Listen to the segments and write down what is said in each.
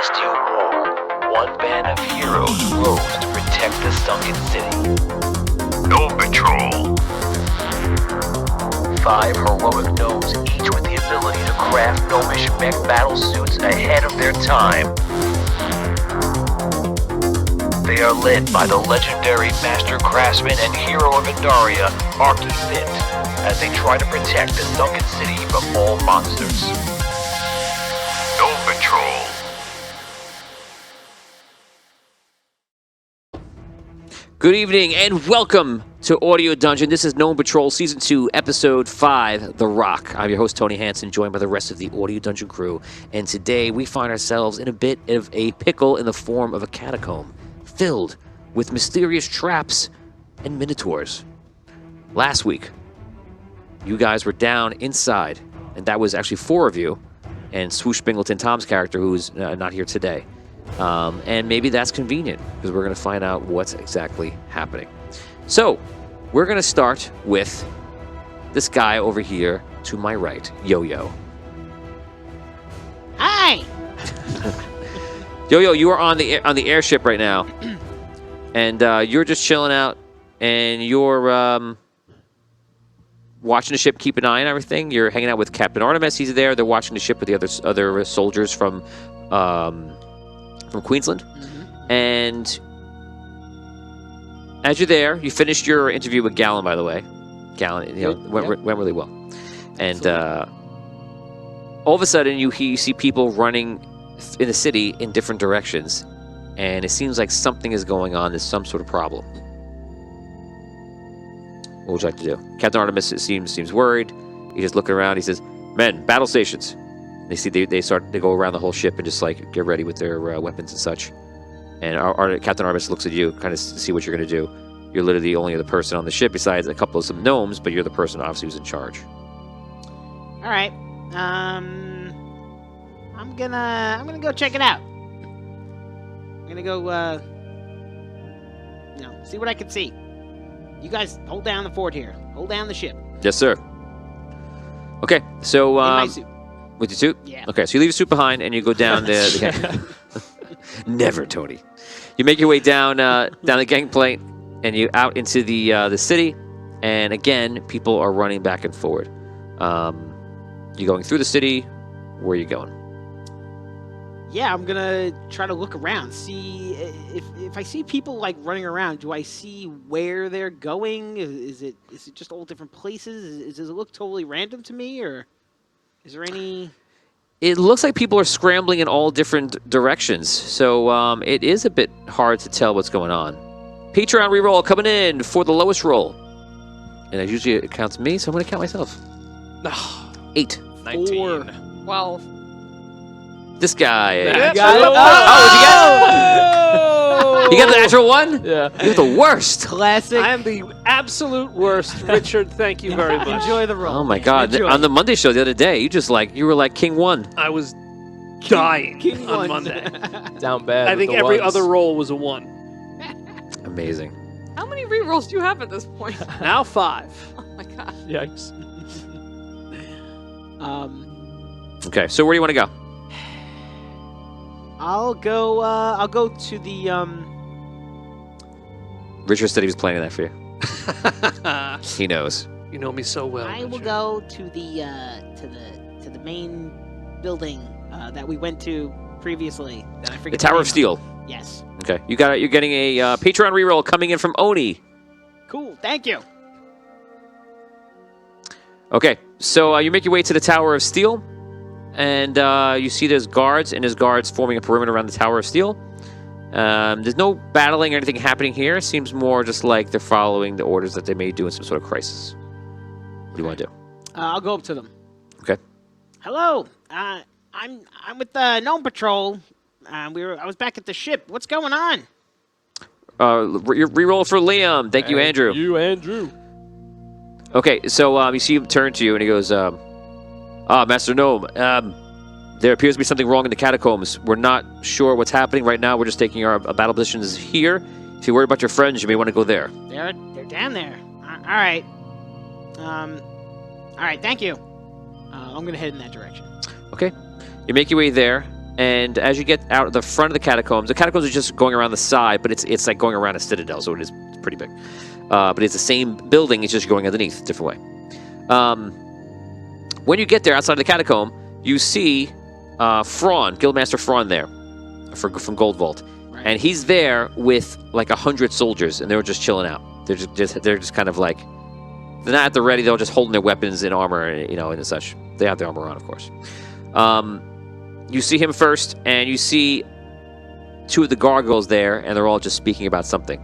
celestial wall, one band of heroes rose to protect the sunken city. Gnome Patrol. 5 heroic gnomes, each with the ability to craft gnomish mech battle suits ahead of their time. They are led by the legendary master craftsman and hero of Indaria, Arky Mint, as they try to protect the sunken city from all monsters. Gnome Patrol. Good evening and welcome to Audio Dungeon. This is Gnome Patrol Season 2, Episode 5, The Rock. I'm your host, Tony Hansen, joined by the rest of the Audio Dungeon crew. And today we find ourselves in a bit of a pickle in the form of a catacomb, filled with mysterious traps and minotaurs. Last week, you guys were down inside, and that was actually 4 of you, and Swoosh Bingleton, Tom's character, who's not here today. And maybe that's convenient, because we're going to find out what's exactly happening. So, we're going to start with this guy over here to my right, Yo-Yo. Hi! Yo-Yo, you are on the airship right now, and you're just chilling out, and you're watching the ship, keep an eye on everything. You're hanging out with Captain Artemis. He's there. They're watching the ship with the other soldiers from Queensland. Mm-hmm. And as you're there, you finished your interview with Gallon, by the way. Gallon, went really well. And all of a sudden, you see people running in the city in different directions, and it seems like something is going on. There's some sort of problem. What would you like to do? Captain Artemis seems worried. He's just looking around. He says, "Men, battle stations." They go around the whole ship and just like get ready with their weapons and such. And Captain Artemis looks at you, kind of to see what you're going to do. You're literally the only other person on the ship besides a couple of some gnomes, but you're the person obviously who's in charge. All right. I'm gonna go check it out. I'm gonna go see what I can see. You guys hold down the fort here. Hold down the ship. Yes, sir. Okay, so in my suit. With your suit? Yeah. Okay, so you leave your suit behind and you go down the Never, Tony. You make your way down the gangplank and you out into the city, and again, people are running back and forward. You going through the city? Where are you going? Yeah, I'm gonna try to look around, see if I see people like running around. Do I see where they're going? Is it just all different places? Does it look totally random to me, or is there any? It looks like people are scrambling in all different directions, so it is a bit hard to tell what's going on. Patreon reroll coming in for the lowest roll, and it usually counts me, so I'm going to count myself. 8. 19. 4. 12. This guy. You What'd got it. you got the natural 1? Yeah. You're the worst. Classic. I am the absolute worst. Richard, thank you very much. Enjoy the roll. Oh my God! Enjoy. On the Monday show the other day, you were like King 1. I was dying King on one. Monday. Down bad. I with think the every ones. other roll was a 1. Amazing. How many rerolls do you have at this point? Now 5. Oh my god. Yikes. Okay, so where do you want to go? I'll go to the Richard said he was planning that for you. He knows. You know me so well. I will Richard. go to the main building that we went to previously. That I The forget Tower name of Steel. Yes. Okay, you got it. You're getting a Patreon reroll coming in from Oni. Cool. Thank you. Okay, so you make your way to the Tower of Steel, and you see there's guards, and there's guards forming a perimeter around the Tower of Steel. There's no battling or anything happening here. It seems more just like they're following the orders that they may do in some sort of crisis. What do you want to do? I'll go up to them. Okay. Hello. I'm with the Gnome Patrol. I was back at the ship. What's going on? Reroll for Liam. Thank you, Andrew. You, Andrew. Okay, so you see him turn to you, and he goes, Master Gnome, there appears to be something wrong in the catacombs. We're not sure what's happening right now. We're just taking our battle positions here. If you're worried about your friends, you may want to go there. They're down there. All right. All right. Thank you. I'm gonna head in that direction. Okay. You make your way there, And as you get out of the front of the catacombs are just going around the side, but it's like going around a citadel, so it's pretty big. But it's the same building, it's just going underneath, a different way. When you get there outside of the catacomb, you see Thrawn, Guildmaster Thrawn there from Gold Vault. Right. And he's there with like 100 soldiers, and they're just chilling out. They're just kind of like, they're not at the ready, they're just holding their weapons and armor, and such. They have their armor on, of course. You see him first, and you see 2 of the gargoyles there, and they're all just speaking about something.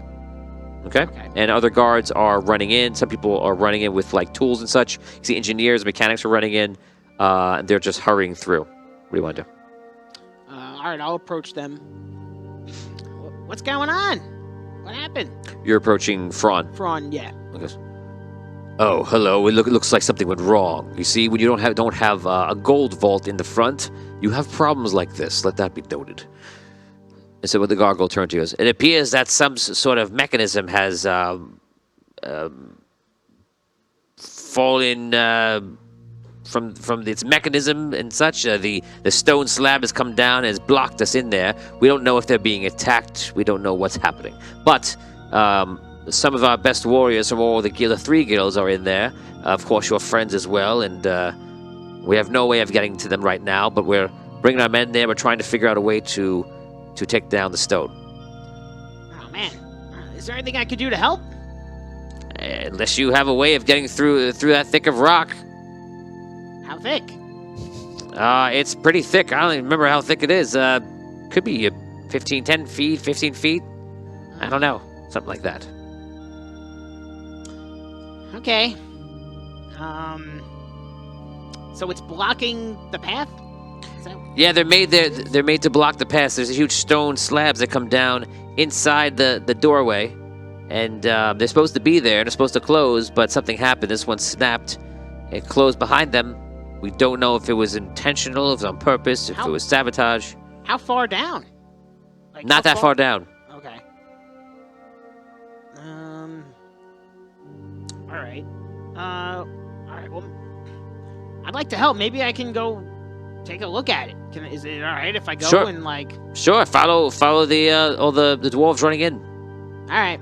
Okay? And other guards are running in. Some people are running in with like tools and such. You see engineers, mechanics are running in, and they're just hurrying through. What do you want to do? All right, I'll approach them. What's going on? What happened? You're approaching Thrawn. Thrawn, yeah. Okay. Oh, hello. It looks like something went wrong. You see, when you don't have a gold vault in the front, you have problems like this. Let that be noted. And so when the gargoyle turned to you, it appears that some sort of mechanism has fallen from its mechanism and such. The stone slab has come down and has blocked us in there. We don't know if they're being attacked. We don't know what's happening. But some of our best warriors from all the 3 guilds are in there. Of course, your friends as well. And we have no way of getting to them right now. But we're bringing our men there. We're trying to figure out a way to take down the stone. Oh, man. Is there anything I could do to help? Unless you have a way of getting through that thick of rock. How thick? It's pretty thick. I don't even remember how thick it is. Could be 10 feet, 15 feet. I don't know. Something like that. Okay. So it's blocking the path? Yeah, they're made to block the path. There's huge stone slabs that come down inside the doorway. And they're supposed to be there. They're supposed to close, but something happened. This one snapped. It closed behind them. We don't know if it was intentional, if it was on purpose, if it was sabotage. How far down? Like, Not that far down. Okay. All right. All right. Well, I'd like to help. Maybe I can go take a look at it. Is it all right if I go Sure. and like? Sure. Follow the all the dwarves running in. All right.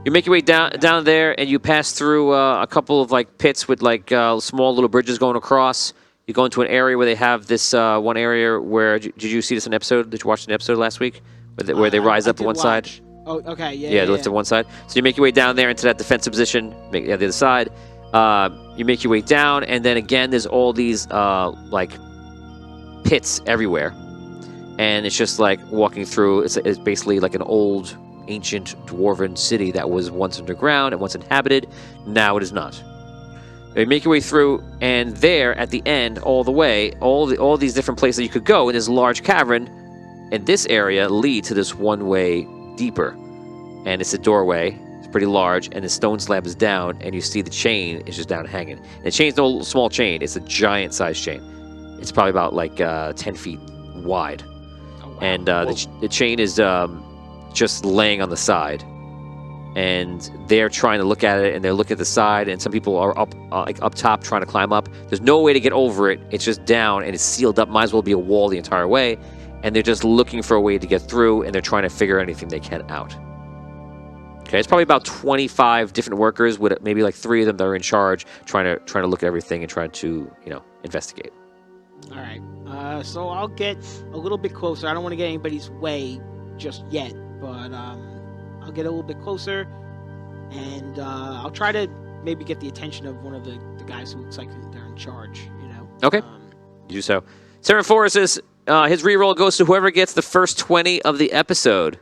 You make your way down there, and you pass through a couple of like pits with like small little bridges going across. You go into an area where they have this one area where did you see this in an episode? Did you watch an episode last week where they rise up on one side? Oh, okay, yeah. Yeah, they lift to one side. So you make your way down there into that defensive position. Make the other side. You make your way down, and then again, there's all these like pits everywhere, and it's just like walking through. It's basically like an old, ancient dwarven city that was once underground and once inhabited. Now it is not. You make your way through, and there at the end, all the way, all these different places you could go in this large cavern, and this area lead to this one-way deeper, and it's a doorway. It's pretty large, and the stone slab is down, and you see the chain is just down hanging. And the chain's no small chain; it's a giant-sized chain. It's probably about like 10 feet wide, and the chain is just laying on the side. And they're trying to look at it, and they're looking at the side, and some people are up top trying to climb up. There's no way to get over it. It's just down, and it's sealed up. Might as well be a wall the entire way. And they're just looking for a way to get through, and they're trying to figure anything they can out. Okay, it's probably about 25 different workers, with maybe like 3 of them that are in charge, trying to look at everything and trying to investigate. All right. So I'll get a little bit closer. I don't want to get anybody's way just yet, but I'll get a little bit closer, and I'll try to maybe get the attention of one of the guys who looks like they're in charge, Okay. You do so. Seraphorus says his reroll goes to whoever gets the first 20 of the episode.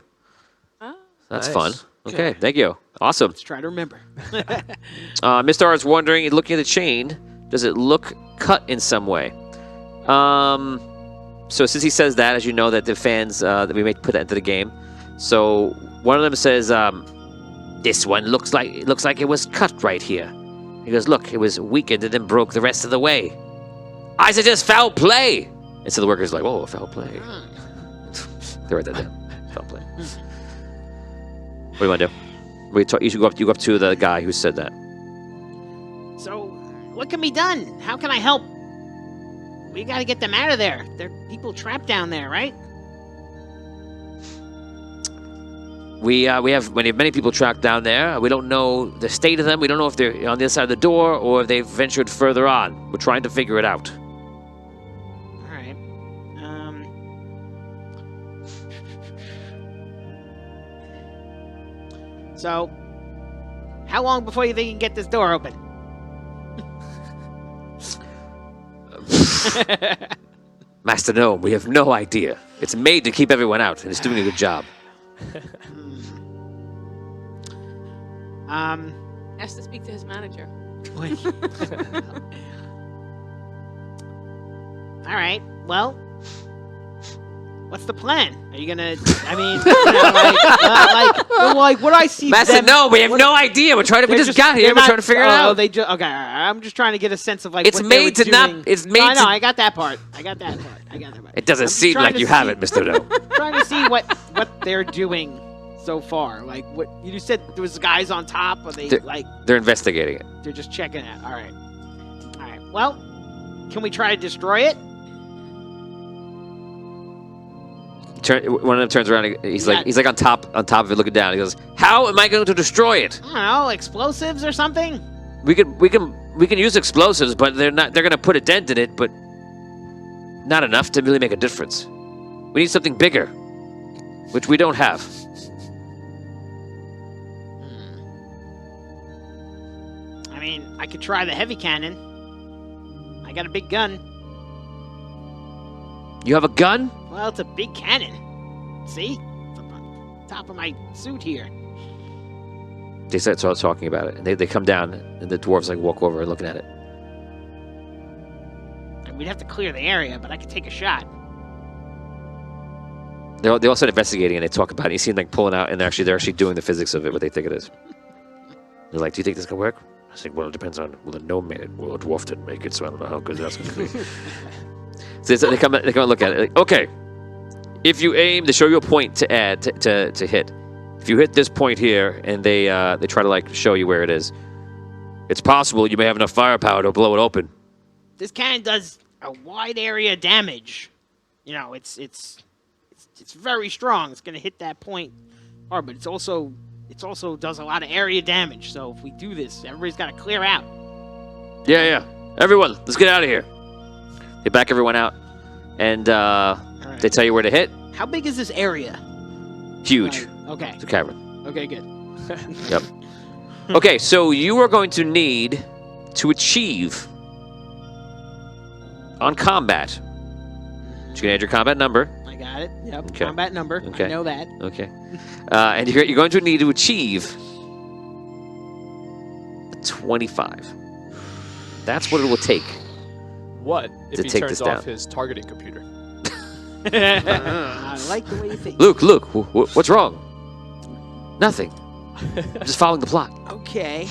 Oh. That's Nice. fun. Okay, thank you. Awesome. Let's try to remember. Mr. R is wondering, looking at the chain, does it look cut in some way? So since he says that, as you know, that the fans, that we may put that into the game. So one of them says, this one looks like it was cut right here. He goes, look, it was weakened and then broke the rest of the way. I suggest foul play. And so the worker's like, whoa, foul play. They write that down. Foul play. What do you want to do? You go up to the guy who said that. So, what can be done? How can I help? We gotta get them out of there. There are people trapped down there, right? We have many people trapped down there. We don't know the state of them. We don't know if they're on the other side of the door or if they've ventured further on. We're trying to figure it out. All right. So, how long before you think you can get this door open? Master Gnome, we have no idea. It's made to keep everyone out, and it's doing a good job. Has to speak to his manager. All right. Well, what's the plan? Are you gonna? I mean, like what I see. Master them, Gnome, we have no idea. We just got here. We're trying to figure it out. They just okay. I'm just trying to get a sense of like. It's what they made were to not. doing. It's made No, I know. to. I got that part. It doesn't I'm seem trying like to you see- have it, Mr. Gnome. Trying to see what they're doing so far. Like what you said, there was guys on top. Or they They're investigating it. they're just checking it. All right. Well, can we try to destroy it? One of them turns around. He's Yeah. like on top of it, looking down. He goes, "How am I going to destroy it? I don't know, explosives or something. We can use explosives, but they're not. They're going to put a dent in it, but not enough to really make a difference. We need something bigger, which we don't have." I mean, I could try the heavy cannon. I got a big gun. You have a gun? Well, it's a big cannon. See? It's up on top of my suit here. They start talking about it, and they come down, and the dwarves like walk over and looking at it. And we'd have to clear the area, but I could take a shot. They all start investigating, and they talk about it. You see them like pulling out, and they're actually doing the physics of it, what they think it is. They're like, "Do you think this can work?" I think, "Well, it depends on the gnome made it. Well, a dwarf didn't make it, so I don't know how good that's going to be." So they come and look at it. Like, okay, if you aim, they show you a point to add to hit. If you hit this point here, and they try to like show you where it is, it's possible you may have enough firepower to blow it open. This cannon does a wide area damage. You know, it's very strong. It's going to hit that point hard, but it also does a lot of area damage. So if we do this, everybody's got to clear out. Yeah. Everyone, let's get out of here. They back everyone out, and right. they tell you where to hit. How big is this area? Huge. Okay. It's a cavern. Okay, good. Yep. Okay, so you are going to need to achieve on combat. You can add your combat number. I got it. Yep. Okay. Combat number. Okay. I know that. Okay. And you're going to need to achieve 25. That's what it will take. What if To he take turns this off down. his targeting computer? I like the way you think. Luke, what's wrong? Nothing. I'm just following the plot. Okay.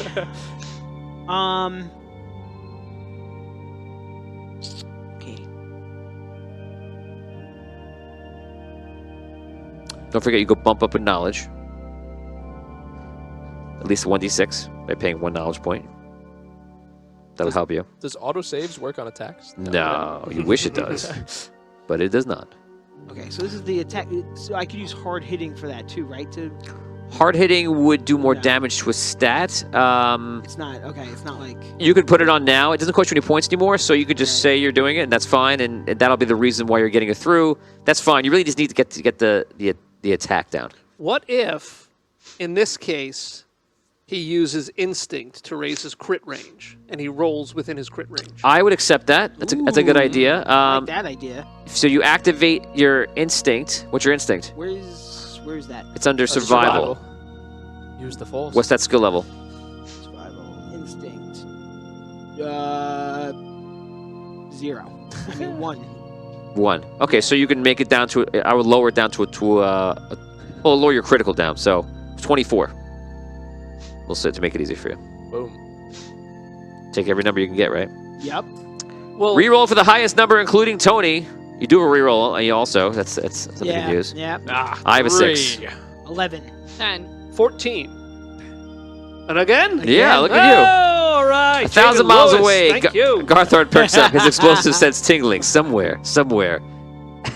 Okay. Don't forget, you go bump up in knowledge. At least 1d6 by paying 1 knowledge point. That'll help you. Does autosaves work on attacks? No, you wish it does, but it does not. Okay, so this is the attack. So I could use hard hitting for that too, right? Hard hitting would do more Yeah. damage to a stat. It's not okay. It's not like You could put it on now. It doesn't cost you any points anymore, so you could just say you're doing it, and that's fine, and that'll be the reason why you're getting it through. That's fine. You really just need to get the attack down. What if, in this case, he uses instinct to raise his crit range, and he rolls within his crit range? I would accept that. That's a good Ooh, idea. I like that idea. So you activate your instinct. What's your instinct? Where's that? It's under survival. Use the force. What's that skill level? Survival instinct. 0. I mean 1. 1. Okay, so you can make it down to. I would lower it down well, lower your critical down. So 24. We'll set to make it easy for you. Boom. Take every number you can get, right? Yep. Well, Reroll for the highest number, including Tony. You do a reroll. You also. That's something you can use. Yeah. I have a 6. 11. 10. 14. And again? Yeah, look at you. All right. 1,000 miles Lewis, away. Thank you. Garthard perks up. His explosive sense tingling. Somewhere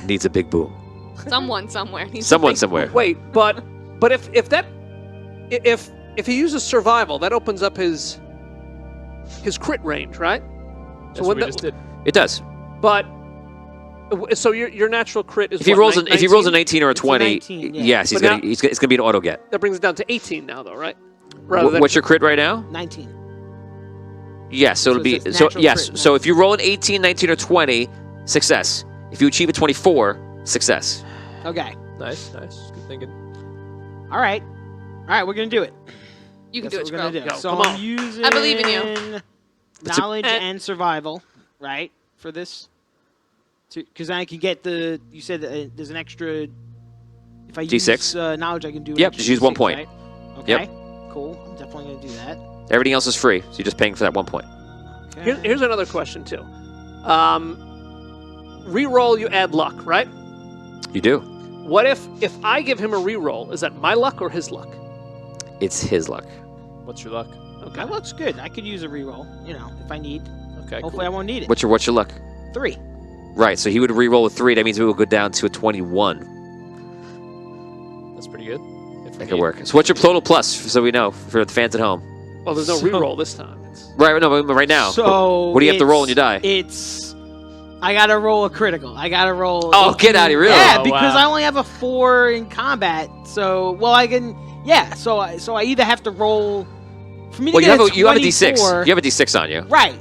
needs a big boom. Someone somewhere. needs to Someone think- somewhere. Wait, but if he uses survival, that opens up his crit range, right? That's what we just did. It does. But so your natural crit is If he what, rolls if he rolls a 19? 19 or a It's a 20, 19, yeah. yes, But now- it's gonna be an auto get. That brings it down to 18 now, though, right? Rather than What's your crit right now? 19. Yes, so it'll So be it's so natural yes. crit, So if you roll an 18, 19, or 20, success. If you achieve a 24, success. Okay. Nice. Good thinking. All right, we're gonna do it. You can That's do what it, we're gonna Scrub. do. Go, So come I'm on. using I believe in you. knowledge And- and survival, right? For this, because I can get the. You said that, there's an extra. If I D6? use knowledge, I can do. an Yep, extra just use 1 D6, point. right? Yep. Okay. Cool. I'm definitely gonna do that. Everything else is free, so you're just paying for that 1 point. Okay. Here's another question too. Reroll, you add luck, right? You do. What if I give him a reroll? Is that my luck or his luck? It's his luck. What's your luck? Okay. That looks good. I could use a reroll. If I need. Okay, Hopefully, I won't need it. What's your luck? 3. Right, so he would re-roll a 3. That means we will go down to a 21. cool. That's pretty good. If we That could need- work. So what's your total plus, so we know, for the fans at home? Well, there's no So- reroll this time. It's, Right, no, but right now. So what do you have to roll when you die? I gotta roll a critical. I gotta roll. Oh, get outta here, really? Yeah, Oh, because wow. I only have a 4 in combat. So, I can. Yeah, so I either have to roll. For me to Well, you get have a D6. 24 You have a D6 on you. Right.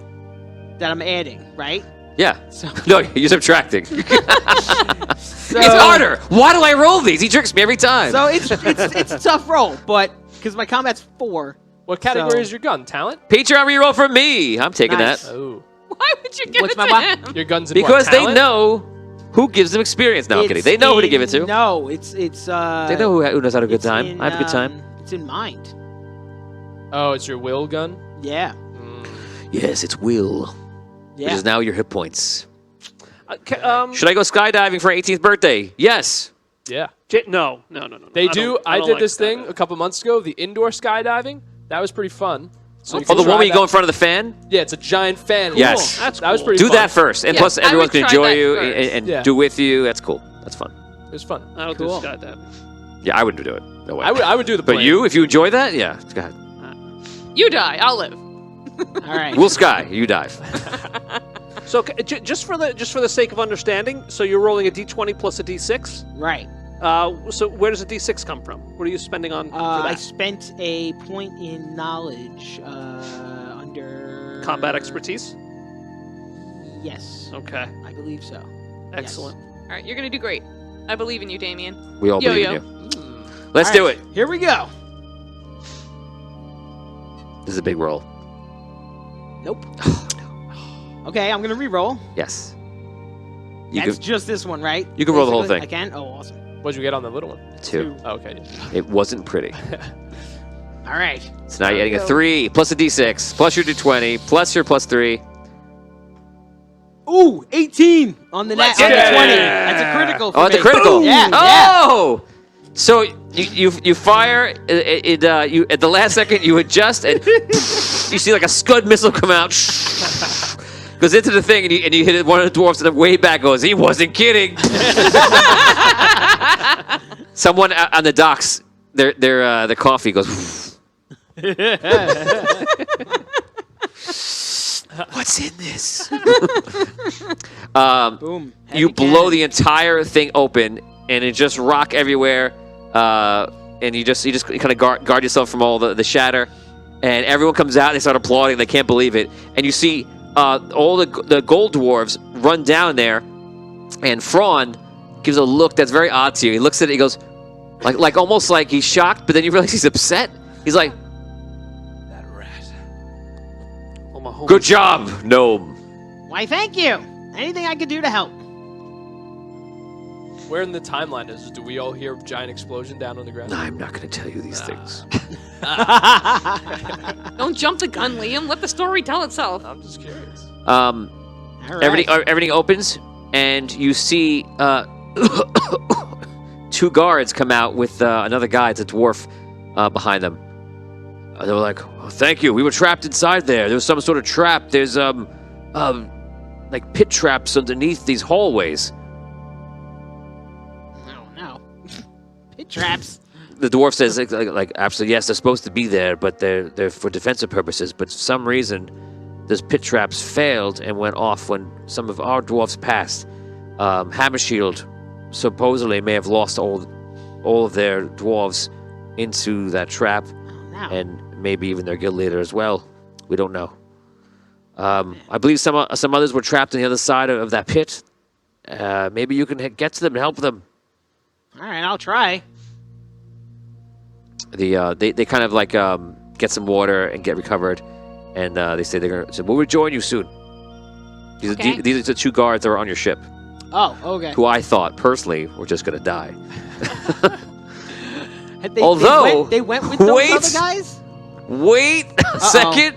That I'm adding, right? Yeah. So, No, you're subtracting. so It's harder. Why do I roll these? He tricks me every time. So it's a tough roll, but because my combat's 4. What category So- is your gun? Talent? Patreon reroll from me. I'm taking Nice. that. Oh. Why would you give What's it my to what? him? Your gun's in Because what, they talent? know who gives them experience. No, I'm kidding. They know who to give it to. No, it's They know who knows how to have a good it's time. in, I have a good time. It's in mind. Oh, it's your will gun? Yeah. Mm. Yes, it's will, which Yeah. is now your hit points. okay, Should I go skydiving for 18th birthday? Yes. Yeah. no. They do. I don't did like this thing skydiving. a couple months ago, the indoor skydiving. That was pretty fun. So you Oh, can the one try where you that. go in front of the fan? Yeah, it's a giant fan. Yes. That's That was cool. pretty Do fun. that first. And Yeah, plus, I everyone would can try enjoy that you first. and Yeah. do with you. That's cool. That's fun. It was fun. I don't Cool. do skydiving. Yeah, I wouldn't do it. No way. I would do the But plane. you, if you enjoy that, yeah, go ahead. You die, I'll live. All right. We'll sky. You dive. So just for the sake of understanding, so you're rolling a d20 plus a d6. Right. So where does a d6 come from? What are you spending on for I that? spent a point in knowledge under Combat expertise. Yes, Okay, I believe so. excellent. All right, you're gonna do great. I believe in you, Damien. We all believe Yo-yo. in you. Let's All do right, it. Here we go. This is a big roll. Nope. Okay, I'm gonna re-roll. Yes. You That's can just this one, right? you can roll the whole Basically? thing. I can. Oh, awesome. What'd you get on the little one? 2. Oh, okay. It wasn't pretty. All right. So now you're adding a Go. 3 plus a d6 plus your d20 plus your plus 3. Ooh, 18 on the Let's net. On the get 20. it. That's a critical. For Oh, it's a me. critical. Yeah. Oh. So you fire you at the last second you adjust and you see like a Scud missile come out. Goes into the thing and you hit it one of the dwarfs and then way back goes. He wasn't kidding. Someone on the docks, their coffee goes. What's in this? Boom. You Heavy blow cannon. the entire thing open, and it just rock everywhere. And you just kind of guard yourself from all the shatter. And everyone comes out. And they start applauding. They can't believe it. And you see all the gold dwarves run down there, and Fraun gives a look that's very odd to you. He looks at it. He goes, like almost like he's shocked, but then you realize he's upset. He's like, That rat. Oh, my homie. "Good job, Gnome." Why, thank you. Anything I could do to help. Where in the timeline is? Do we all hear a giant explosion down on the ground? I'm not going to tell you these things. Don't jump the gun, Liam. Let the story tell itself. I'm just curious. All right. Everything opens, and you see 2 guards come out with another guy. It's a dwarf behind them. They were like, oh, thank you. We were trapped inside there. There was some sort of trap. There's like pit traps underneath these hallways. No. Pit traps. The dwarf says, like, absolutely, yes, they're supposed to be there, but they're for defensive purposes. But for some reason, those pit traps failed and went off when some of our dwarfs passed. Hammershield supposedly may have lost all of their dwarves into that trap, No. and maybe even their guild leader as well. We don't know. I believe some others were trapped on the other side of that pit. Maybe you can get to them and help them. All right, I'll try. They kind of like get some water and get recovered, and they say they're gonna. So we'll rejoin you soon. Okay. These are the 2 guards that are on your ship, Oh, okay. who I thought personally were just gonna die. Although they went with those wait. other guys. Wait a second.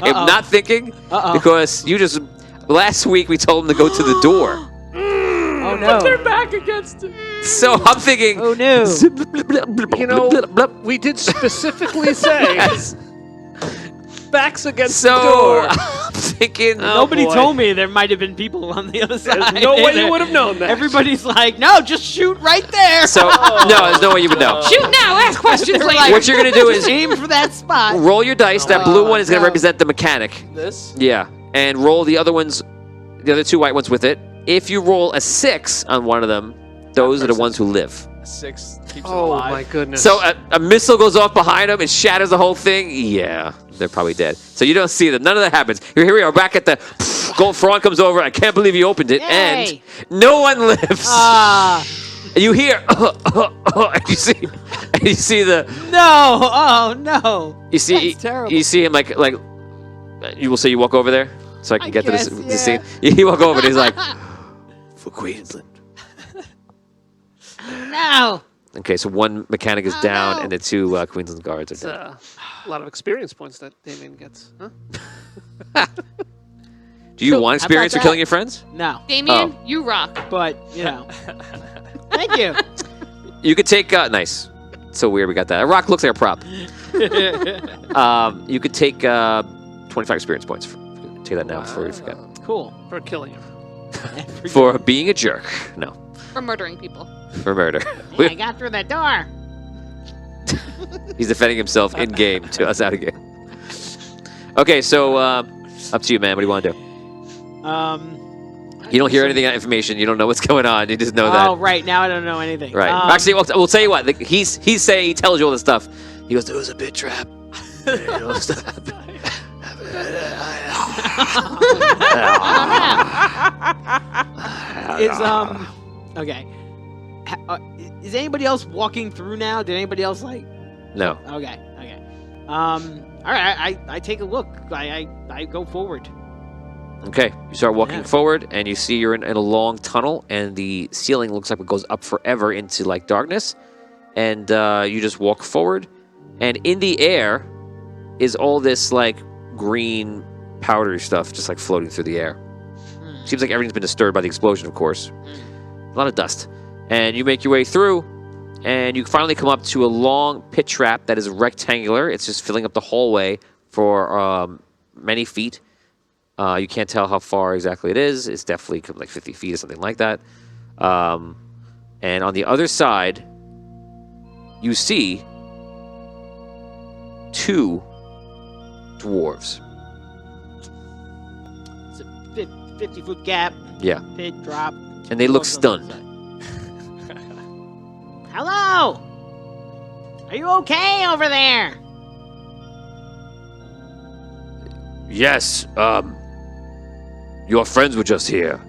I am not thinking because you just last week we told them to go to the door. Oh But they're no. back against it. So I'm thinking. Oh no. You know, we did specifically say Yes. backs against So the door. I'm thinking. Nobody boy. told me there might have been people on the other side. There's no way you would have known that. Everybody's like, no, just shoot right there. So no, there's no way you would know. Shoot now, ask questions They're later. like, What you're gonna do is aim for that spot. roll your dice. That blue one is gonna no. represent the mechanic. This? Yeah, and roll the other ones, the other 2 white ones with it. If you roll a 6 on one of them, those are the ones who live. 6 keeps it Oh alive. my goodness. So a missile goes off behind them, it shatters the whole thing. Yeah, they're probably dead. So you don't see them. None of that happens. Here we are back at the gold front comes over. I can't believe you opened it, Yay. and no one lives. And you hear, and you see the. No. Oh no. You see, That's terrible. you see him like you will say you walk over there so I can get guess, to yeah. this scene. You walk over and he's like, for Queensland. No. Okay, so 1 mechanic is down no. and the 2 Queensland guards are It's dead. a lot of experience points that Damien gets. Huh? Do you So, want how experience about for killing that? your friends? No. Damien, you rock. But you know. Thank you. You could take nice. So weird we got that. A rock looks like a prop. You could take 25 experience points. Take that now before you forget. Cool. For killing him. For being a jerk. No, For murdering people. for murder. Yeah, I got through that door. He's defending himself in game to us out of game. Okay, so up to you, man. What do you want to do? You don't hear anything on information. You don't know what's going on. You just know that. Oh, right. Now I don't know anything. Right. Actually, we'll tell you what. He's saying he tells you all this stuff. He goes, "There was a pit trap." Okay. Is anybody else walking through now? Did anybody else like? No. Okay. All right. I take a look. I go forward. Okay. You start walking Yeah. forward, and you see you're in a long tunnel, and the ceiling looks like it goes up forever into like darkness. And you just walk forward, and in the air is all this like green powdery stuff just like floating through the air. Seems like everything's been disturbed by the explosion, of course. A lot of dust. And you make your way through, and you finally come up to a long pit trap that is rectangular. It's just filling up the hallway for many feet. You can't tell how far exactly it is. It's definitely like 50 feet or something like that. And on the other side, you see 2 dwarves. It's a 50-foot gap. Yeah. Pit drop. And they look Dwarves on stunned. the other side. Hello. Are you okay over there? Yes, your friends were just here.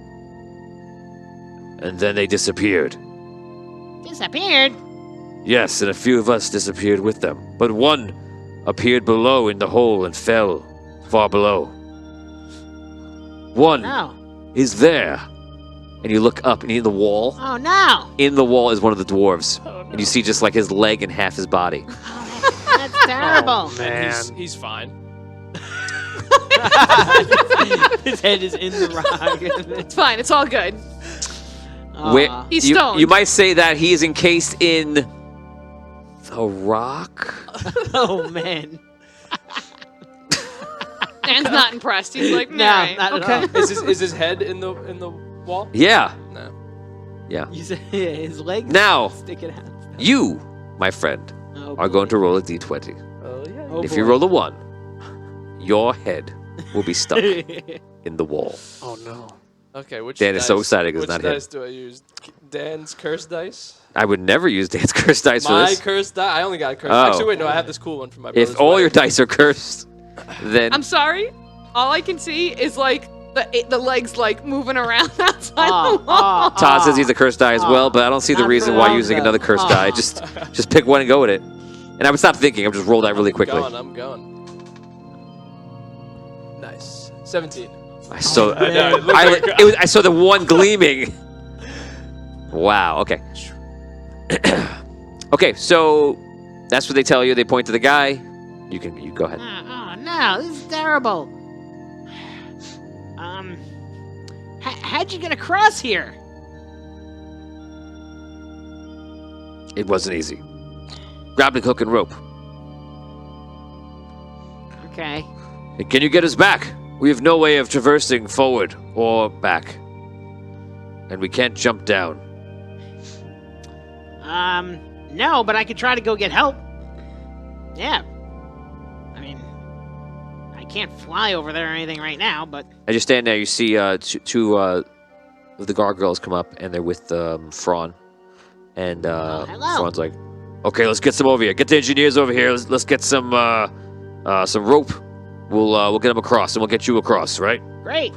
And then they disappeared. Disappeared. Yes, and a few of us disappeared with them. But one appeared below in the hole and fell far below. One No. is there. And you look up, and in the wall, Oh no. in the wall is one of the dwarves. And you see just like his leg and half his body. That's terrible. Oh, man. He's fine. His head is in the rock. It's fine. It's all good. Where, He's you, stoned. you might say that he is encased in the rock. Oh man. Dan's not impressed. He's like, No, "Alright, not at okay." all. Is his head in the wall? Yeah. No. Yeah. You said his legs Now, sticking out. you, my friend, Oh, are boy. going to roll a d20. Oh yeah. Oh, If boy. you roll a 1, your head will be stuck in the wall. Oh no. Okay. Which Dan is so dice- excited 'cause it's which not him. dice do I use? Dan's curse dice. I would never use Dan's cursed dice for My this. curse die. I only got a curse. Oh. Actually, wait. No, I have this cool one from my brother's If all your wedding. dice are cursed, then I'm sorry. All I can see is like the legs like moving around outside the wall. Todd says he's a cursed die as well, but I don't see the Not reason for why long, using though. another cursed die. Just pick one and go with it. And I would stop thinking. I would just roll that really quickly. I'm going. Nice. 17. I saw. Oh, man. it looked like- I saw the one gleaming. Wow. Okay. Okay. So that's what they tell you. They point to the guy. You go ahead. Oh no, this is terrible. How'd you get across here? It wasn't easy. Grappling hook and rope. Okay. And can you get us back? We have no way of traversing forward or back. And we can't jump down. No, but I could try to go get help. Yeah. I mean, I can't fly over there or anything right now, but As you stand there, you see two of the gargoyles come up, and they're with Fraun. And hello. Fraun's like, "Okay, let's get some over here. Get the engineers over here. Let's get some rope. We'll get them across, and we'll get you across, right?" great.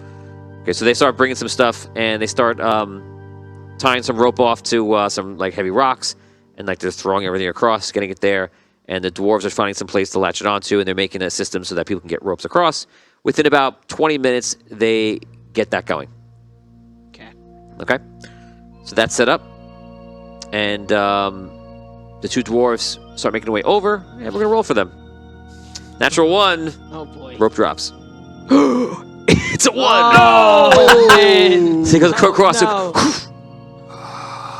Okay, so they start bringing some stuff, and they start tying some rope off to some like heavy rocks, and like they're throwing everything across, getting it there. And the dwarves are finding some place to latch it onto, and they're making a system so that people can get ropes across. Within about 20 minutes, they get that going. Okay. Okay, so that's set up, and the two dwarves start making their way over, and we're gonna roll for them. Natural 1, Oh boy. rope drops. It's a 1. Oh, man. So he goes across. No.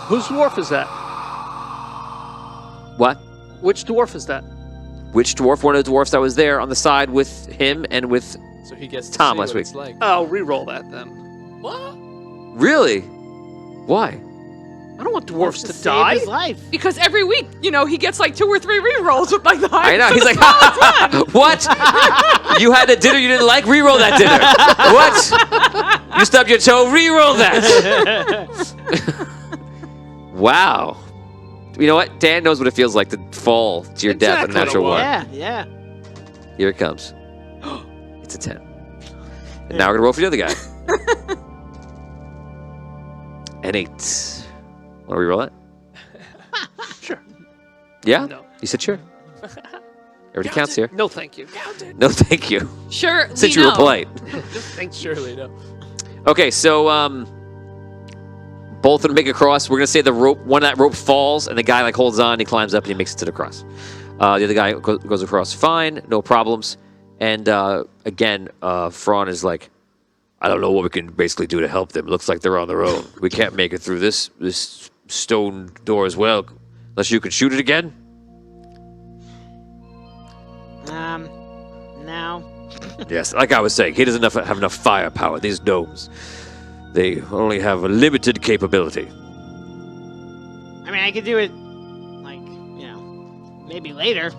Whose dwarf is that? What? Which dwarf is that? Which dwarf? One of the dwarfs that was there on the side with him and with. So he gets to Tom see last what week. it's like. Oh, re-roll that then. What? Really? Why? I don't want Wants dwarfs to to save die. his life. Because every week, he gets like 2 or 3 re-rolls with like the I highest know. to He's the like, smallest one. what? You had a dinner you didn't like? Reroll that dinner. What? You stubbed your toe? Reroll that. Wow. You know what? Dan knows what it feels like to fall to your death in a Exactly. natural 1. Yeah. Here it comes. It's a 10. And now we're going to roll for the other guy. An 8. Want to reroll it? Sure. Yeah? No. You said sure. Everybody counts here. No, thank you. No, thank you. Sure, Since we you were know. polite. Thanks. Surely no. Okay, so both of them make it across. We're gonna say the rope. One of that rope falls, and the guy like holds on. He climbs up, and he makes it to the cross. The other guy goes across fine, no problems. And again, Fraun is like, I don't know what we can basically do to help them. It looks like they're on their own. We can't make it through this stone door as well, unless you can shoot it again. No. Yes, like I was saying, he doesn't have enough firepower. These gnomes, they only have a limited capability. I mean, I could do it, like, maybe later.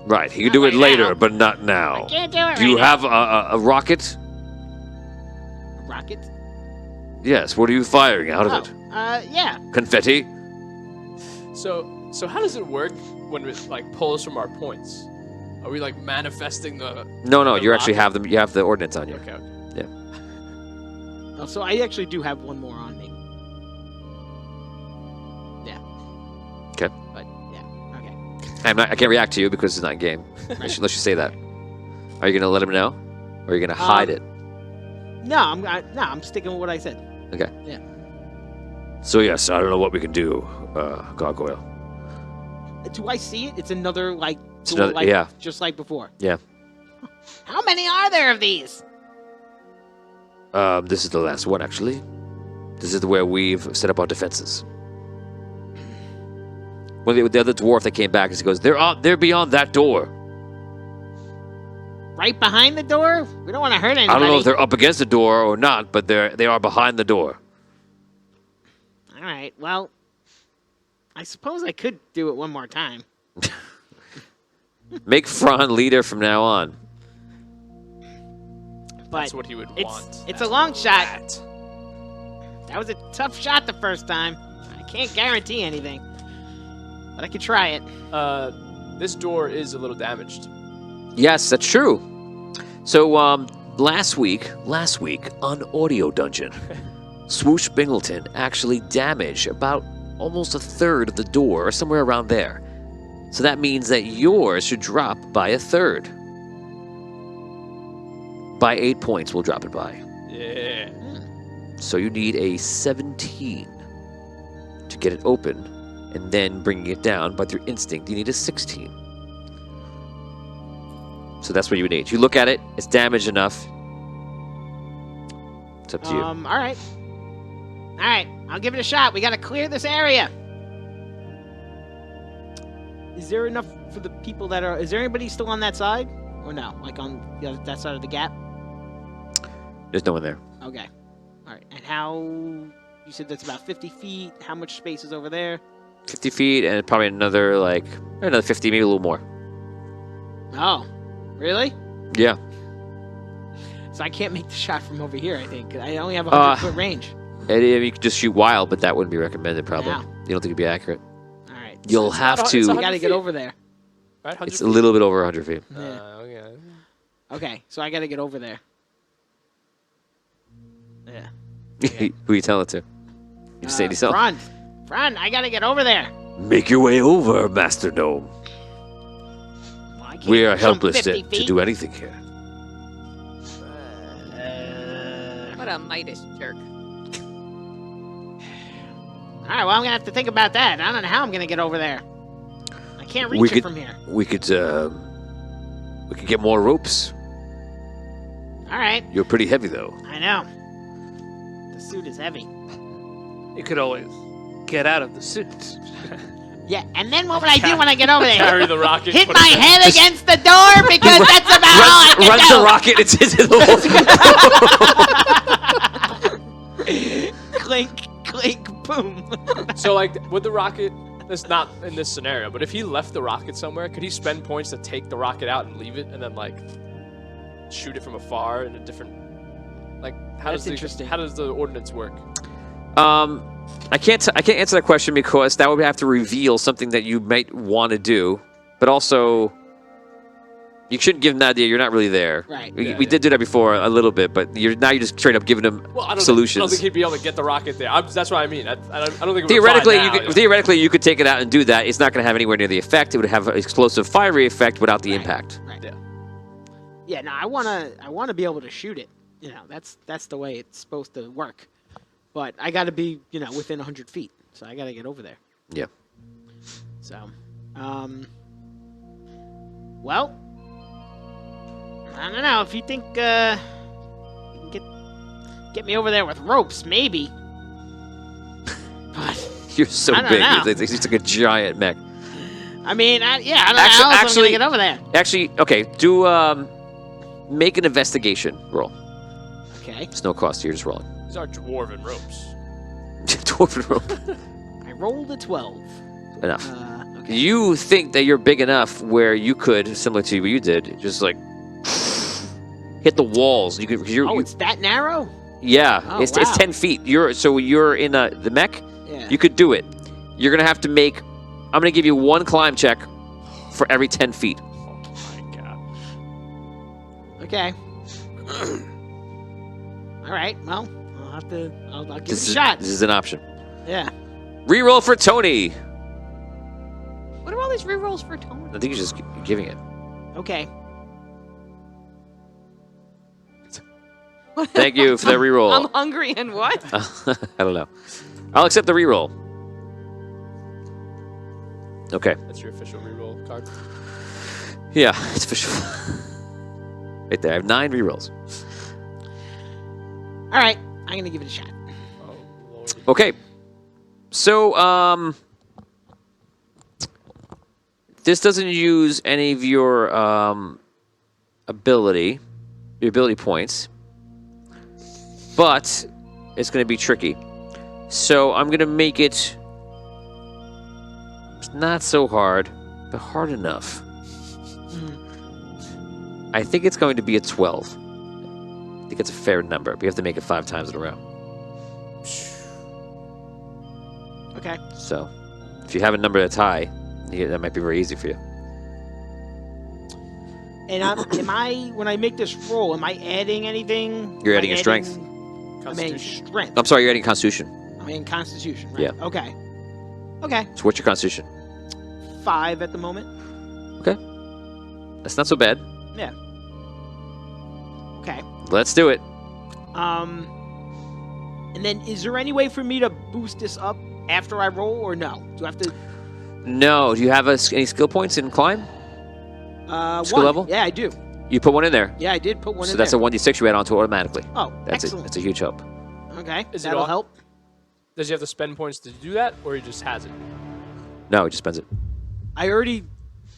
Right, he can Not do it right later, now. but not I now. can't do it Do you right have a rocket? now. Rocket? Yes. What are you firing out of it? Yeah. Confetti? So how does it work when we like pulls from our points? Are we like manifesting the? No, the you actually rocket? have them. You have the ordnance on you. Okay. Oh, so I actually do have one more on me. Yeah. Okay. But, yeah. Okay. I can't react to you because it's not in game. Unless you say that. Are you gonna let him know, or are you gonna hide it? No, I'm sticking with what I said. Okay. Yeah. So yes, I don't know what we can do, Gargoyle. Do I see it? It's another, like, It's door, another- like, yeah. just like before. Yeah. How many are there of these? This is the last one, actually. This is where we've set up our defenses. When the other dwarf that came back, he goes, "They're beyond that door." right behind the door? We don't want to hurt anybody. I don't know if they're up against the door or not, but they are behind the door. All right. Well, I suppose I could do it one more time. Make Fran leader from now on. But That's what he would want. it's a long shot. That was a tough shot the first time. I can't guarantee anything, but I could try it. This door is a little damaged. Yes, that's true. So last week on Audio Dungeon, Swoosh Bingleton actually damaged about almost a third of the door, or somewhere around there. So that means that yours should drop by a third. By 8 points, we'll drop it by. Yeah. So you need a 17 to get it open, and then bringing it down. But through instinct, you need a 16. So that's what you would need. You look at it; it's damaged enough. It's up to you. All right. All right. I'll give it a shot. We got to clear this area. Is there enough for the people that are? Is there anybody still on that side, or no? Like on that side of the gap? There's no one there. Okay. All right. And how? You said that's about 50 feet. How much space is over there? 50 feet, and probably another 50, maybe a little more. Oh, really? Yeah. So I can't make the shot from over here. I think I only have a 100-foot range. And you could just shoot wild, but that wouldn't be recommended. Probably. Yeah. You don't think it'd be accurate. All right. You'll have it's to. We 100 got to get feet. over there. Right? 100 It's a little bit over 100 feet. Yeah. Okay. Okay. So I got to get over there. Yeah. Who you tell it to? You say it yourself. Fran, I got to get over there. Make your way over, Master Gnome. Well, I can't We are jump helpless 50 to feet. do anything here. What a Midas jerk. All right, well, I'm going to have to think about that. I don't know how I'm going to get over there. I can't reach it from here. We could get more ropes. All right. You're pretty heavy, though. I know. The suit is heavy. You could always get out of the suit. Yeah, and then what would I do when I get over there? Carry the rocket. Hit put my it in. head against the door because that's about all I can Runs do. the rocket. It's into the wall. Clink, clink, boom. So, with the rocket, that's not in this scenario, but if he left the rocket somewhere, could he spend points to take the rocket out and leave it, and then, shoot it from afar in a different... how That's does interesting. How does the ordinance work? I can't answer that question because that would have to reveal something that you might want to do, but also you shouldn't give them the idea you're not really there. Right. We did do that before a little bit, but you're just straight up giving them Well, I don't solutions. think he'd be able to get the rocket there. That's what I mean. I don't think it would Theoretically, apply now, theoretically, you could take it out and do that. It's not going to have anywhere near the effect. It would have an explosive, fiery effect without the Right. impact. Right. Yeah. Yeah, no, I wanna be able to shoot it. That's the way it's supposed to work. But I got to be, within 100 feet. So I got to get over there. Yeah. So, well, I don't know if you think you can get me over there with ropes, maybe. But You're so I don't big. know. He's like a giant mech. I mean, I don't know how else I'm actually- gonna get over there. Actually, okay, do make an investigation roll. Okay, It's no cost to you, just rolling. These are dwarven ropes. Dwarven rope. I rolled a 12. Enough. Okay. You think that you're big enough where you could, similar to what you did, just hit the walls. You could. It's that narrow? Yeah, Oh, it's wow. 10 feet. You're in the mech. Yeah. You could do it. You're gonna have to make. I'm gonna give you one climb check for every 10 feet. Oh my god. Okay. All right. Well, I'll have to. I'll give it a This shot. is an option. Yeah. Reroll for Tony. What are all these rerolls for Tony? I think he's just giving it. Okay. Thank you for the reroll. I'm hungry and what? I don't know. I'll accept the reroll. Okay. That's your official reroll card. Yeah, it's official. Right there. I have 9 rerolls. All right. I'm gonna give it a shot. Oh, Lord. Okay. So, this doesn't use any of your ability, your ability points, but it's going to be tricky. So I'm going to make it not so hard, but hard enough. I think it's going to be a 12. I think it's a fair number, but you have to make it 5 times in a row. Okay. So if you have a number that's high, that might be very easy for you. And when I make this roll, am I adding anything? You're Am adding I your strength. I'm adding Constitution. strength. I'm sorry, you're adding Constitution. I'm adding Constitution, right? Yeah. Okay. Okay. So what's your Constitution? 5 at the moment. Okay. That's not so bad. Yeah. Okay. Let's do it. And then is there any way for me to boost this up after I roll, or no? Do I have to? No. Do you have any skill points in climb? Skill 1. level? Yeah, I do. You put one in there. Yeah, I did put one So in that's there. a 1d6 you add onto automatically. Oh, That's excellent. That's a huge help. Okay, Is it that'll all- help. Does he have to spend points to do that, or he just has it? No, he just spends it. I already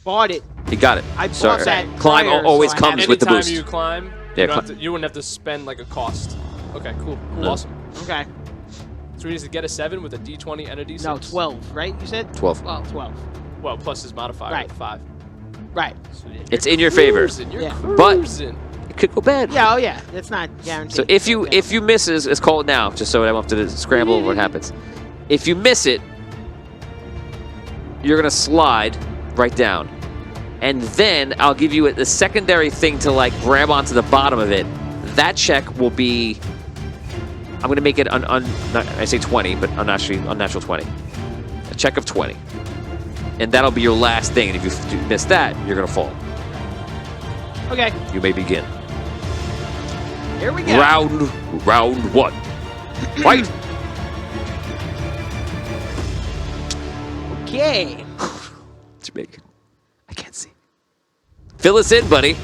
bought it. He got it. I So, bought that climb prior, always so I comes have with the Anytime boost. you climb, Yeah, you wouldn't have to spend like a cost. Okay, cool. No. Awesome. Okay. So he needs to get a 7 with a D20 and a D6. No, 12, right? You said 12. 12. Well, plus his modifier Right. of 5. Right. So you're It's in your favor. cruising, You're Yeah. But- cruising. It could go bad. Yeah. Oh, yeah. That's not guaranteed. So if you misses, it's called now, just so I don't have to scramble what happens. If you miss it, you're gonna slide right down, and then I'll give you a secondary thing to like grab onto the bottom of it. That check will be. I'm gonna make it I say 20, but unnatural 20. A check of 20, and that'll be your last thing. And if you miss that, you're gonna fall. Okay. You may begin. Here we go. Round 1. Fight. Okay. What's your make? I can't see. Fill us in, buddy.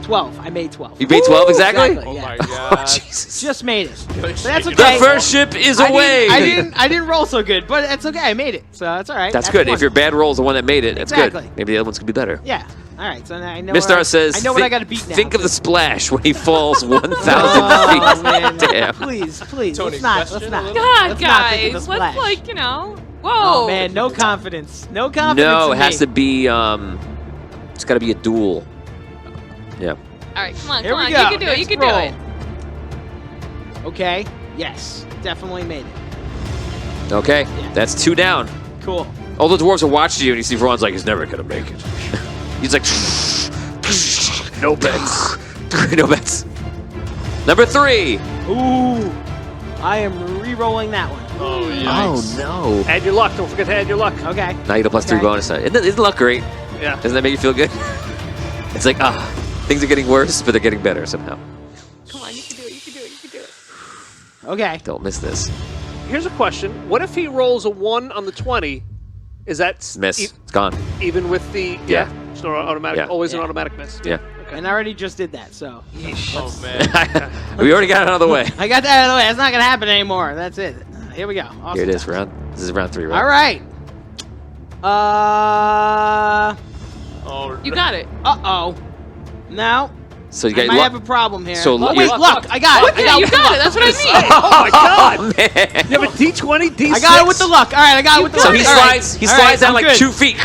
12. I made 12. You made 12 exactly? Oh yeah. my Oh, god. Jesus. Just made it. But that's The okay. The first ship is I away. I didn't roll so good, but it's okay. I made it, so that's all right. That's Have good. fun. If your bad roll is the one that made it, that's Exactly. good. Maybe the other ones could be better. Yeah. All right. So now I know. Mr. where R says, I know what I got to beat now. Think of the splash when he falls 1,000 Oh, feet. man. Damn. Please. Tony, Let's not. question Let's a not. little? God, Let's not think of guys, the let's splash. whoa. Oh man, no confidence. No confidence. No, it in has me. to be, it's got to be a duel. Yeah. All right, come on, Here come we on. go. You can do it. You Next can do roll. it. Okay. Yes. Definitely made it. Okay. Yeah. That's 2 down. Cool. All the dwarves are watching you, and you see Ron's like, he's never going to make it. He's like, no bets. No bets. Number 3. Ooh. I am re-rolling that one. Oh, yikes. Oh, no. Add your luck. Don't forget to add your luck. Okay. Now you get a +3 Okay. bonus. Isn't luck great? Yeah. Doesn't that make you feel good? It's like, things are getting worse, but they're getting better somehow. Come on, you can do it. You can do it. You can do it. Okay. Don't miss this. Here's a question. What if he rolls a 1 on the 20? Is that Miss. It's gone. even with the... Yeah. It's not automatic. Yeah. Always an Yeah. automatic miss. Yeah. And I already just did that, so Oh, man. We already got it out of the way. I got that out of the way. It's not gonna happen anymore. That's it. Here we go. Awesome. Here it is. This is round 3, right? All right. Oh, You got it. Uh-oh. No. So you I got might luck. have a problem here. So oh, luck- wait, luck, luck. luck. I got it. I Yeah, got you it with the got luck. it. That's what I mean. Oh my God! Oh, man. You have a D20, D6. I got it with the luck. All right, I got it with the So luck. he All right. slides. He All slides right, down I'm like good. 2 feet.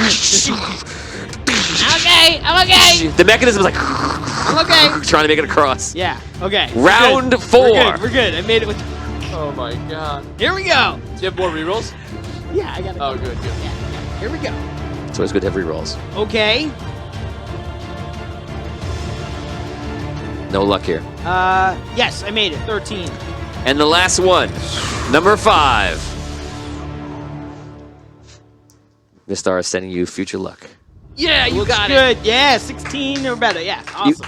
I'm okay. The mechanism is like I'm okay. trying to make it across. Yeah. Okay. We're Round good. 4. We're good. We're good. I made it with. oh my god. Here we go. Do you have more rerolls? Yeah, I got it. Oh, good, good. Yeah. Here we go. It's always good to have rerolls. Okay. No luck here. Yes, I made it. 13. And the last one, number 5. Mr. R is sending you future luck. Yeah, you Looks got it. good. Yeah, 16 or better. Yeah. Awesome.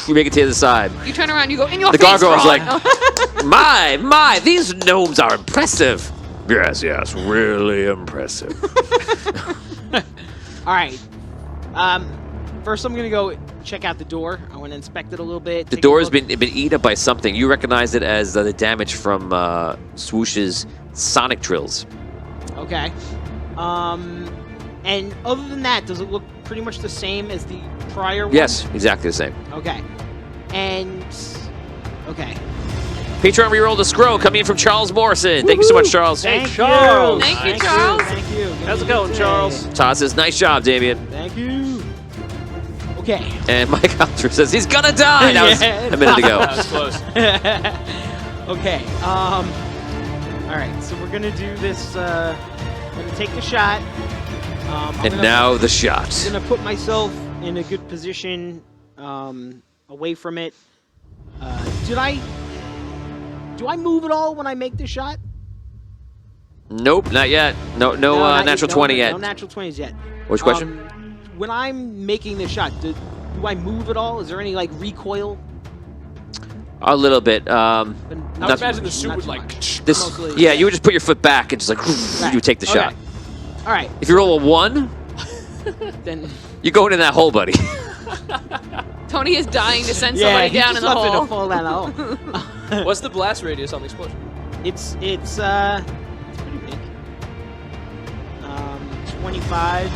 You make it to the other side. You turn around, you go in your The face. gargoyle's Ron. like, my, these gnomes are impressive. Yes, really impressive. All right. First, I'm gonna go check out the door. I want to inspect it a little bit. The take a door has look. been eaten up by something. You recognize it as the damage from Swoosh's sonic drills. Okay. And other than that, does it look pretty much the same as the prior one? Yes, exactly the same. Okay. And okay. Patreon reroll the scroll coming in from Charles Morrison. Thank you so much, Charles. Thank Charles. you. Thank you, Charles. Thank you. How's it going, Charles? Todd says, nice job, Damien. Thank you. Okay. And Mike Alter says, he's gonna die. That was a minute ago. That was close. Okay. All right. So we're gonna do this. I'm gonna take the shot. And now the shot. I'm gonna put myself in a good position, away from it. Do I move at all when I make the shot? Nope, not yet. No, not natural yet. 20 yet. No natural 20s yet. Which question? When I'm making the shot, do I move at all? Is there any like recoil? A little bit. I would Not too imagine the much, suit not would too like. much. This, Mostly, yeah, you would just put your foot back and just like Right. you would take the Okay. shot. All right. If you roll a 1, Then you're going in that hole, buddy. Tony is dying to send yeah, somebody he down just in the left it to hole. fall down the hole. What's the blast radius on the explosion? It's pretty big. 25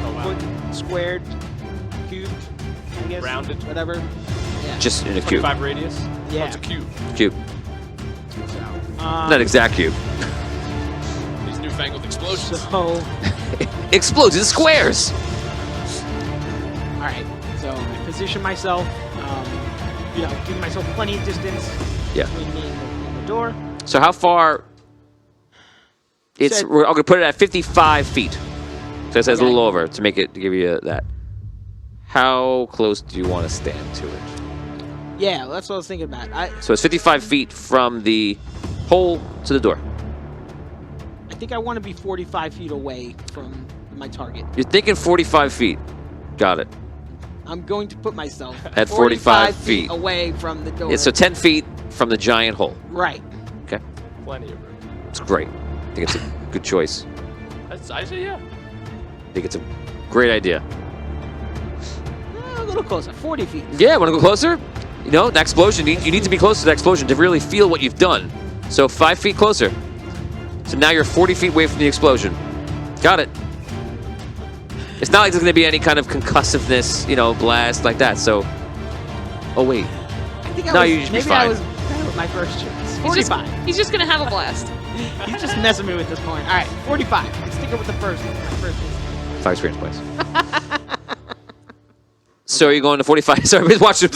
Oh wow. foot squared, cubed, I guess. Rounded. Whatever. Yeah. Just in a cube. 25 radius. Yeah. Oh, it's a cube. Cube. So, Not exact cube. These newfangled explosions. So, Explodes in squares. all right. So I position myself. Give myself plenty of distance Yeah. between me and the door. So how far? I'm Said- going to put it at 55 feet. So it says a Okay. little over to give you that. How close do you want to stand to it? Yeah, that's what I was thinking about. So it's 55 feet from the hole to the door. I think I want to be 45 feet away from my target. You're thinking 45 feet. Got it. I'm going to put myself At 45 feet. away from the door. Yeah, so 10 feet from the giant hole. Right. Okay. Plenty of room. It's great. I think it's a good choice. I say yeah. I think it's a great idea. A little closer. 40 feet. Yeah, want to go closer? You know, that explosion, you need to be close to that explosion to really feel what you've done. So 5 feet closer. So now you're 40 feet away from the explosion. Got it. It's not like there's going to be any kind of concussiveness, blast like that. So, oh wait. I think No, you should be maybe I fine. was better with my first choice. He's just, 45. he's just gonna have a blast. He's just messing me with this point. All right, 45. Let's stick it with the first one. My first one. 5 experience points. So are you going to 45? Sorry, watch it.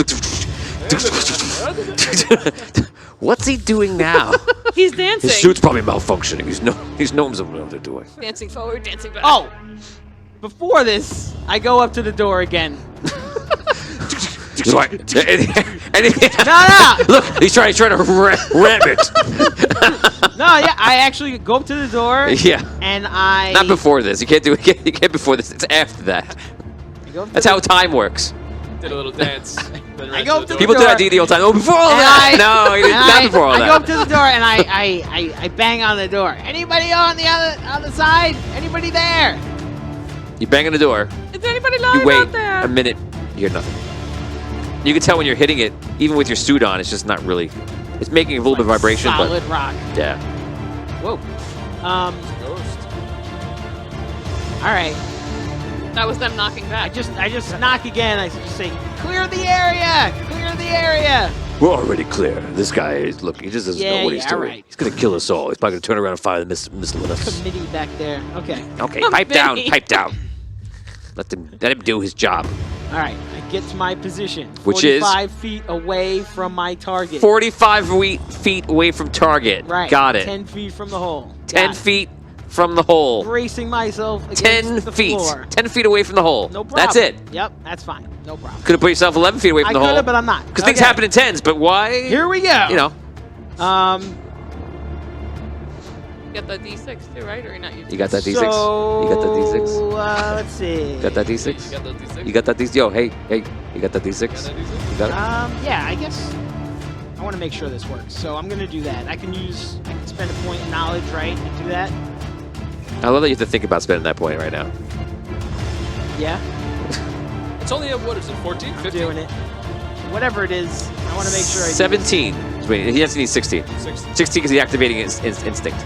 What's he doing now? He's dancing. His suit's probably malfunctioning. These gnomes don't know what they're doing. Dancing forward, dancing back. Oh! Before this, I go up to the door again. No, No! Look, he's trying to ram it. No, yeah, I actually go up to the door. Yeah. And I... Not before this. You can't do it. You can't before this. It's after that. I go up to That's the- how time works. Did a little dance. Then ran go to up the to door. People do that D&D all the time. Oh, before all And that. No, he didn't. and Not before all I that. go up to the door and I bang on the door. Anybody on the other side? Anybody there? You bang on the door. Is there anybody lying You wait out there? a minute. You hear nothing. You can tell when you're hitting it, even with your suit on. It's just not really. It's making a little bit of vibration, Solid rock. but yeah. Whoa. Ghost. All right. That was them knocking I back. just knock again. I just say, clear the area! Clear the area! We're already clear. This guy is look. He just doesn't Yeah, know what he's yeah, doing. right. He's gonna kill us all. He's probably gonna turn around and fire the missile at us. Committee back there. Okay. Okay, pipe down. Committee. Pipe down. Let him do his job. All right. I get to my position. Which is? 45 feet away from my target. 45 feet away from target. Right. Got it. 10 feet from the hole. 10 Got it. feet from the hole. Bracing myself against 10 the feet. floor. 10 feet away from the hole. No problem. That's it. Yep, that's fine. No problem. Could have put yourself 11 feet away from I the could hole. have, but I'm not. Because things Okay. happen in tens, but why? Here we go. You know. You got the D6 too, right? Or you're not using You got that D6? So, You got that D6? let's see. Got that You D6? got the D6? You got that D6? Yo, hey, you got that D6? You got that D6? You got it? Yeah, I guess I want to make sure this works. So I'm going to do that. I can spend a point in knowledge, right, to do that? I love that you have to think about spending that point right now. Yeah, It's only a, what is it, 14? 15? doing it. Whatever it is, I want to make sure I do 17. Wait, he has to need 16. 16. 16 because he's activating his instinct.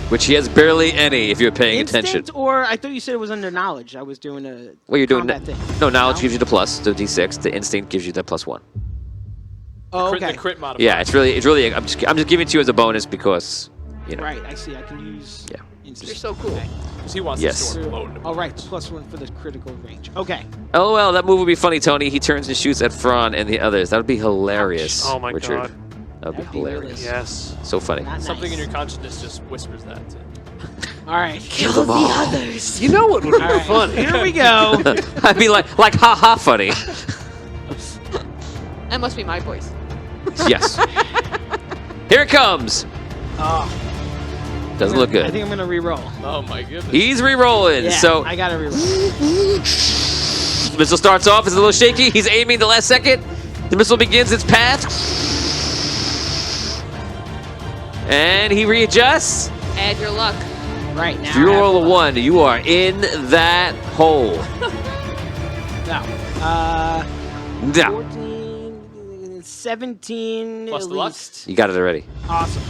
which he has barely any if you're paying Instinct, attention. or I thought you said it was under knowledge. I was doing a Well, you're doing combat thing. no knowledge gives you the plus, the d6. The instinct gives you the +1. Oh, Crit, okay. the crit modifier. Yeah, it's really. I'm just giving it to you as a bonus because you know. Right, I see. I can use. Yeah. Instinct. You're so cool. Okay. Because he wants Yes. the sword blown to All right, +1 for the critical range. Okay. LOL, that move would be funny, Tony. He turns and shoots at Fran and the others. That would be hilarious. Oh my Richard. god. That would be That'd be hilarious. really- Yes. So funny. Not Something in nice. your consciousness just whispers that. All right. Kill them all. You know what would be All right. fun? Here we go. I'd be like haha funny. That must be my voice. Yes. Here it comes. Oh, Doesn't look I good. think I'm gonna re-roll. Oh my goodness. He's re-rolling. Yeah, So I gotta re-roll. missile starts off. It's a little shaky. He's aiming the last second. The missile begins its path. And he readjusts. Add your luck. Right now. If you I have roll a to- 1, you are in that hole. No. Yeah. 14, 17 Plus at the luck? least. You got it already. Awesome.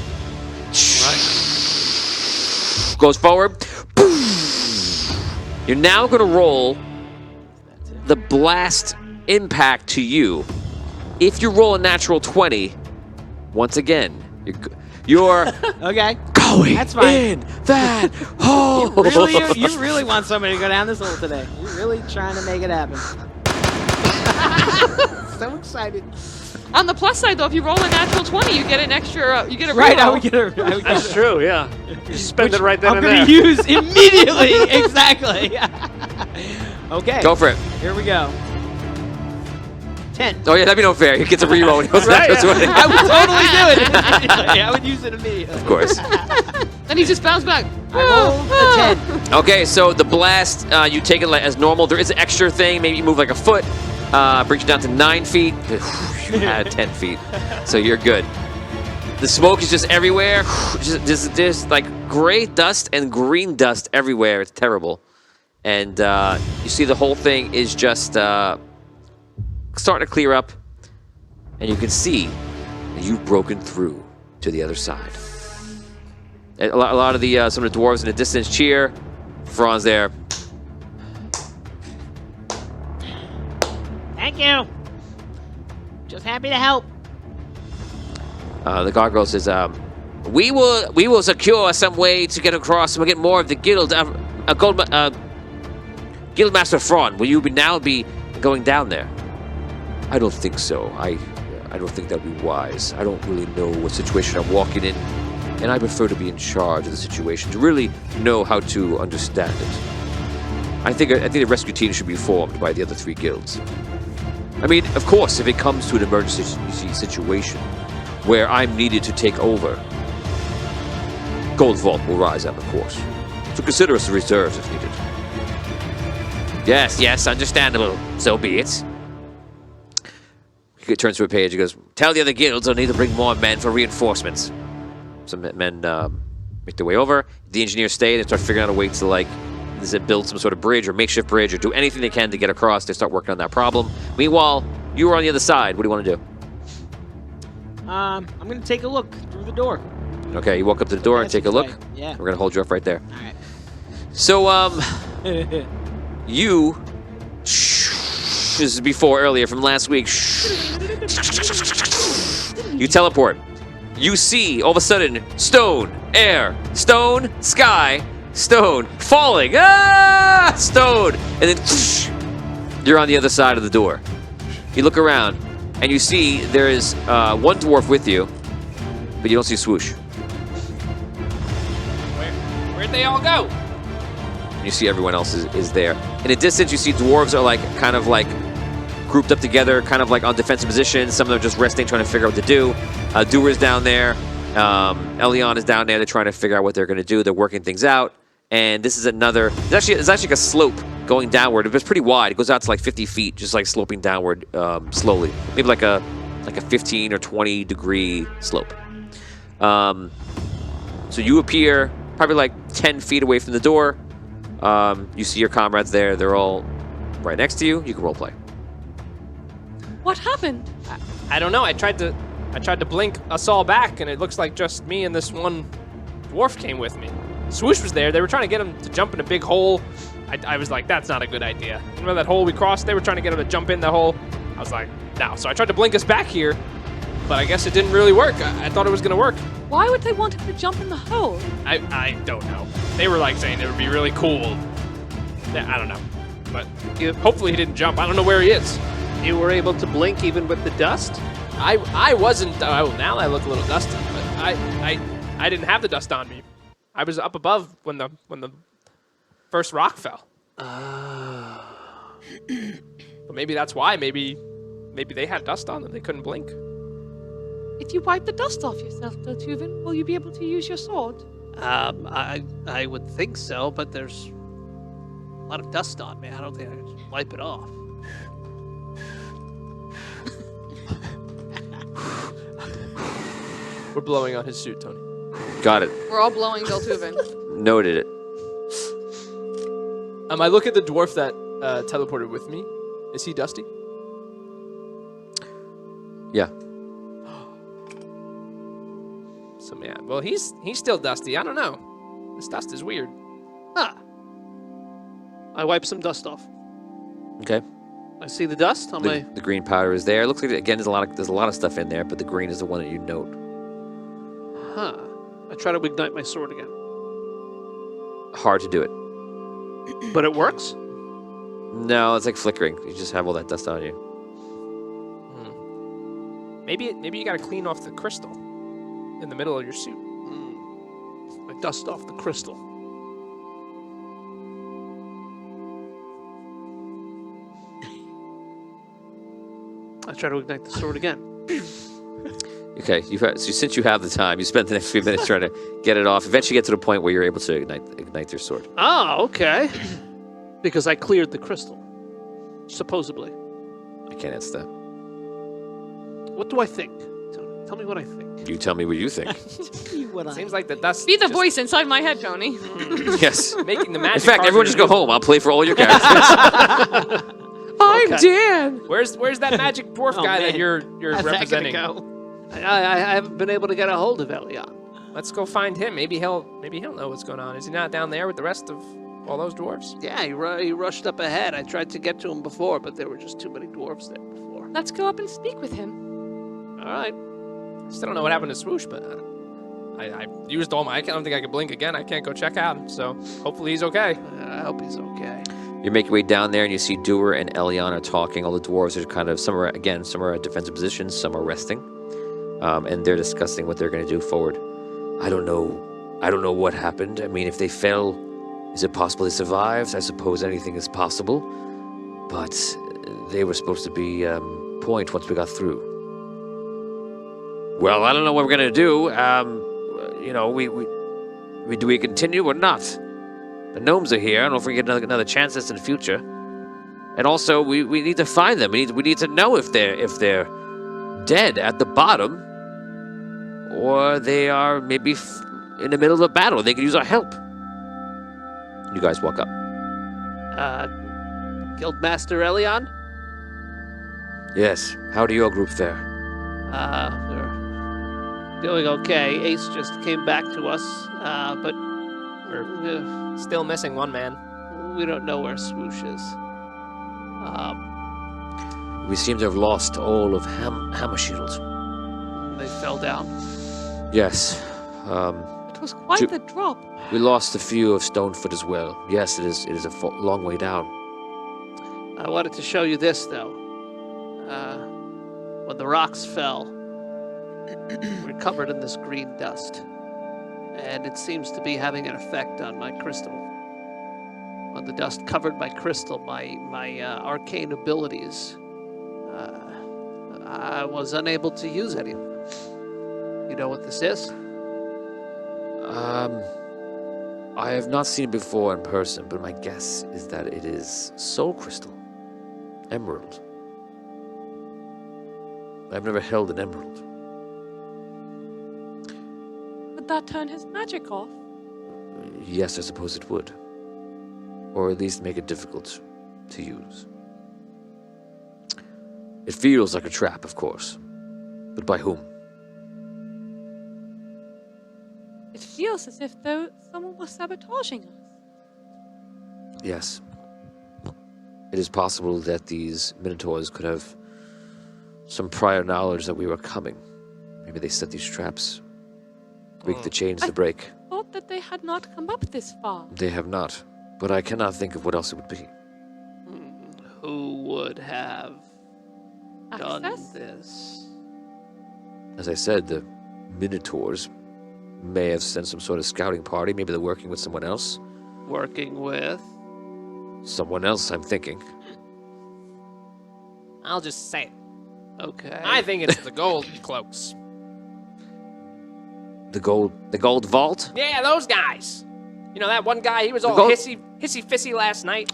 Goes forward. You're now going to roll the blast impact to you. If you roll a natural 20, once again, you're Okay. going That's fine. in that hole. You really want somebody to go down this hole today. You're really trying to make it happen. So excited. On the plus side, though, if you roll a natural 20, you get an extra. You get a Right, I reroll. would get a. I would get That's true, yeah. You spend it right then I'm and gonna there. use immediately. Exactly. Okay. Go for it. Here we go. 10. Oh, yeah, that'd be no fair. He gets a reroll when he goes Right, natural yeah. 20. I would totally do it immediately. I would use it immediately. Of course. Then he just bounced back. I roll a 10. Okay, so the blast, you take it as normal. There is an extra thing. Maybe you move like a foot. Brings you down to 9 feet. You had 10 feet. So you're good. The smoke is just everywhere. Just like gray dust and green dust everywhere. It's terrible. And you see the whole thing is just starting to clear up. And you can see that you've broken through to the other side. A lot of the some of the dwarves in the distance cheer. Fran's there. Thank you. Just happy to help. The gargoyle says, "We will secure some way to get across. We'll get more of the guild. Guildmaster Fran, will you now be going down there?" I don't think so. I don't think that'd be wise. I don't really know what situation I'm walking in, and I prefer to be in charge of the situation to really know how to understand it. I think the rescue team should be formed by the other 3 guilds. I mean, of course, if it comes to an emergency situation where I'm needed to take over, Gold Vault will rise up, of course. So consider us the reserves if needed. Yes, understandable. So be it. He turns to a page. He goes, "Tell the other guilds I'll need to bring more men for reinforcements." Some men make their way over. The engineers stay. They start figuring out a way to build some sort of bridge or makeshift bridge or do anything they can to get across. They start working on that problem. Meanwhile, you were on the other side. What do you want to do? I'm gonna take a look through the door. Okay, you walk up to the door and take a look. Yeah. We're gonna hold you up right there. All right. So, you. This is before earlier from last week. You teleport. You see all of a sudden stone, air, stone, sky, stone, falling. Ah! Stone, and then you're on the other side of the door. You look around and you see there is one dwarf with you, but you don't see Swoosh. Where'd they all go? You see everyone else is there. In the distance, you see dwarves are kind of grouped up together, kind of on defensive positions. Some of them are just resting, trying to figure out what to do. Doer's down there. Elion is down there. They're trying to figure out what they're going to do. They're working things out. And this is another. It's actually a slope going downward. It's pretty wide. It goes out to 50 feet, just sloping downward slowly. Maybe like a 15 or 20 degree slope. So you appear probably 10 feet away from the door. You see your comrades there. They're all right next to you. You can roleplay. What happened? I don't know. I tried to blink us all back, and it looks like just me and this one dwarf came with me. Swoosh was there. They were trying to get him to jump in a big hole. I was like, that's not a good idea. Remember that hole we crossed? They were trying to get him to jump in the hole. I was like, no. So I tried to blink us back here, but I guess it didn't really work. I thought it was going to work. Why would they want him to jump in the hole? I don't know. They were like saying it would be really cool. I don't know. But hopefully he didn't jump. I don't know where he is. You were able to blink even with the dust? I wasn't. Now I look a little dusty, but I didn't have the dust on me. I was up above when the first rock fell. But maybe that's why. Maybe they had dust on them. They couldn't blink. If you wipe the dust off yourself, Tuvin, will you be able to use your sword? I would think so, but there's a lot of dust on me. I don't think I can just wipe it off. We're blowing on his suit, Tony. Got it. We're all blowing Tuvin. Noted it. I look at the dwarf that teleported with me. Is he dusty? Yeah. So man, well he's still dusty. I don't know. This dust is weird. I wipe some dust off. Okay. I see the dust on my... The green powder is there. It looks like, again, there's a lot of stuff in there, but the green is the one that you note. Huh. I try to ignite my sword again. Hard to do it. But it works? No, it's like flickering. You just have all that dust on you. Maybe you gotta clean off the crystal in the middle of your suit. I dust off the crystal. I try to ignite the sword again. Okay, since you have the time, you spend the next few minutes trying to get it off. Eventually get to the point where you're able to ignite your sword. Oh, okay. Because I cleared the crystal. Supposedly. I can't answer that. What do I think? Tell me what I think. You tell me what you think. Seems like the dust. Be the voice inside my head, Tony. Yes. Making the In magic. fact, everyone just go home. I'll play for all your characters. I'm Dan. Where's that magic dwarf guy that you're How's representing? that gonna go? I haven't been able to get a hold of Elion. Let's go find him. Maybe he'll know what's going on. Is he not down there with the rest of all those dwarves? Yeah, he rushed up ahead. I tried to get to him before, but there were just too many dwarves there before. Let's go up and speak with him. All right. Still don't know what happened to Swoosh, but I used all my. I don't think I can blink again. I can't go check out him. So hopefully he's okay. I hope he's okay. You make your way down there, and you see Doer and Elion are talking. All the dwarves are kind of some are at defensive positions, some are resting, and they're discussing what they're going to do forward. I don't know what happened. I mean, if they fell, is it possible they survived? I suppose anything is possible, but they were supposed to be point once we got through. Well, I don't know what we're going to do. Do we continue or not? The gnomes are here. I don't know if we get another chance at this in the future. And also, we need to find them. We need to know if they're dead at the bottom, or they are maybe in the middle of a battle. They could use our help. You guys walk up. Guildmaster Elion? Yes. How do your group fare? We're doing okay. Ace just came back to us, but We're still missing one man. we don't know where Swoosh is. We seem to have lost all of Hammer Shield. They fell down. Yes. It was quite the drop. We lost a few of Stonefoot as well. Yes, it is a long way down. I wanted to show you this, though. When the rocks fell, we're covered in this green dust. And it seems to be having an effect on my crystal. When the dust covered my crystal, my arcane abilities, I was unable to use any of them. You know what this is? I have not seen it before in person, but my guess is that it is Soul Crystal. Emerald. I've never held an emerald. Would that turn his magic off? Yes, I suppose it would. Or at least make it difficult to use. It feels like a trap, of course. But by whom? It feels as if though someone was sabotaging us. Yes. It is possible that these Minotaurs could have some prior knowledge that we were coming. Maybe they set these traps, rigged the chains to break. Thought that they had not come up this far. They have not, but I cannot think of what else it would be. Who would have done Access? this? As I said, the Minotaurs may have sent some sort of scouting party. Maybe they're working with someone else. Working with? Someone else, I'm thinking. I'll just say it. Okay. I think it's the gold cloaks. The gold vault? Yeah, those guys. You know, that one guy, he was The all gold- hissy-fissy last night.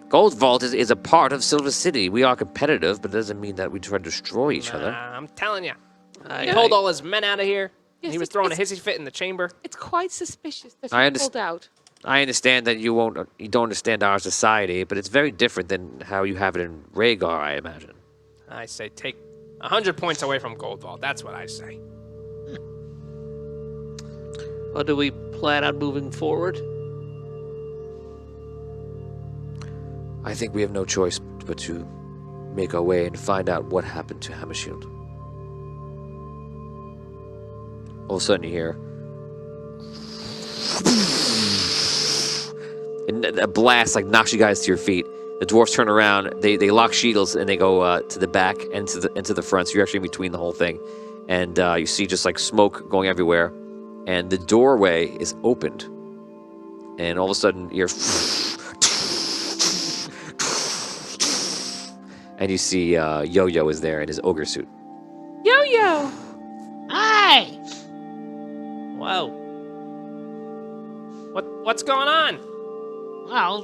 Gold Vault is a part of Silver City. We are competitive, but it doesn't mean that we try to destroy each other. I'm telling you. I, He pulled all his men out of here. Yes, He was it's- throwing a it's- hissy fit in the chamber. It's quite suspicious that I he underst- pulled out. I understand that you don't understand our society, but it's very different than how you have it in Rhaegar, I imagine. I say take 100 points away from Gold Vault. That's what I say. Or do we plan on moving forward? I think we have no choice but to make our way and find out what happened to Hammershield. All of a sudden you hear and a blast like knocks you guys to your feet. The dwarves turn around, they lock shields and they go to the back and to the front. So you're actually in between the whole thing, and you see just like smoke going everywhere, and the doorway is opened, and all of a sudden you're and you see Yo-Yo is there in his ogre suit. Yo-Yo! Hi! Whoa. What's going on? Well,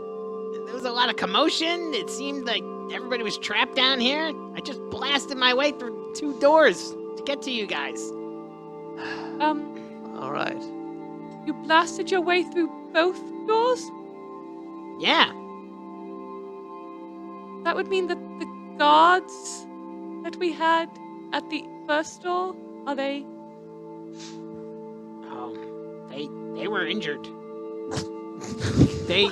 there was a lot of commotion. It seemed like everybody was trapped down here. I just blasted my way through 2 doors to get to you guys. All right. You blasted your way through both doors? Yeah. That would mean that the guards that we had at the first door, are they? Oh, they were injured. they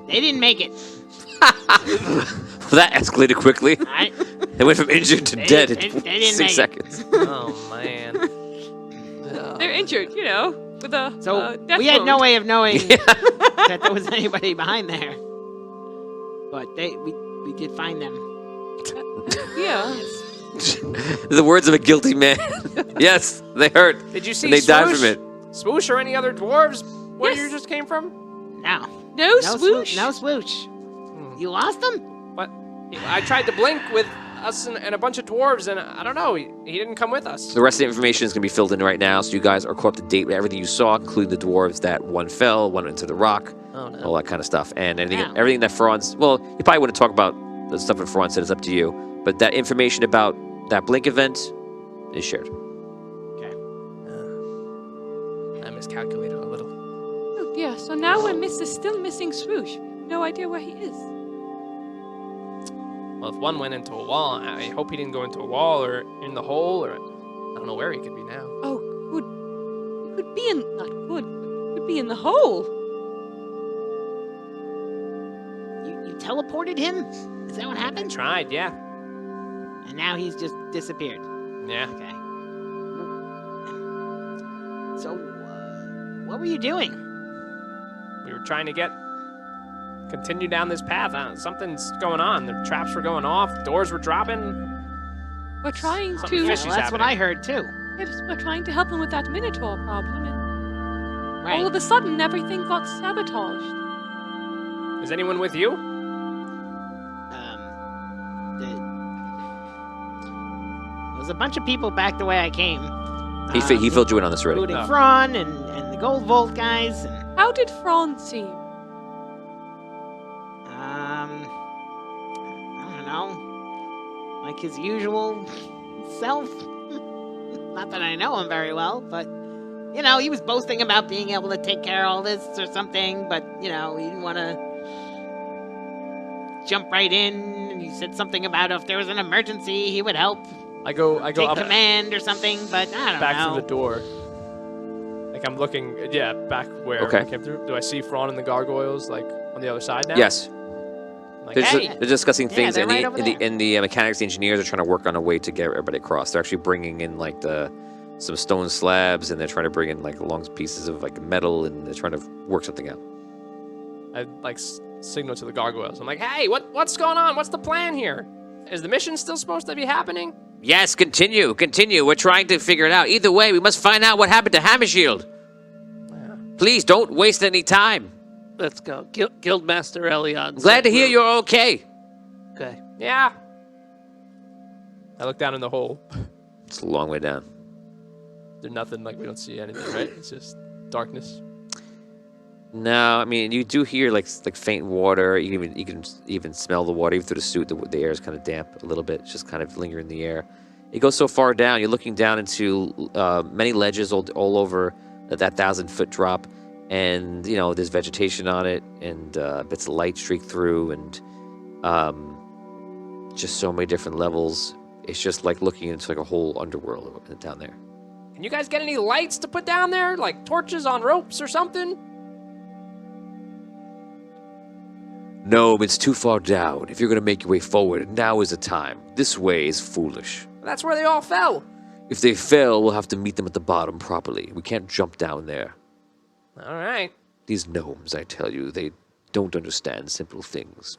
didn't make it. That escalated quickly. I, They went from injured to They- dead they- in they didn't 6 make it. seconds. Oh, man. They're injured, you know, with a so death we had no wound. way of knowing that there was anybody behind there. But we did find them. Yeah. The words of a guilty man. Yes, they hurt. Did you see And they died Swoosh? from it. Swoosh or any other dwarves where Yes. you just came from? No. No swoosh. No swoosh. You lost them? What? I tried to blink with us and a bunch of dwarves, and I don't know, he didn't come with us. The rest of the information is going to be filled in right now, so you guys are caught up to date with everything you saw, including the dwarves that one fell, one into the rock, Oh no. all that kind of stuff. And Wow. everything that Franz, well, you probably wouldn't talk about the stuff that Franz said, it's up to you. But that information about that blink event is shared. I miscalculated a little. Oh dear, so now we're still missing swoosh. No idea where he is. Well, if one went into a wall, I hope he didn't go into a wall or in the hole, or I don't know where he could be now. Oh, could be in, not could, but could be in the hole. You teleported him? Is that what I happened? tried, yeah. And now he's just disappeared. Yeah. Okay. So, what were you doing? We were trying to continue down this path. Something's going on. The traps were going off, doors were dropping. We're trying Something to. Yeah, fishy's well, that's what happening. I heard too. Yes, we're trying to help him with that Minotaur problem, and Right. all of a sudden everything got sabotaged. Is anyone with you? There was a bunch of people back the way I came. He filled you in on this already. Including Oh. Fron and the Gold Vault guys. And, How did Franz seem? I don't know. Like his usual self. Not that I know him very well, but, you know, he was boasting about being able to take care of all this or something, but, you know, he didn't want to jump right in. And he said something about if there was an emergency, he would help I go take up command or something, but I don't back know. through the door. Like Like I'm looking, yeah, back where Okay. I came through. Do I see Thrawn and the gargoyles like on the other side now? Yes. I'm like, They're, hey, they're discussing Yeah, things, they're and right over there. the mechanics, the engineers are trying to work on a way to get everybody across. They're actually bringing in like some stone slabs, and they're trying to bring in like long pieces of like metal, and they're trying to work something out. I like signal to the gargoyles. I'm like, hey, what's going on? What's the plan here? Is the mission still supposed to be happening? Yes, continue. We're trying to figure it out. Either way, we must find out what happened to Hammershield. Yeah. Please don't waste any time. Let's go. Guildmaster Elion. Glad to hear you're okay. Okay. Yeah. I look down in the hole. It's a long way down. There's nothing, like we don't see anything, right? It's just darkness. No, I mean you do hear like faint water. You can even smell the water even through the suit. The air is kind of damp a little bit. It's just kind of lingering in the air. It goes so far down. You're looking down into many ledges all over that 1,000-foot drop, and you know there's vegetation on it, and bits of light streak through, and just so many different levels. It's just like looking into like a whole underworld down there. Can you guys get any lights to put down there? Like torches on ropes or something? No, it's too far down. If you're going to make your way forward, now is the time. This way is foolish. That's where they all fell. If they fail, we'll have to meet them at the bottom properly. We can't jump down there. All right. These gnomes, I tell you, they don't understand simple things.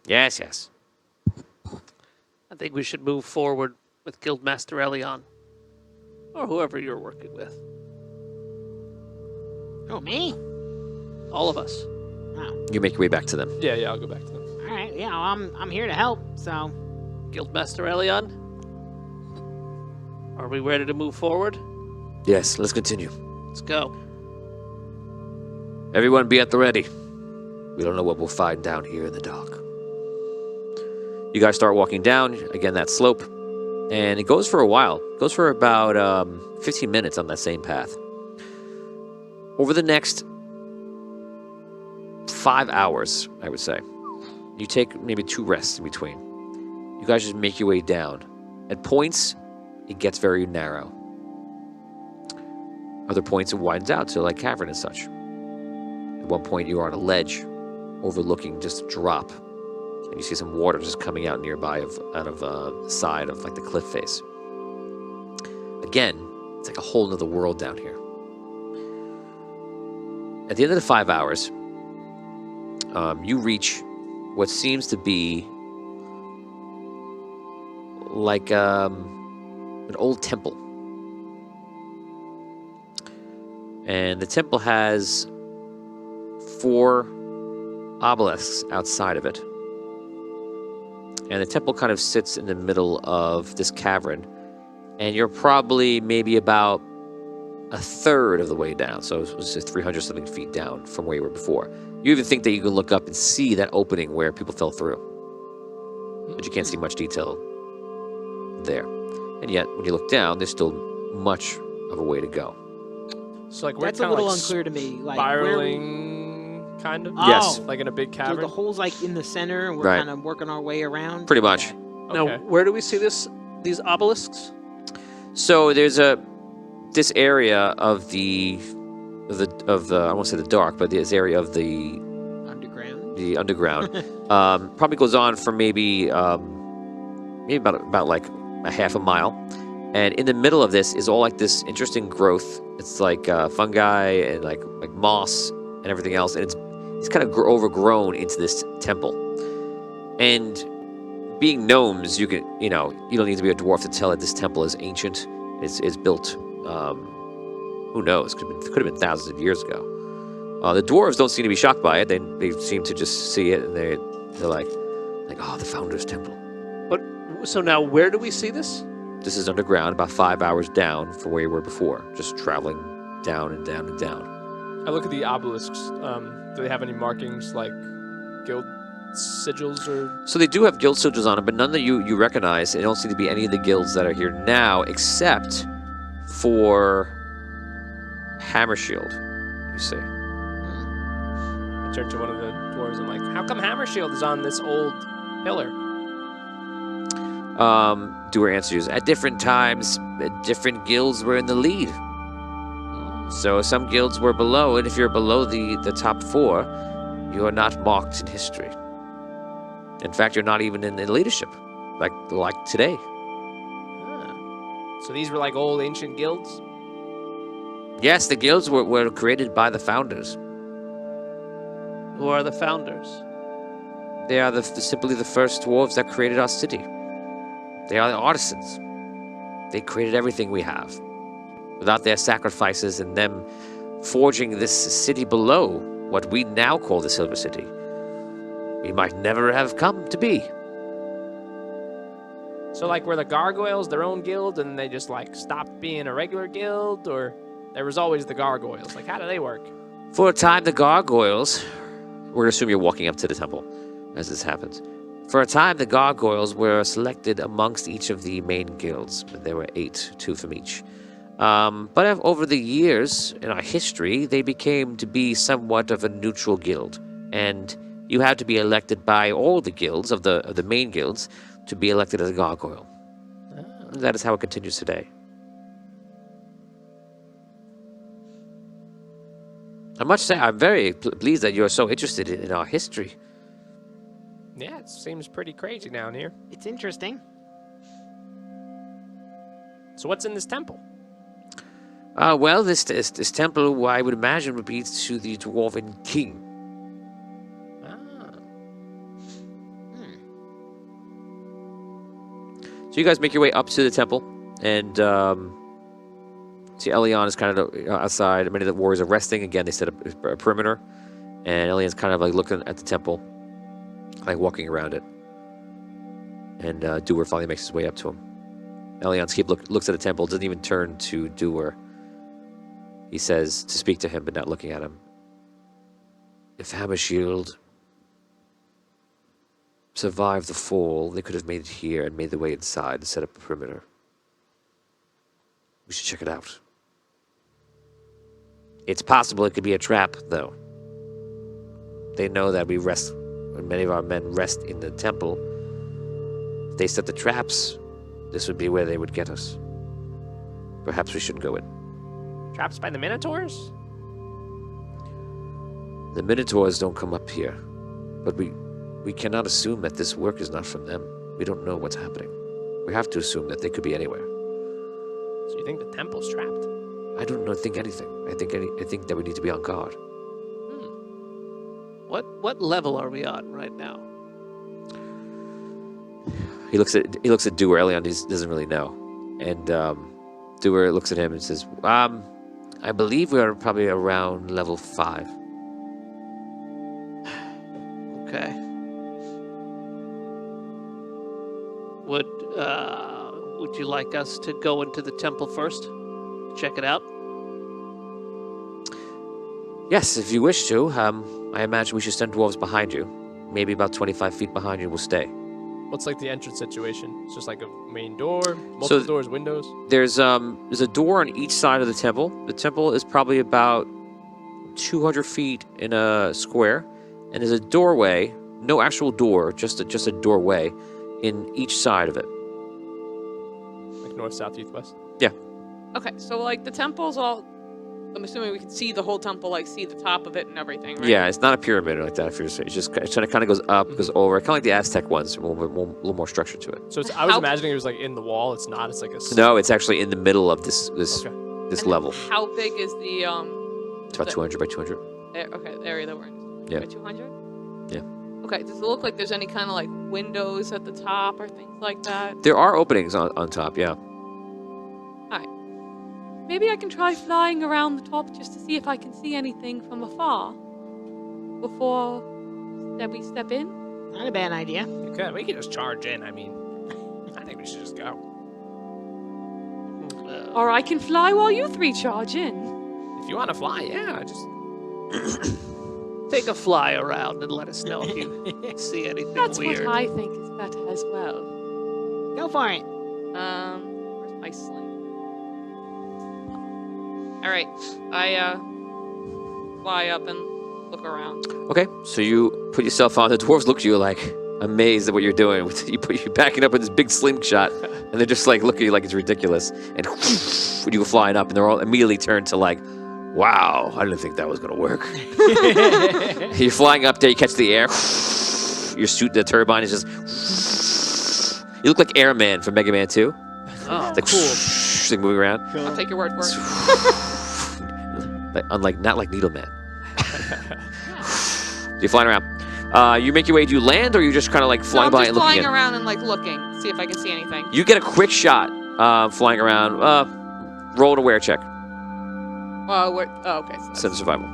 Yes. I think we should move forward with Guildmaster Elion. Or whoever you're working with. Oh, me? All of us. Oh, You make your way back to them. Yeah, I'll go back to them. all right. Yeah, well, I'm here to help. So, Guildmaster Elion? Are we ready to move forward? Yes, let's continue. Let's go. Everyone be at the ready. We don't know what we'll find down here in the dark. You guys start walking down, again, that slope, and it goes for a while. It goes for about 15 minutes on that same path. Over the next 5 hours, I would say, you take maybe 2 rests in between. You guys just make your way down. At points, it gets very narrow. Other points, it widens out to like cavern and such. At one point, you are on a ledge overlooking just a drop. And you see some water just coming out nearby out of the side of like the cliff face. Again, it's like a whole nother world down here. At the end of the 5 hours, you reach what seems to be like an old temple. And the temple has 4 obelisks outside of it. And the temple kind of sits in the middle of this cavern. And you're probably maybe about a third of the way down. So it was just 300 something feet down from where you were before. You even think that you can look up and see that opening where people fell through. But you can't see much detail there. And yet, when you look down, there's still much of a way to go. So like we're that's a kind of little like unclear to me. Like, spiraling, kind of. Oh. Yes. Like in a big So cavern. the hole's like in the center, and we're Right. kind of working our way around. Pretty much. Okay. Now, Okay. where do we see these obelisks? So there's this area of the I won't say the dark, but this area of the underground probably goes on for maybe about like a half a mile, and in the middle of this is all like this interesting growth. It's like fungi and like moss and everything else, and it's kind of overgrown into this temple. And being gnomes, you don't need to be a dwarf to tell that this temple is ancient. It's built, who knows? Could have been thousands of years ago. The dwarves don't seem to be shocked by it. They seem to just see it, and they're like, oh, the founder's temple. So now, where do we see this? This is underground, about 5 hours down from where you were before, just traveling down and down and down. I look at the obelisks. Do they have any markings like guild sigils or? So they do have guild sigils on them, but none that you recognize. They don't seem to be any of the guilds that are here now, except for Hammershield, you see. I turn to one of the dwarves. I'm like, how come Hammershield is on this old pillar? Doer answers, at different times, different guilds were in the lead. So some guilds were below, and if you're below the top 4, you are not marked in history. In fact, you're not even in leadership, like today. So these were like old ancient guilds? Yes, the guilds were created by the founders. Who are the founders? They are simply the first dwarves that created our city. They are the artisans. They created everything we have. Without their sacrifices and them forging this city below what we now call the Silver City, we might never have come to be. So like were the gargoyles their own guild and they just like stopped being a regular guild, or there was always the gargoyles? Like how do they work? For a time, the gargoyles, we're going to assume you're walking up to the temple as this happens. For a time, the gargoyles were selected amongst each of the main guilds. There were 8, 2 from each. But over the years, in our history, they became to be somewhat of a neutral guild. And you had to be elected by all the guilds, of the main guilds, to be elected as a gargoyle. That is how it continues today. I must say, I'm very pleased that you're so interested in our history. Yeah, it seems pretty crazy down here. It's interesting. So what's in this temple? Well, this temple, I would imagine, would be to the Dwarven King. So you guys make your way up to the temple, and see Elion is kind of outside. Many of the warriors are resting. Again, they set up a perimeter, and Elion's kind of like looking at the temple, like walking around it. And Dewar finally makes his way up to him. Elion looks at the temple, doesn't even turn to Dewar. He says to speak to him, but not looking at him. If Hammershield survived the fall, they could have made it here and made their way inside to set up a perimeter. We should check it out. It's possible it could be a trap, though. They know that we rest, when many of our men rest in the temple. If they set the traps, this would be where they would get us. Perhaps we shouldn't go in. Traps by the Minotaurs? The Minotaurs don't come up here, but we cannot assume that this work is not from them. We don't know what's happening. We have to assume that they could be anywhere. So you think the temple's trapped? I don't think anything. I think that we need to be on guard. What level are we on right now? He looks at Dewar. Elion doesn't really know, and Dewar looks at him and says, "I believe we are probably around level 5." Okay. Would you like us to go into the temple first? Check it out? Yes, if you wish to. I imagine we should send dwarves behind you. Maybe about 25 feet behind you will stay. What's like the entrance situation? It's just like a main door, multiple doors, windows? There's a door on each side of the temple. The temple is probably about 200 feet in a square. And there's a doorway, no actual door, just a doorway in each side of it. Like north, south, east, west? Yeah. Okay, so like the temple's all. I'm assuming we can see the whole temple, like see the top of it and everything, right? Yeah, it's not a pyramid like that. If you're saying, it kind of goes up, goes over, kind of like the Aztec ones, a little more structure to it. So I was imagining it was like in the wall. It's not. It's like a. No, it's actually in the middle of this And level. How big is the It's about 200 by 200. the area that we're in? Yeah. By 200? Yeah. Okay, does it look like there's any kind of like windows at the top or things like that? There are openings on top, yeah. Maybe I can try flying around the top just to see if I can see anything from afar before we step in. Not a bad idea. We could just charge in. I mean, I think we should just go. Or I can fly while you 3 charge in. If you want to fly, yeah, just Take a fly around and let us know if you see anything That's weird. what I think is better as well. Go for it. Where's my sling? All right, I fly up and look around. Okay, so you put yourself on. The dwarves look at you like amazed at what you're doing. You're backing up with this big slingshot, and they're just like looking at you like it's ridiculous. And when you go flying up, and they're all immediately turned to like Wow, I didn't think that was going to work. You're flying up there, you catch the air. Your suit, the turbine is just... You look like Airman from Mega Man 2. Oh, It's like, cool. like moving around. I'll take your word for it. Like, not like Needleman. You're flying around. You make your way, do you land, or you just kind of like flying by I'm and just looking flying in? around and like looking, see if I can see anything. You get a quick shot flying around. Roll an aware check. Oh, okay. So Send survival.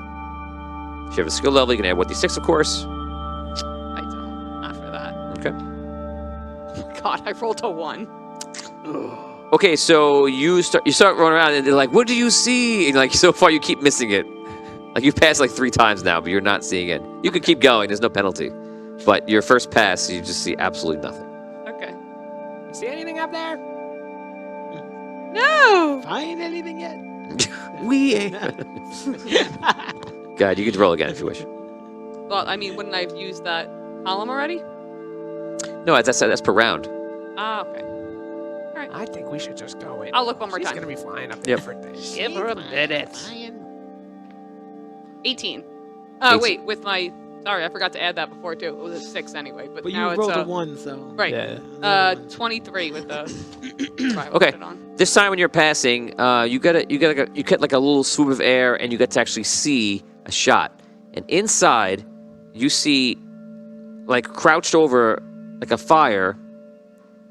If you have a skill level, you can add 1d6, of course. I don't. Not for that. Okay. God, I rolled a 1. Okay, so you start running around, and they're like, "What do you see?" And like, so far, you keep missing it. Like you've passed like 3 times now, but you're not seeing it. You could keep going. There's no penalty. But your first pass, you just see absolutely nothing. Okay. You see anything up there? No! Find anything yet? We ain't. God, you can roll again if you wish. Well, I mean, wouldn't I have used that column already? No, that's per round. Ah, okay. I think we should just go in. I'll look one more She's time. gonna be flying up there Yep. for days. Give her a minute. 18. 18. Wait, with my... Sorry, I forgot to add that before, too. It was a 6 anyway, but But you now it's rolled a 1, so... Right. Yeah. 23 with the... Okay. This time when you're passing, you get like a little swoop of air, and you get to actually see a shot. And inside, you see, like crouched over like a fire,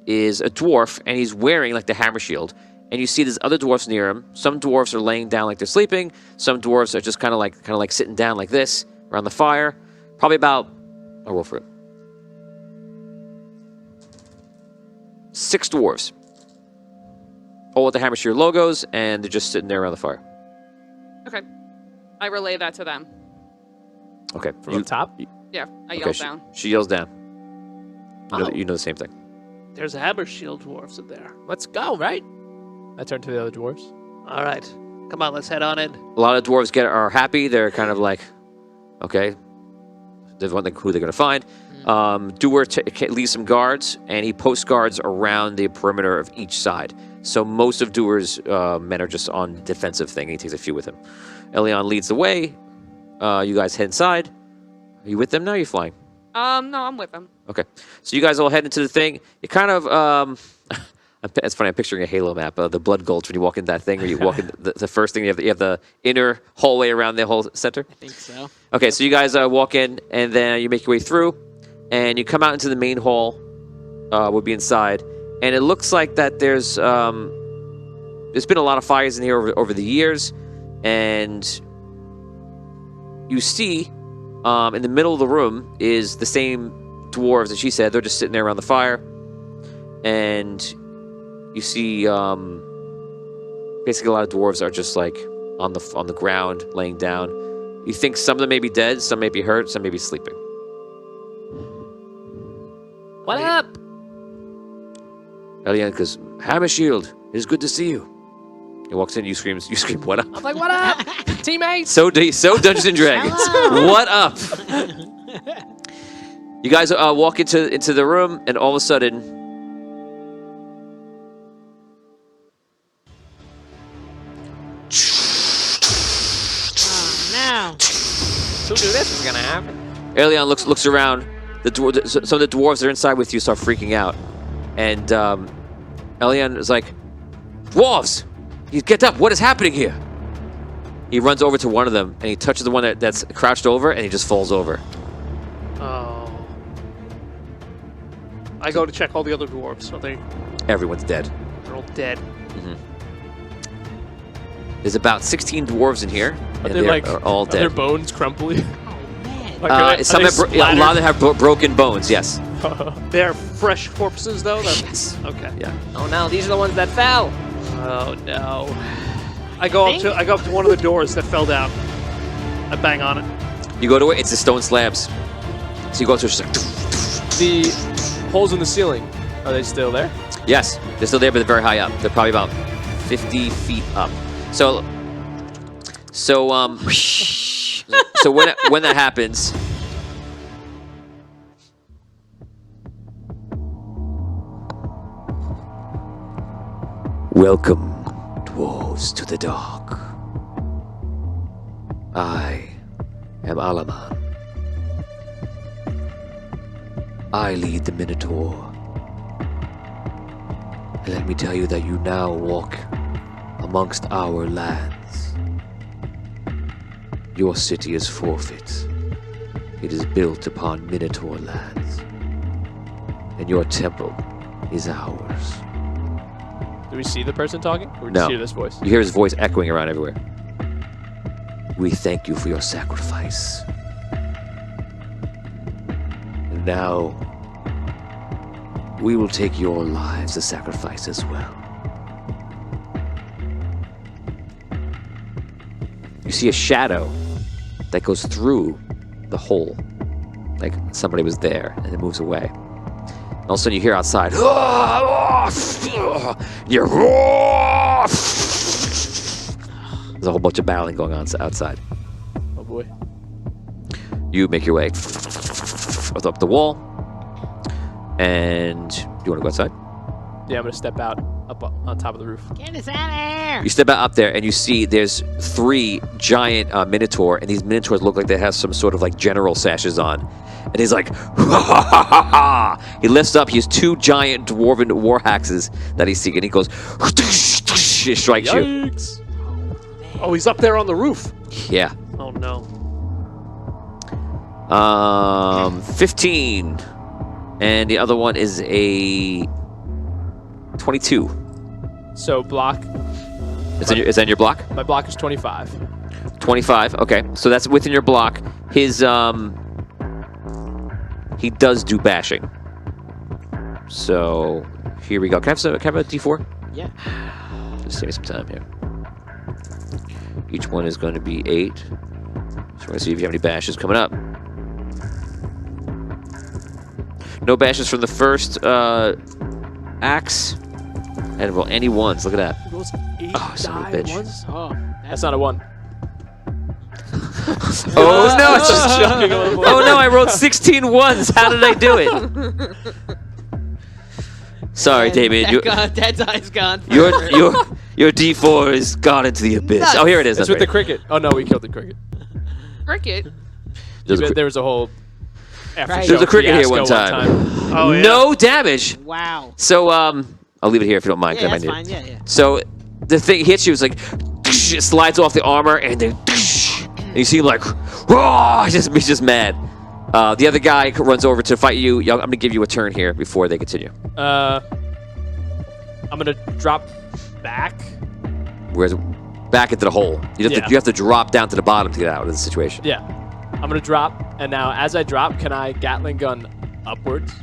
is a dwarf, and he's wearing like the hammer shield. And you see there's other dwarfs near him. Some dwarfs are laying down like they're sleeping. Some dwarfs are just kind of like sitting down like this around the fire. Probably about, I'll roll for it. 6 dwarves. All with the hammer shield logos, and they're just sitting there around the fire. Okay. I relay that to them. Okay. From up top? Yeah, I Okay, yelled down. She yells down. Oh. You know the same thing. There's a hammer shield dwarfs in there. Let's go, right? I turn to the other dwarves. All right. Come on, let's head on in. A lot of dwarves are happy. They're kind of like, okay, they want who they're going to find. Dewar leaves some guards, and he posts guards around the perimeter of each side. So most of Dewar's men are just on the defensive thing. He takes a few with him. Elion leads the way. You guys head inside. Are you with them now? Or are you flying? No, I'm with them. Okay. So you guys all head into the thing. You kind of, it's funny, I'm picturing a Halo map, the Blood Gulch, when you walk in that thing, where you walk in the first thing, you have the inner hallway around the whole center. I think so. Okay, so you guys walk in, and then you make your way through, and you come out into the main hall, would be inside, and it looks like that there's been a lot of fires in here over the years, and you see in the middle of the room is the same dwarves that she said. They're just sitting there around the fire, and you see basically a lot of dwarves are just like on the ground, laying down. You think some of them may be dead, some may be hurt, some may be sleeping. What up? Elian goes, Hammer Shield, it is good to see you. He walks in, you scream, what up? I'm like, what up? Teammates? So Dungeons and Dragons. What up? You guys walk into the room, and all of a sudden, Now. Who knew this was gonna happen? Elion looks around. Some of the dwarves that are inside with you start freaking out, and Elion is like, "Dwarves, you get up! What is happening here?" He runs over to one of them, and he touches the one that's crouched over, and he just falls over. Oh. I go to check all the other dwarves. Are they? Everyone's dead. They're all dead. There's about 16 dwarves in here, and they are all Are their dead. bones crumbly? Oh, man. Like, are they A lot of them have broken bones. Yes. They're fresh corpses, though. Yes. Okay. Yeah. Oh no, these are the ones that fell. Oh no. I go up to one of the doors that fell down. I bang on it. You go to it. It's the stone slabs. So you go to it. It's just like, The holes in the ceiling, are they still there? yes, they're still there, but they're very high up. They're probably about 50 feet up. So when that happens, welcome, dwarves, to the dark. I am Alaman. I lead the Minotaur. And let me tell you that you now walk amongst our lands. Your city is forfeit. It is built upon Minotaur lands. And your temple is ours. Do we see the person talking? Or No. just hear this voice? You hear his voice echoing around everywhere. We thank you for your sacrifice. And now, we will take your lives as sacrifice as well. You see a shadow that goes through the hole. Like somebody was there and it moves away. And all of a sudden you hear outside. You're There's a whole bunch of battling going on outside. Oh boy. You make your way up the wall. And do you want to go outside? Yeah, I'm gonna step out up on top of the roof. Get us out of here! You step out up there and you see there's 3 giant Minotaur, and these Minotaurs look like they have some sort of like general sashes on. And he's like, ha ha ha ha! He lifts up, he has 2 giant dwarven war axes that he's seeking. He goes, he strikes you. Yikes! Oh, he's up there on the roof. Yeah. Oh no. 15. And the other one is a 22. So block. Is that in your block? My block is 25. 25. Okay, so that's within your block. His he does do bashing. So here we go. Can I have a D4? Yeah. Just save me some time here. Each one is going to be 8. So we're going to see if you have any bashes coming up. No bashes from the first axe. And roll any ones. Look at that. Those 8 Oh, son of a die bitch. ones? Oh, That's not a 1. Oh no! It's Just joking. Oh no! I rolled 16 ones. How did I do it? Sorry, Damien. That die's gone. Your D4 is gone into the abyss. Nuts. Oh, here it is. It's That's with the right. cricket. Oh no, we killed the cricket. Cricket. There's a There was a whole. Right. There's a cricket here fiasco one time. Oh, yeah. No damage. Wow. So I'll leave it here if you don't mind. 'cause Yeah, I that's might need it. fine. Yeah, yeah. So the thing hits you. It's like it slides off the armor, and then and you see him like, oh, he's just mad. The other guy runs over to fight you. I'm gonna give you a turn here before they continue. I'm gonna drop back. Whereas back into the hole, you have to drop down to the bottom to get out of the situation. Yeah. I'm gonna drop, and now as I drop, can I Gatling gun upwards?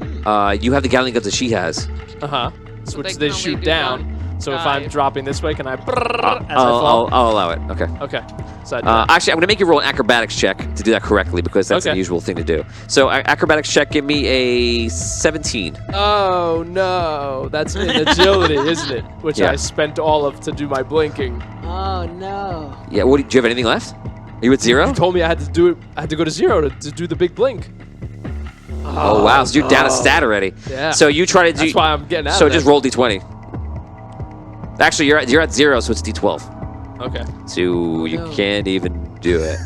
You have the Gatling guns that she has. So they they can only shoot do down. So if I'm dive. dropping this way, can I? As I fall? I'll allow it. Okay. Okay. So I do that. Actually, I'm going to make you roll an acrobatics check to do that correctly because that's an Okay. unusual thing to do. So acrobatics check, give me a 17. Oh no, that's in agility, isn't it? Which Yeah. I spent all of to do my blinking. Oh no. Yeah. Do you have anything left? Are you at 0? You told me I had to do it. I had to go to 0 to do the big blink. Oh wow! So you're down a stat already. Yeah. So you try to do. That's why I'm getting out. So of just there. roll d20. Actually, you're at 0, so it's d12. Okay. So you no. can't even do it.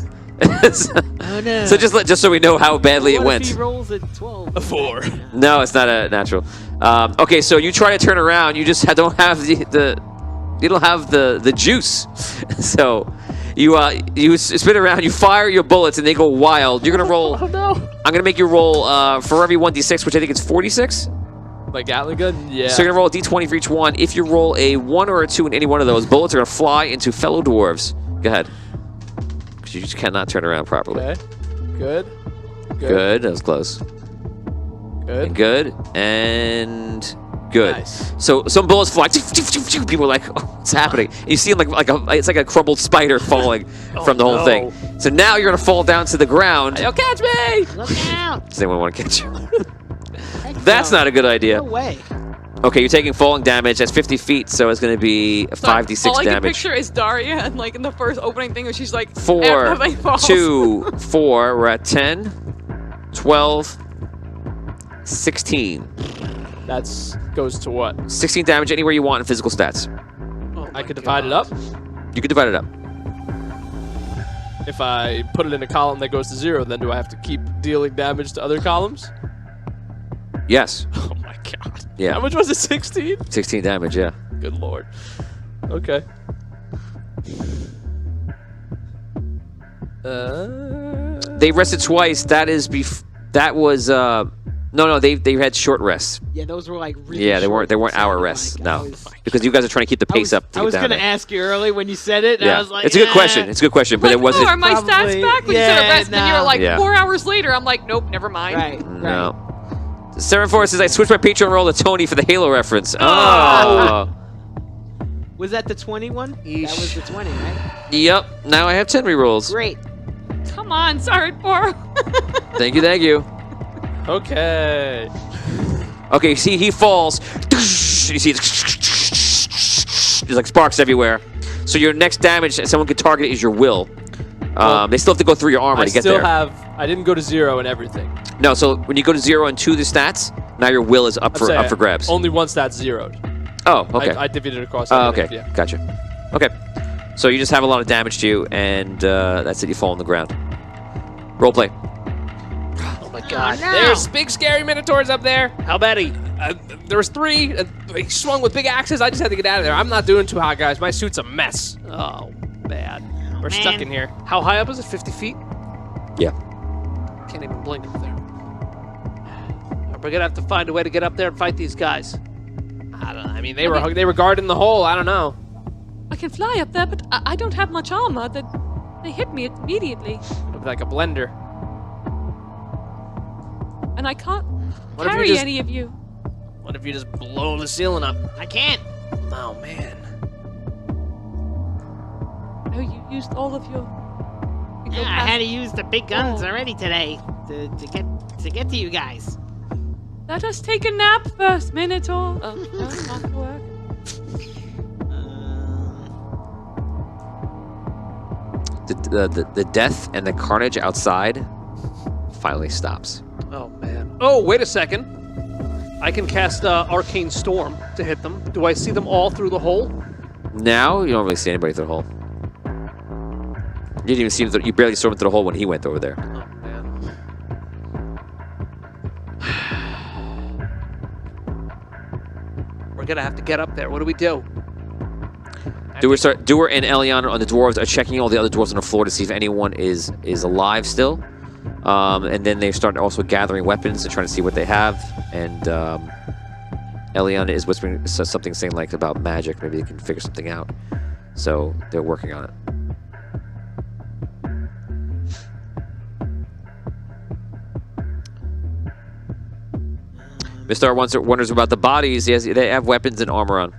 Oh no. So just so we know how badly it What went. if he rolls a 12? A 4. No, it's not a natural. Okay, so you try to turn around. You just don't have you don't have the juice. So you spin around. You fire your bullets, and they go wild. You're gonna roll. Oh no. I'm gonna make you roll for every 1d6, which I think it's 46. Like Gatling gun? Yeah. So you're gonna roll a d20 for each one. If you roll a 1 or a 2 in any one of those, bullets are gonna fly into fellow dwarves. Go ahead. Because you just cannot turn around properly. Okay. Good. Good. That was close. Good. And good. And good. Nice. So some bullets fly. People are like, oh, what's happening? And you see them it's like a crumbled spider falling from the whole no. thing. So now you're gonna fall down to the ground. You'll catch me! Look out! Does anyone want to catch you? Heck That's no. not a good idea. No way. Okay, you're taking falling damage. That's 50 feet, so it's going to be a 5d6 All I can damage. picture is Daria, and like in the first opening thing, where she's like, 4, everything falls. 2, 4. We're at 10, 12, 16. That's goes to what? 16 damage anywhere you want in physical stats. Oh I my could divide it up? You can divide it up. if I put it in a column that goes to 0, then do I have to keep dealing damage to other columns? Yes. Oh my god. Yeah. How much was it? 16? 16 damage, yeah. Good lord. Okay. They rested twice. That was no, they had short rests. Yeah, those were like really Yeah, they weren't short, hour sounded rests. like. No, because you guys are trying to keep the pace up. To I was get down gonna there. ask you early when you said it. And Yeah, I was like, it's a good question. It's a good question, but Like, it wasn't. oh, are my Probably- stats back? When you yeah, said a rest, and you were like, Yeah. 4 hours later, I'm like, nope, never mind. Right. No. Seven Force says I switched my Patreon role to Tony for the Halo reference. Oh. Was that the 20 one? That was the 20, right? Yep. Now I have 10 rerolls. Great. Come on, sorry, Boro. Thank you. Thank you. Okay. Okay, you see, he falls. You see, there's like sparks everywhere. So your next damage that someone can target is your will. They still have to go through your armor I to get still there. I didn't go to 0 and everything. No, so when you go to 0 and 2 the stats, now your will is up for grabs. Only once that's zeroed. Oh, okay. I divvied it across. Oh, everything, okay. Yeah. Gotcha. Okay. So you just have a lot of damage to you, and that's it. You fall on the ground. Roleplay. Oh my god. no. There's big scary minotaurs up there. How many? There was 3. They swung with big axes. I just had to get out of there. I'm not doing too hot, guys. My suit's a mess. Oh, bad. We're stuck in here. How high up is it? 50 feet? Yeah. Can't even blink up there. We're gonna have to find a way to get up there and fight these guys. I don't know. I mean, they were guarding the hole. I don't know. I can fly up there, but I don't have much armor. They hit me immediately, It'll be like a blender. and I can't What if you carry just- any of you. What if you just blow the ceiling up? I can't. Oh man. Oh, you used all of your. you go Yeah, I past- had to use the big guns Oh. already today to get to you guys. Let us take a nap first, Minotaur. Oh, no, not gonna work. The death and the carnage outside finally stops. Oh man. Oh, wait a second. I can cast Arcane Storm to hit them. Do I see them all through the hole? Now you don't really see anybody through the hole. You didn't even see him. You barely saw him through the hole when he went over there. Oh man. We're gonna have to get up there. What do we do? Doer and Elion on the dwarves are checking all the other dwarves on the floor to see if anyone is alive still. And then they start also gathering weapons and trying to see what they have. And Elion is whispering something saying like about magic. Maybe they can figure something out. So they're working on it. Mr. R wonders about the bodies. Yes, they have weapons and armor on.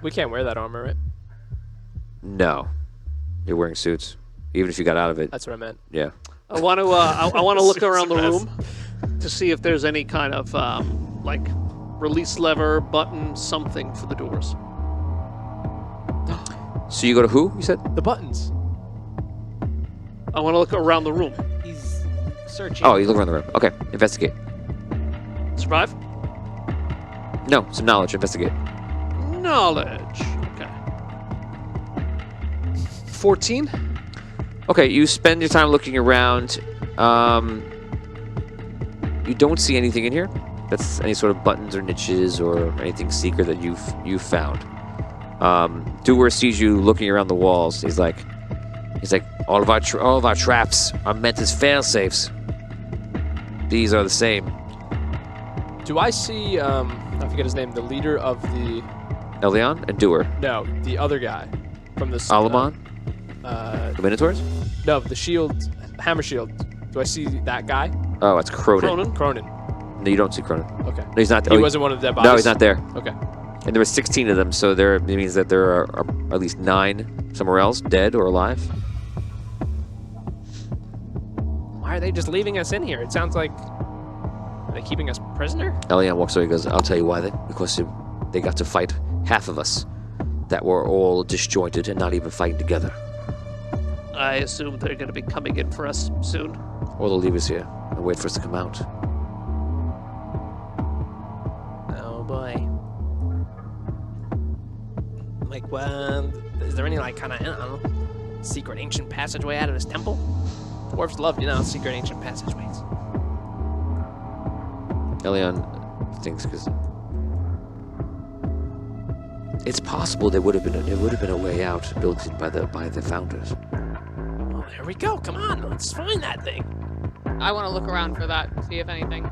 We can't wear that armor, right? No. You're wearing suits. Even if you got out of it. That's what I meant. Yeah. I want to. I want to look Suits around the mess. room to see if there's any kind of like release lever, button, something for the doors. So you go to who, you said? The buttons. I want to look around the room. He's searching. Oh, you look around the room. Okay. Investigate. Survive? No, some knowledge. Investigate. Knowledge. Okay. 14. Okay, you spend your time looking around. You don't see anything in here. That's any sort of buttons or niches or anything secret that you've found. Doer sees you looking around the walls. He's like, all of our traps are meant as fail safes. These are the same. Do I see? I forget his name. The leader of the. Elion and Doer. No, the other guy from the. Alamon? The Minotaurs? No, the shield, hammer shield. Do I see that guy? Oh, it's Cronin. Cronin. No, you don't see Cronin. Okay. No, he's not. He wasn't one of the dead bodies. No, he's not there. Okay. And there were 16 of them, so it means that there are at least 9 somewhere else, dead or alive. Why are they just leaving us in here? It sounds like. Are they keeping us prisoner? Elian walks away and goes, I'll tell you why. Because they got to fight half of us that were all disjointed and not even fighting together. I assume they're going to be coming in for us soon. Or they'll leave us here and wait for us to come out. Oh boy. Like, well, is there any like kind of, I don't know, secret ancient passageway out of this temple? Dwarves love, secret ancient passageways. Elion thinks because it's possible there would have been a way out built in by the founders. Oh, there we go. Come on, let's find that thing. I want to look around for that, see if anything.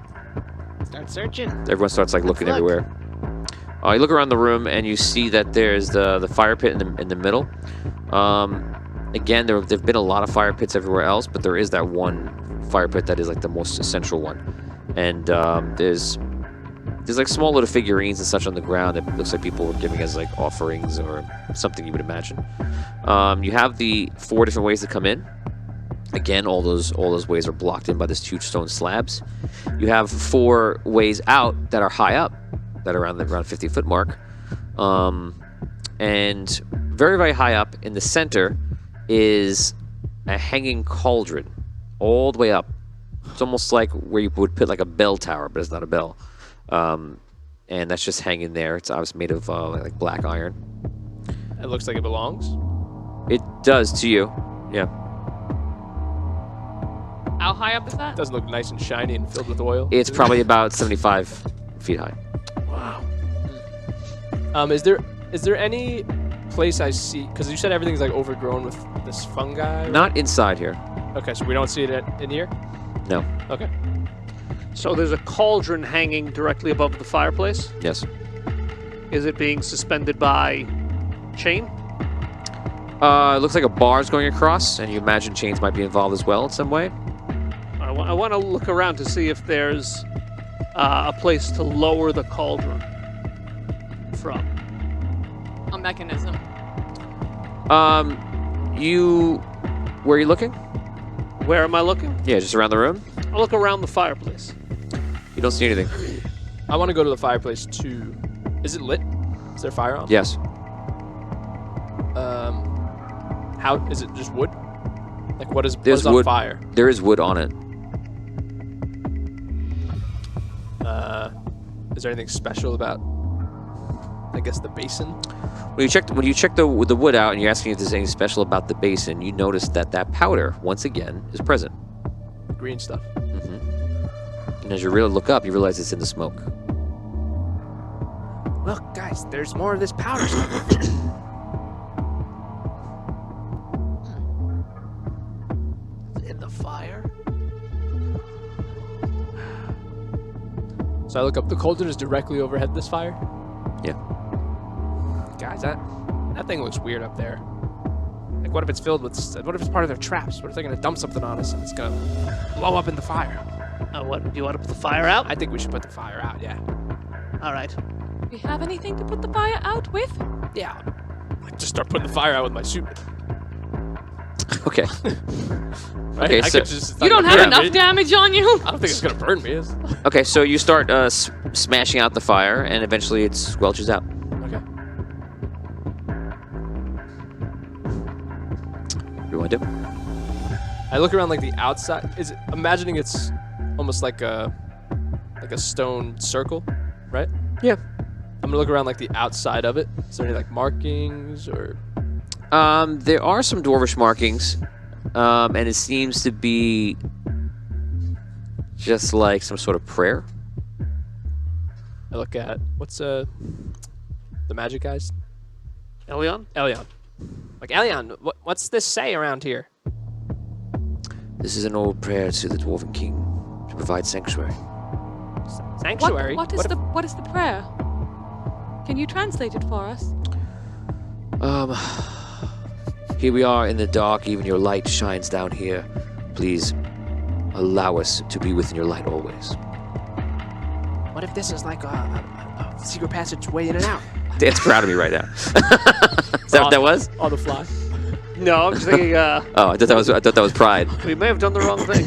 Start searching. Everyone starts like looking look. everywhere. You look around the room and you see that there's the fire pit in the middle. Again, there've been a lot of fire pits everywhere else, but there is that one fire pit that is like the most central one. And there's like small little figurines and such on the ground that looks like people were giving as like offerings or something you would imagine. You have the 4 different ways to come in. Again, all those ways are blocked in by this huge stone slabs. You have 4 ways out that are high up, that are around the 50-foot mark. And very, very high up in the center is a hanging cauldron all the way up. It's almost like where you would put like a bell tower, but it's not a bell. And that's just hanging there. It's obviously made of like black iron. It looks like it belongs. It does to you, yeah. How high up is that? Doesn't look nice and shiny and filled with oil. It's probably about 75 feet high. Wow. Is there any place I see? Because you said everything's like overgrown with this fungi. Right? Not inside here. Okay, so we don't see it in here. No. Okay. So there's a cauldron hanging directly above the fireplace. Yes. Is it being suspended by chain? It looks like a bar's going across, and you imagine chains might be involved as well in some way. I want to look around to see if there's a place to lower the cauldron from. A mechanism. Where are you looking? Where am I looking? Yeah, just around the room. I'll look around the fireplace. You don't see anything. I want to go to the fireplace too. Is it lit? Is there fire on? Yes. How is it? Just wood? Like what is There's on wood. fire? There is wood on it. Is there anything special about? I guess the basin. When you check the wood out and you're asking if there's anything special about the basin, you notice that powder once again is present. Green stuff. And as you really look up, you realize it's in the smoke. Look, guys, there's more of this powder stuff. In the fire. So I look up. The cauldron is directly overhead this fire. Yeah. Guys, that thing looks weird up there. Like, what if it's filled with? What if it's part of their traps? What if they're gonna dump something on us and it's gonna blow up in the fire? What do you want to put the fire out? I think we should put the fire out. Yeah. All right. Do we have anything to put the fire out with? Yeah. Like, just start putting the fire out with my suit. Okay. Right? Okay, I so- could just, You don't have burn enough me. damage on you? I don't think it's gonna burn me. Is it? Okay, so you start smashing out the fire, and eventually it squelches out. Okay. What do you want to do? I look around like the outside. Imagining it's almost like a stone circle, right? Yeah. I'm gonna look around like the outside of it. Is there any like markings or? There are some dwarvish markings, and it seems to be just like some sort of prayer. I look at what's the magic guys? Elion? Elion. Like Elion, what's this say around here? This is an old prayer to the Dwarven King to provide sanctuary. Sanctuary. What is the prayer? Can you translate it for us? Here we are in the dark, even your light shines down here. Please allow us to be within your light always. What if this is like a secret passageway in and out? Dan's proud of me right now. Is that what that was? On the fly. No, I'm just thinking. Oh, I thought that was pride. We may have done the wrong thing.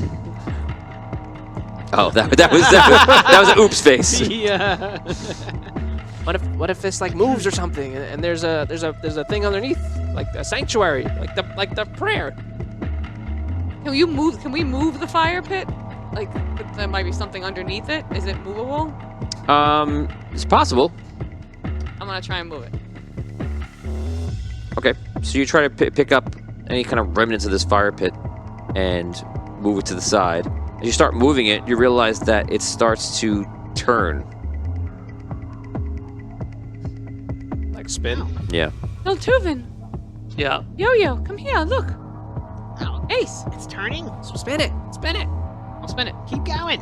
Oh, that was an oops face. Yeah. What if this like moves or something, and there's a thing underneath, like a sanctuary, like the prayer. Can we move the fire pit? Like, there might be something underneath it. Is it movable? It's possible. I'm gonna try and move it. Okay, so you try to pick up any kind of remnants of this fire pit and move it to the side. As you start moving it, you realize that it starts to turn. Like spin? Yeah. No, Tuvin. Yeah. Yo-Yo, come here, look. Oh, Ace. it's turning. So spin it. Spin it. I'll spin it. Keep going.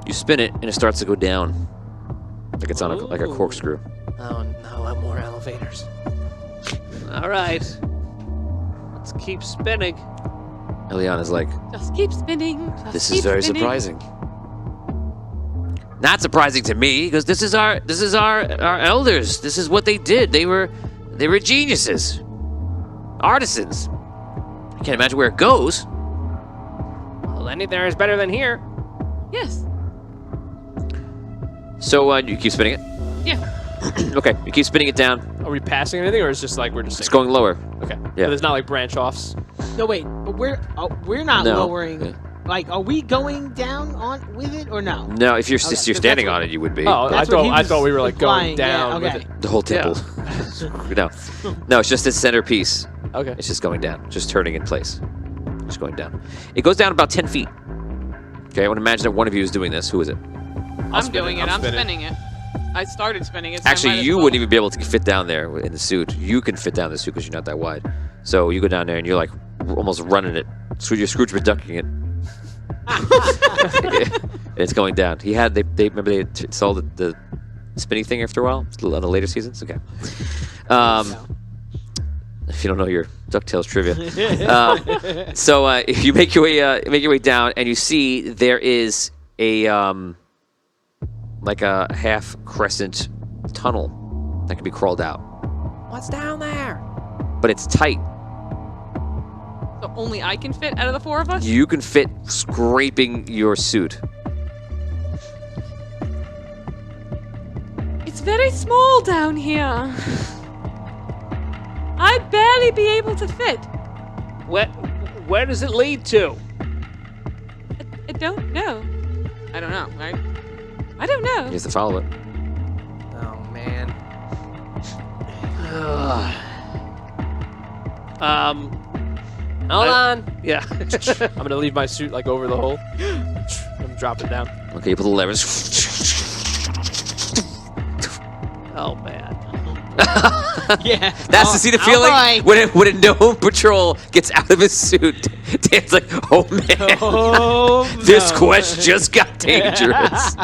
You spin it, and it starts to go down. Like it's on like a corkscrew. Oh no, more elevators. All right. Let's keep spinning. Eliana's like, Just keep spinning. Just this keep is very spinning. surprising. Not surprising to me, because this is our elders. This is what they did. They were geniuses, artisans. I can't imagine where it goes. Well, any there is better than here. Yes. So you keep spinning it. Yeah. Okay, you keep spinning it down. Are we passing anything, or is it just like we're just? It's sinking? going lower. Okay. Yeah. So there's not like branch offs. No, wait, but we're not No. lowering. Yeah. Like, are we going down on with it or no? No, if you're Okay, you're 'cause standing that's on what- it, you would be. Oh, That's what he I was thought we were like implying, going yeah, down okay. with it. The whole temple. No, it's just its centerpiece. Okay. It's just going down, just turning in place, just going down. It goes down about 10 feet. Okay, I want to imagine that one of you is doing this. Who is it? I'm spin it, doing it. I'll I'm spin it. spinning it. I started spinning it. So I Actually, might as you well. wouldn't even be able to fit down there in the suit. You can fit down in the suit because you're not that wide. So you go down there and you're like almost running it. So you're Scrooge McDucking it. And it's going down. They remember they saw the spinning thing after a while on the later seasons. Okay. If you don't know your DuckTales trivia, so if you make your way down and you see there is a like a half crescent tunnel that can be crawled out, What's down there? but it's tight. So only I can fit out of the four of us? You can fit scraping your suit. It's very small down here. I'd barely be able to fit. Where does it lead to? I don't know. I don't know, right? I don't know. You have to follow it. Oh man. Hold on. Yeah. I'm gonna leave my suit like over the hole. I'm dropping down. Okay, you pull the levers. Oh man. Yeah. That's to see the feeling when a gnome patrol gets out of his suit. Dan's like, oh man, Oh, this no. quest just got dangerous.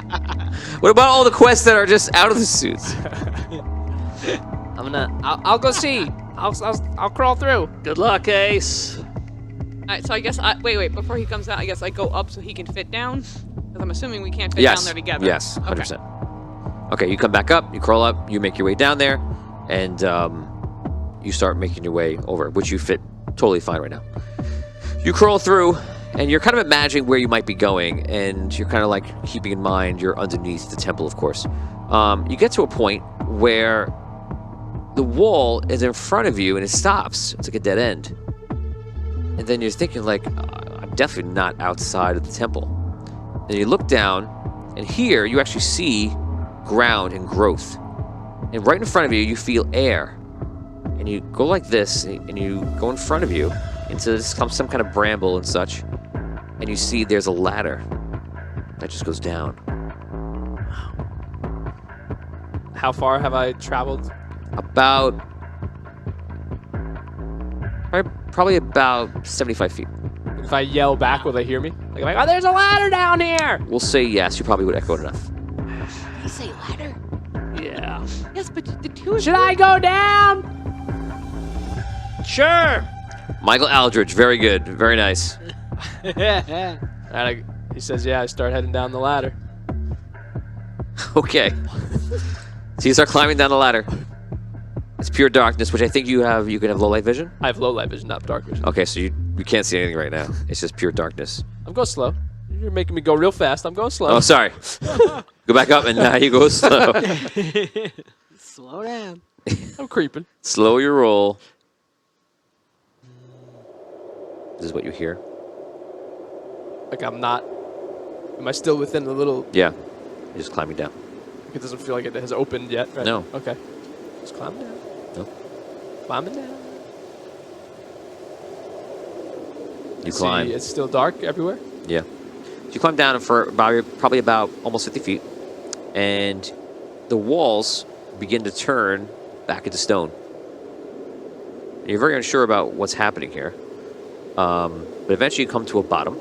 What about all the quests that are just out of the suits? I'll go see. I'll crawl through. Good luck, Ace. Alright, so I guess wait, before he comes out, I guess I go up so he can fit down? Because I'm assuming we can't fit Yes. down there together. Yes, Okay. 100%. Okay, you come back up, you crawl up, you make your way down there, and you start making your way over, which you fit totally fine right now. You crawl through, and you're kind of imagining where you might be going, and you're kind of like keeping in mind you're underneath the temple, of course. You get to a point where the wall is in front of you, and it stops. It's like a dead end. And then you're thinking, like, I'm definitely not outside of the temple. Then you look down, and here you actually see ground and growth. And right in front of you, you feel air. And you go like this, and you go in front of you into some kind of bramble and such. And you see there's a ladder that just goes down. How far have I traveled? About... Probably about 75 feet. If I yell back, will they hear me? Like, oh, there's a ladder down here. We'll say yes, you probably would echo it enough. You say ladder? Yeah. Yes, but the two of Should I go down? Sure. Michael Aldridge, very good, very nice. And he says, yeah, I start heading down the ladder. Okay. So you start climbing down the ladder. It's pure darkness, which I think you have. You can have low light vision. I have low light vision, not dark vision. Okay, so you can't see anything right now. It's just pure darkness. I'm going slow. You're making me go real fast. I'm going slow. Oh, sorry. Go back up, and now you go slow. Slow down. I'm creeping. Slow your roll. This is what you hear. Like I'm not. Am I still within the little? Yeah, you're just climbing down. It doesn't feel like it has opened yet, right? No. Okay. Just climb down. No. Climbing down. You climb. It's still dark everywhere. Yeah. So you climb down for probably about almost 50 feet, and the walls begin to turn back into stone. And you're very unsure about what's happening here. But eventually you come to a bottom,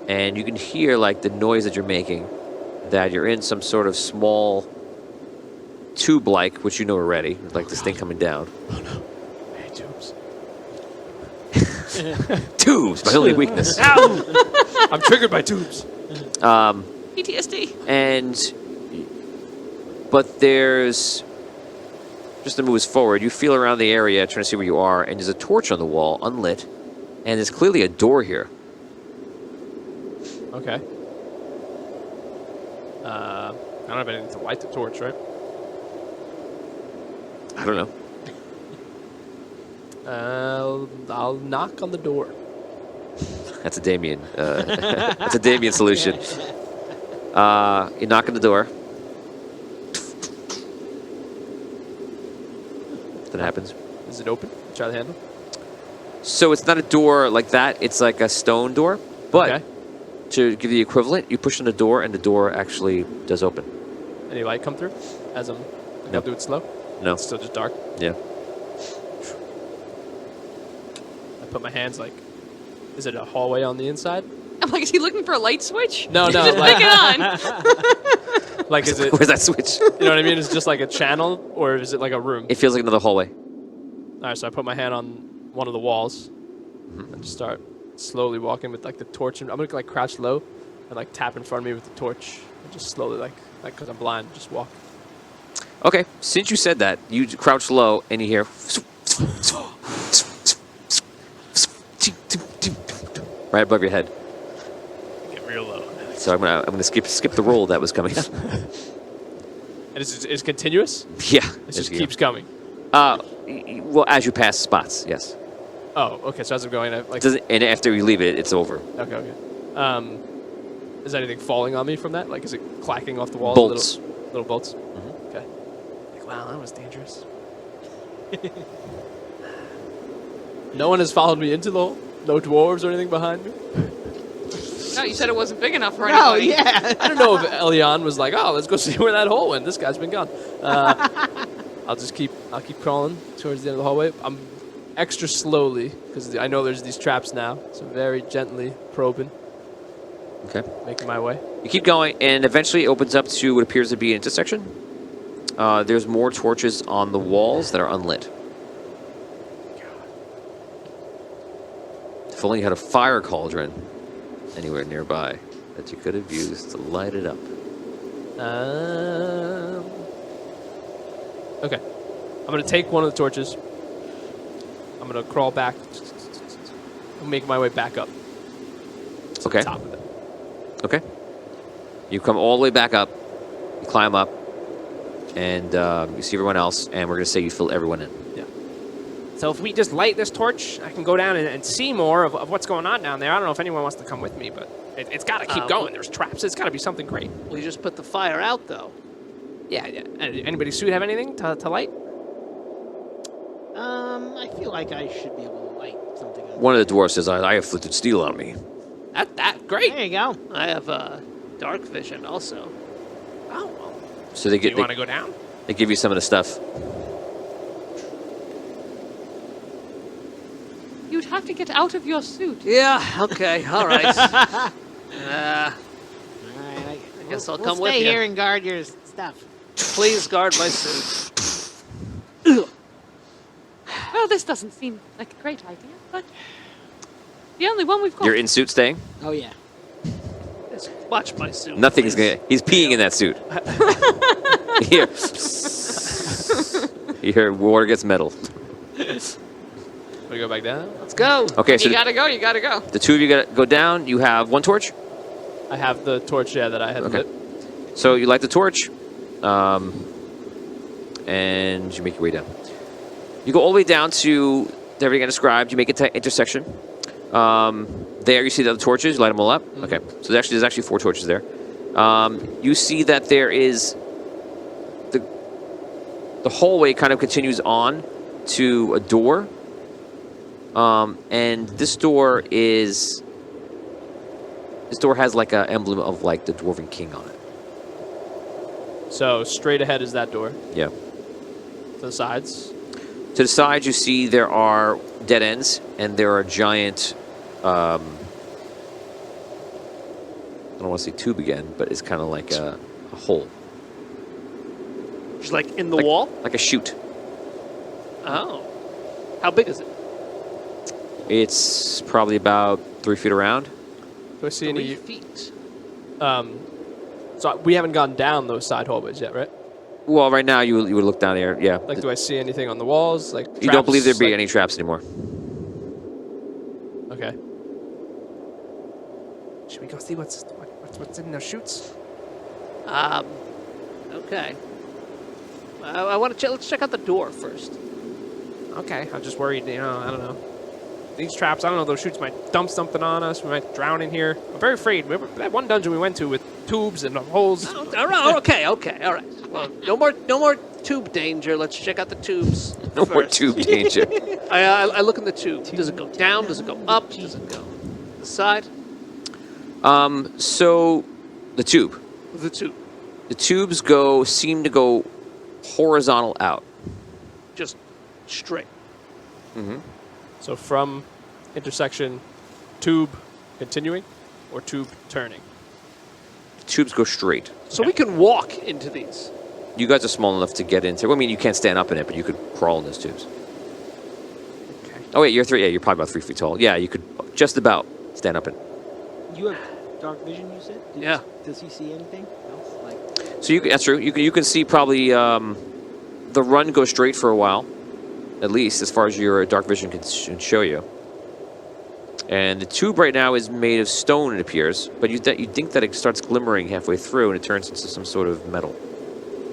and you can hear like the noise that you're making, that you're in some sort of small tube-like, which you know already, like this thing coming down. Oh no! Hey, tubes. Tubes, my only weakness. Ow! I'm triggered by tubes. PTSD. But there's, just to move us forward, you feel around the area trying to see where you are, and there's a torch on the wall, unlit, and there's clearly a door here. Okay. I don't have anything to light the torch, right? I don't know. I'll knock on the door. That's a Damien. That's a Damien solution. You knock on the door. That happens. Is it open? Try the handle. So it's not a door like that. It's like a stone door. But Okay. to give you the equivalent, you push on the door, and the door actually does open. Any light come through? As I'm Nope. I'll do it slow. No. It's still just dark. Yeah. I put my hands like. Is it a hallway on the inside? I'm like, is he looking for a light switch? No, no. Just Like, click it on. like is it? Where's that switch? You know what I mean? Is it just like a channel, or is it like a room? It feels like another hallway. All right, so I put my hand on one of the walls and just start slowly walking with like the torch. And I'm gonna like crouch low and like tap in front of me with the torch and just slowly like because I'm blind, just walk. Okay, since you said that, you crouch low and you hear right above your head. Get real low. So I'm gonna skip the roll that was coming up. And it's continuous. Yeah, It just keeps coming. Well, as you pass spots, yes. Oh, okay. So as I'm going, I like. And after you leave it, it's over. Okay. Is anything falling on me from that? Like, is it clacking off the walls? Bolts. Little bolts. Mhm. Okay. Like, wow, that was dangerous. No one has followed me into the hole. No dwarves or anything behind me. No, you said it wasn't big enough for Oh, anybody. yeah. I don't know if Elion was like, oh, let's go see where that hole went. This guy's been gone. I'll keep crawling towards the end of the hallway. I'm extra slowly because I know there's these traps now. So very gently probing, Okay. making my way. You keep going, and eventually it opens up to what appears to be an intersection. There's more torches on the walls that are unlit. If only you had a fire cauldron anywhere nearby that you could have used to light it up. Okay. I'm going to take one of the torches. I'm going to crawl back. I'm making my way back up. To Okay. the top of it. Okay. You come all the way back up. You climb up, and you see everyone else, and we're going to say you fill everyone in. So if we just light this torch, I can go down and see more of what's going on down there. I don't know if anyone wants to come with me, but it's got to keep going. There's traps. It's got to be something great. We just put the fire out, though. Yeah. Anybody suit have anything to light? I feel like I should be able to light something up. One of the dwarves says, I have flinted steel on me. That great. There you go. I have dark vision also. Oh, well. So they Do you want to go down? they give you some of the stuff. You'd have to get out of your suit. Yeah, okay, all right. All right. I guess I'll we'll come with stay you. here and guard your stuff. Please guard my suit. Well, this doesn't seem like a great idea, but the only one we've got. You're in suit staying? Oh, yeah. Just watch my suit. Nothing's please. gonna. He's peeing in that suit. Here. You hear water gets metal. We go back down. Let's go. Okay, so You gotta go, you gotta go. the two of you gotta go down. You have one torch. I have the torch, that I had Okay. lit. So you light the torch, and you make your way down. You go all the way down to everything I described. You make it to intersection. There you see the other torches. You light them all up. Mm-hmm. Okay. So there's actually 4 torches there. You see that there is the hallway kind of continues on to a door. And this door has like an emblem of like the Dwarven King on it. So straight ahead is that door. Yeah. To the sides. To the side, you see there are dead ends, and there are giant. I don't want to say tube again, but it's kind of like a hole, Just like in the wall? like a chute. Oh. How big is it? It's probably about 3 feet around. Do I see 3 any? feet. So we haven't gone down those side hallways yet, right? Well, right now you would look down there. Yeah. Like, do I see anything on the walls? Like, You don't believe there'd be like- any traps anymore. Okay. Should we go see what's in those chutes? Okay. I want to let's check out the door first. Okay, I'm just worried, I don't know. These traps, I don't know, those chutes might dump something on us. We might drown in here. I'm very afraid. Remember that one dungeon we went to with tubes and holes? Oh, all right, okay, all right. Well, no more tube danger. Let's check out the tubes. No more first. tube danger. I look in the tube. Does it go down? Does it go up? Does it go the side? So the tube. The tube. The tubes seem to go horizontal out. Just straight. Mm-hmm. So from intersection, tube continuing, or tube turning? Tubes go straight. So we can walk into these. You guys are small enough to get into. I mean, you can't stand up in it, but you could crawl in those tubes. Okay. Oh wait, you're 3. Yeah, you're probably about 3 feet tall. Yeah, you could just about stand up in. You have dark vision, you said? Yeah. Does he see anything else? Like, So that's true. You can see probably the run go straight for a while, at least as far as your dark vision can show you. And the tube right now is made of stone, it appears, but you think that it starts glimmering halfway through and it turns into some sort of metal.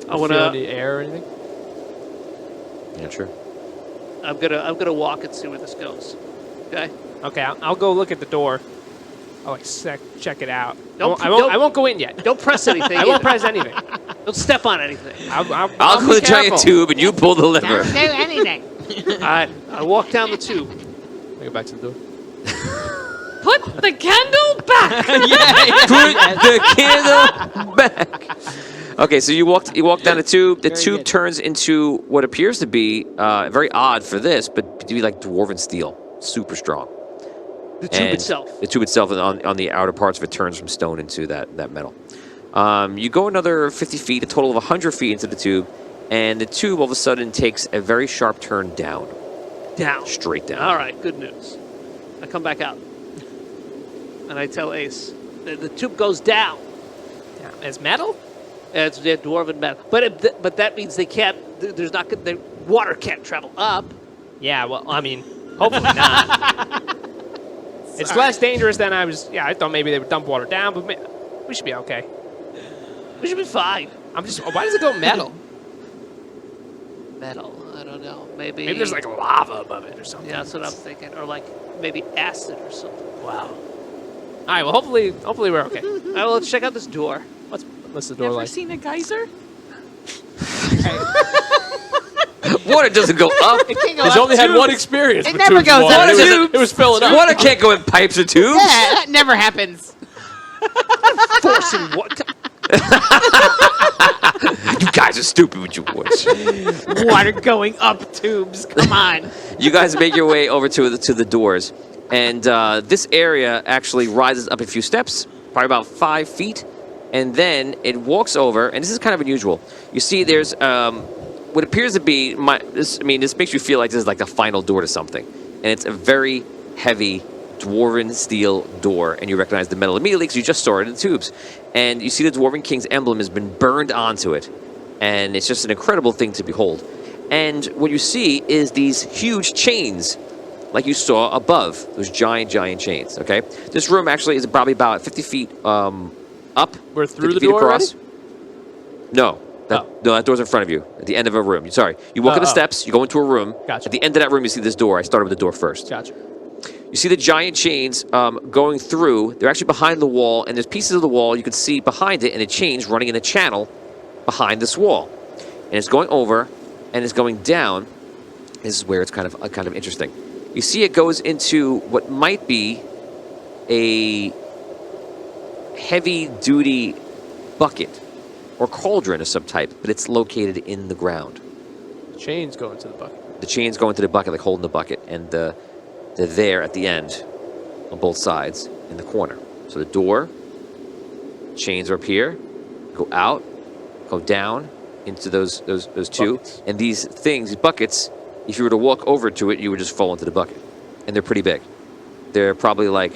I Feel want to. any air or anything? Yeah, sure. I'm gonna walk and see where this goes. Okay. Okay, I'll go look at the door. I'll like check it out. Don't- I won't don't- I won't go in yet. Don't press anything. I won't either. press anything. Don't step on anything. I'll be go the giant careful. tube and you pull the lever. do anything. All right. I walk down the tube. I go back to the door. Put the candle back. Put the candle back. Okay, so you walk down the tube. The Very tube good. turns into what appears to be very odd for this, but to be like dwarven steel, super strong. The tube And itself. The tube itself, on the outer parts of it, turns from stone into that metal. You go another 50 feet, a total of 100 feet into the tube, and the tube all of a sudden takes a very sharp turn down, Down. straight down. All right. Good news. I come back out, and I tell Ace the tube goes down. Yeah, it's metal? It's dwarven metal, but that means they can't. There's not. The water can't travel up. Yeah, well, I mean, hopefully not. It's less dangerous than I was. Yeah, I thought maybe they would dump water down, but we should be okay. We should be fine. I'm just. Why does it go metal? Metal. I don't know. Maybe. Maybe there's like lava above it or something. Yeah, that's what I'm thinking. Or like maybe acid or something. Wow. All right. Well, hopefully we're okay. All right. Well, let's check out this door. What's the door Never like? seen a geyser? Water doesn't go up. He's only had one experience. It with never tubes goes water. up It was- tubes. It was filling up. Water can't go in pipes or tubes. Yeah, that never happens. Forcing what? You guys are stupid with your voice. Water going up tubes. Come on. You guys make your way over to the doors, and this area actually rises up a few steps, probably about 5 feet, and then it walks over. And this is kind of unusual. You see, there's what appears to be this makes you feel like this is like the final door to something, and it's a very heavy dwarven steel door, and you recognize the metal immediately because you just saw it in the tubes, and you see the Dwarven King's emblem has been burned onto it, and it's just an incredible thing to behold. And what you see is these huge chains, like you saw above, those giant chains. Okay, this room actually is probably about 50 feet up. We're through 50 the feet door across. No. No, that door's in front of you, at the end of a room. Sorry. You walk up the steps, you go into a room. Gotcha. At the end of that room, you see this door. I started with the door first. Gotcha. You see the giant chains going through. They're actually behind the wall, and there's pieces of the wall you can see behind it, and a chain's running in a channel behind this wall. And it's going over, and it's going down. This is where it's kind of interesting. You see it goes into what might be a heavy-duty bucket or cauldron of some type, but it's located in the ground. Chains go into the bucket. The chains go into the bucket, like holding the bucket, and they're there at the end on both sides in the corner. So the door, chains are up here, go out, go down into those two. Buckets. And these things, these buckets, if you were to walk over to it, you would just fall into the bucket. And they're pretty big. They're probably like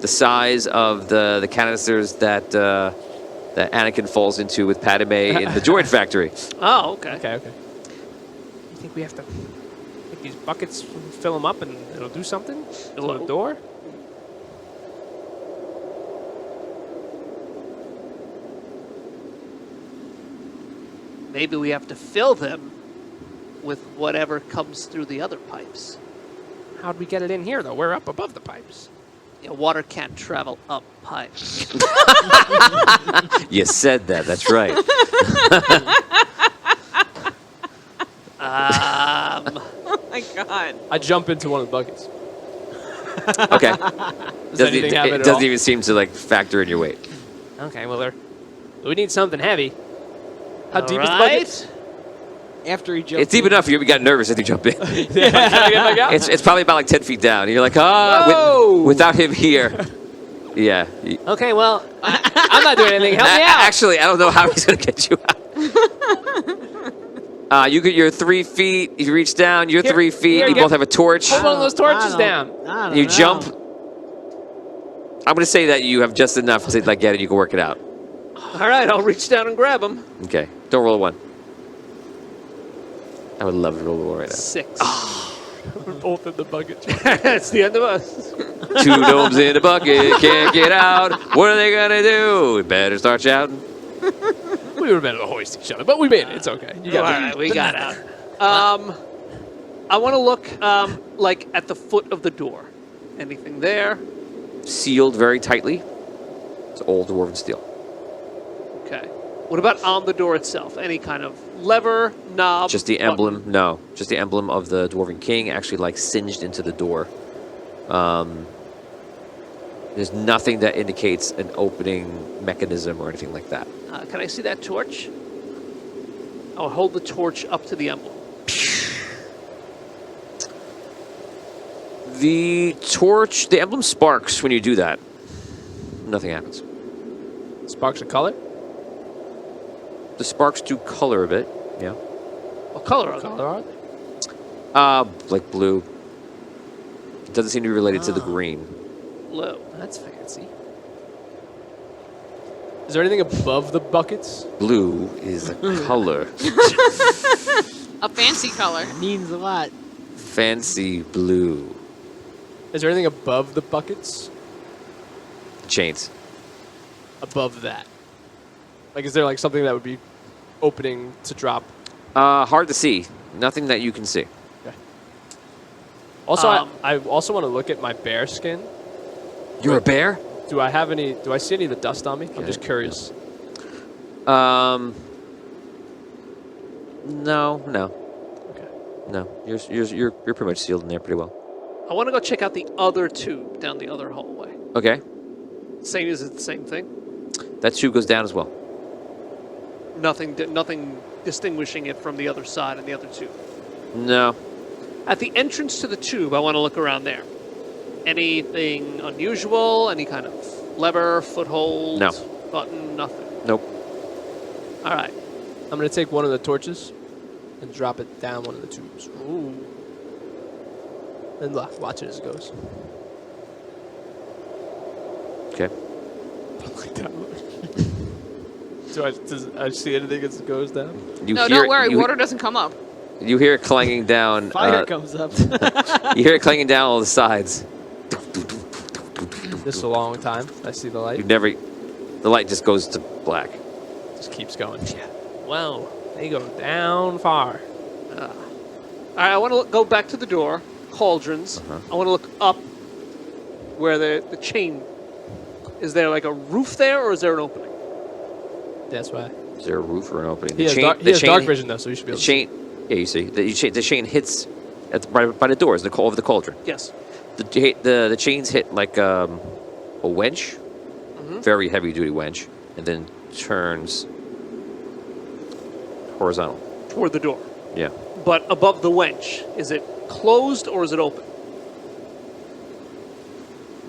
the size of the canisters that Anakin falls into with Padme in the Droid Factory. Oh, okay. Okay. You think we have to take these buckets, fill them up, and it'll do something? Fill the door? Maybe we have to fill them with whatever comes through the other pipes. How'd we get it in here, though? We're up above the pipes. Yeah, water can't travel up pipes. You said that. That's right. Oh my god. I jump into one of the buckets. Okay. anything have it at doesn't all? even seem to like factor in your weight. Okay, well, we need something heavy. How deep is the bucket? After he jumps It's deep in. enough. You got nervous as you jump in. Can I get back out? It's probably about like 10 feet down. You're like, Whoa! without him here. Yeah. Okay, well, I'm not doing anything. Help me out. Actually, I don't know how he's going to get you out. You're 3 feet. If you reach down, you're Here, 3 feet. here, You get- both have a torch. Hold one of those torches down. I don't You know. jump. I'm going to say that you have just enough to like get it. You can work it out. All right, I'll reach down and grab them. Okay. Don't roll a 1. I would love to roll a 1 right now. 6. We're both in the bucket. That's the end of us. 2 gnomes in a bucket, can't get out. What are they going to do? We better start shouting. We would have been able to hoist each other, but we made it. It's okay. You All got right, we got out. I want to look like at the foot of the door. Anything there? Sealed very tightly. It's old dwarven steel. Okay. What about on the door itself? Any kind of lever, knob? Just the emblem. No, just the emblem of the Dwarven King, actually like singed into the door. There's nothing that indicates an opening mechanism or anything like that. Can I see that torch? I'll hold the torch up to the emblem. The torch, the emblem sparks when you do that. Nothing happens. sparks of color. The sparks do color a bit. Yeah. What color are they? Color are they? Like blue. It doesn't seem to be related to the green. Blue. That's fancy. Is there anything above the buckets? Blue is a color. A fancy color. Means a lot. Fancy blue. Is there anything above the buckets? Chains. Above that? Like, is there like something that would be opening to drop? Hard to see. Nothing that you can see. Also, I also want to look at my bear skin. You're a bear? Do I have any? Do I see any of the dust on me? I'm just curious. No. Okay. No. You're pretty much sealed in there pretty well. I want to go check out the other tube down the other hallway. Okay. Same, is it the same thing? That tube goes down as well. Nothing distinguishing it from the other side and the other tube. No. At the entrance to the tube, I want to look around there. Anything unusual? Any kind of lever, foothold? No. Button? Nothing. Nope. All right. I'm gonna take one of the torches and drop it down one of the tubes. Ooh. And watch it as it goes. Okay. Like that. Does I see anything as it goes down? You No, hear don't worry. You, Water doesn't come up. you hear it clanging down. Fire comes up. You hear it clanging down all the sides. This is a long time. I see the light. You never. The light just goes to black. Just keeps going. Yeah. Wow. They go down far. All right, I want to go back to the door. Cauldrons. I want to look up where the chain. Is there like a roof there, or is there an opening? That's why. Is there a roof or an opening? He has dark vision though, so you should be The able to chain. Yeah, you see. The chain hits by the doors, over the cauldron. Yes. The chains hit like a wench, very heavy duty wench, and then turns horizontal Toward the door. Yeah. But above the wench, is it closed or is it open?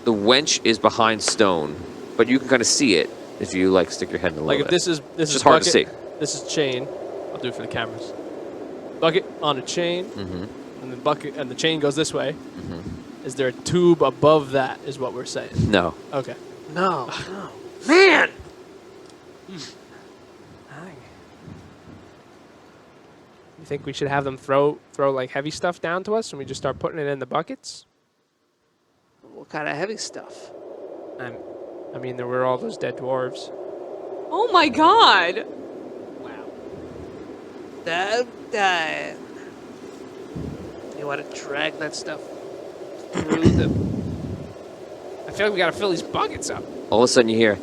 The wench is behind stone, but you can kind of see it if you like stick your head in a little Like if bit. this is It's just hard to bucket, see. This is chain. I'll do it for the cameras. Bucket on a chain, and the bucket and the chain goes this way. Is there a tube above that? Is what we're saying. No. Okay. No. Man! You think we should have them throw like heavy stuff down to us and we just start putting it in the buckets? What kind of heavy stuff? I mean, there were all those dead dwarves. Oh my god! That you want to drag that stuff through the... I feel like we gotta fill these buckets up. All of a sudden you hear,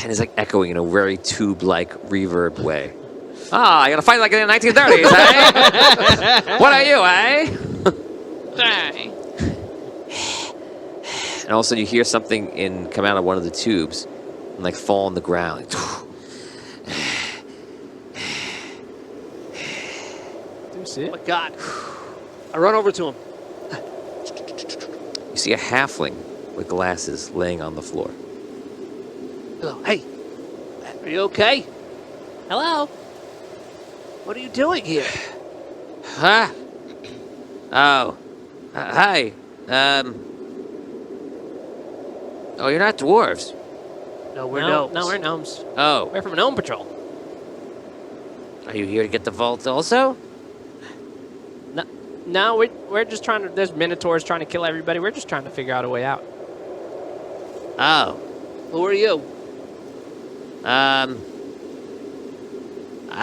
and it's like echoing in a very tube-like reverb way. Ah, you gotta fight like in the 1930s, eh? What are you, eh? And all of a sudden you hear something come out of one of the tubes and like fall on the ground. Do you see Oh it? my God. I run over to him. You see a halfling with glasses laying on the floor. Hello. Hey. Are you okay? Hello? What are you doing here? Huh? Oh. Hi. Oh, you're not dwarves. No, we're No, gnomes. no, we're gnomes. Oh. We're from Gnome Patrol. Are you here to get the vault also? No, we're just trying to. There's minotaurs trying to kill everybody. We're just trying to figure out a way out. Oh. Who are you? I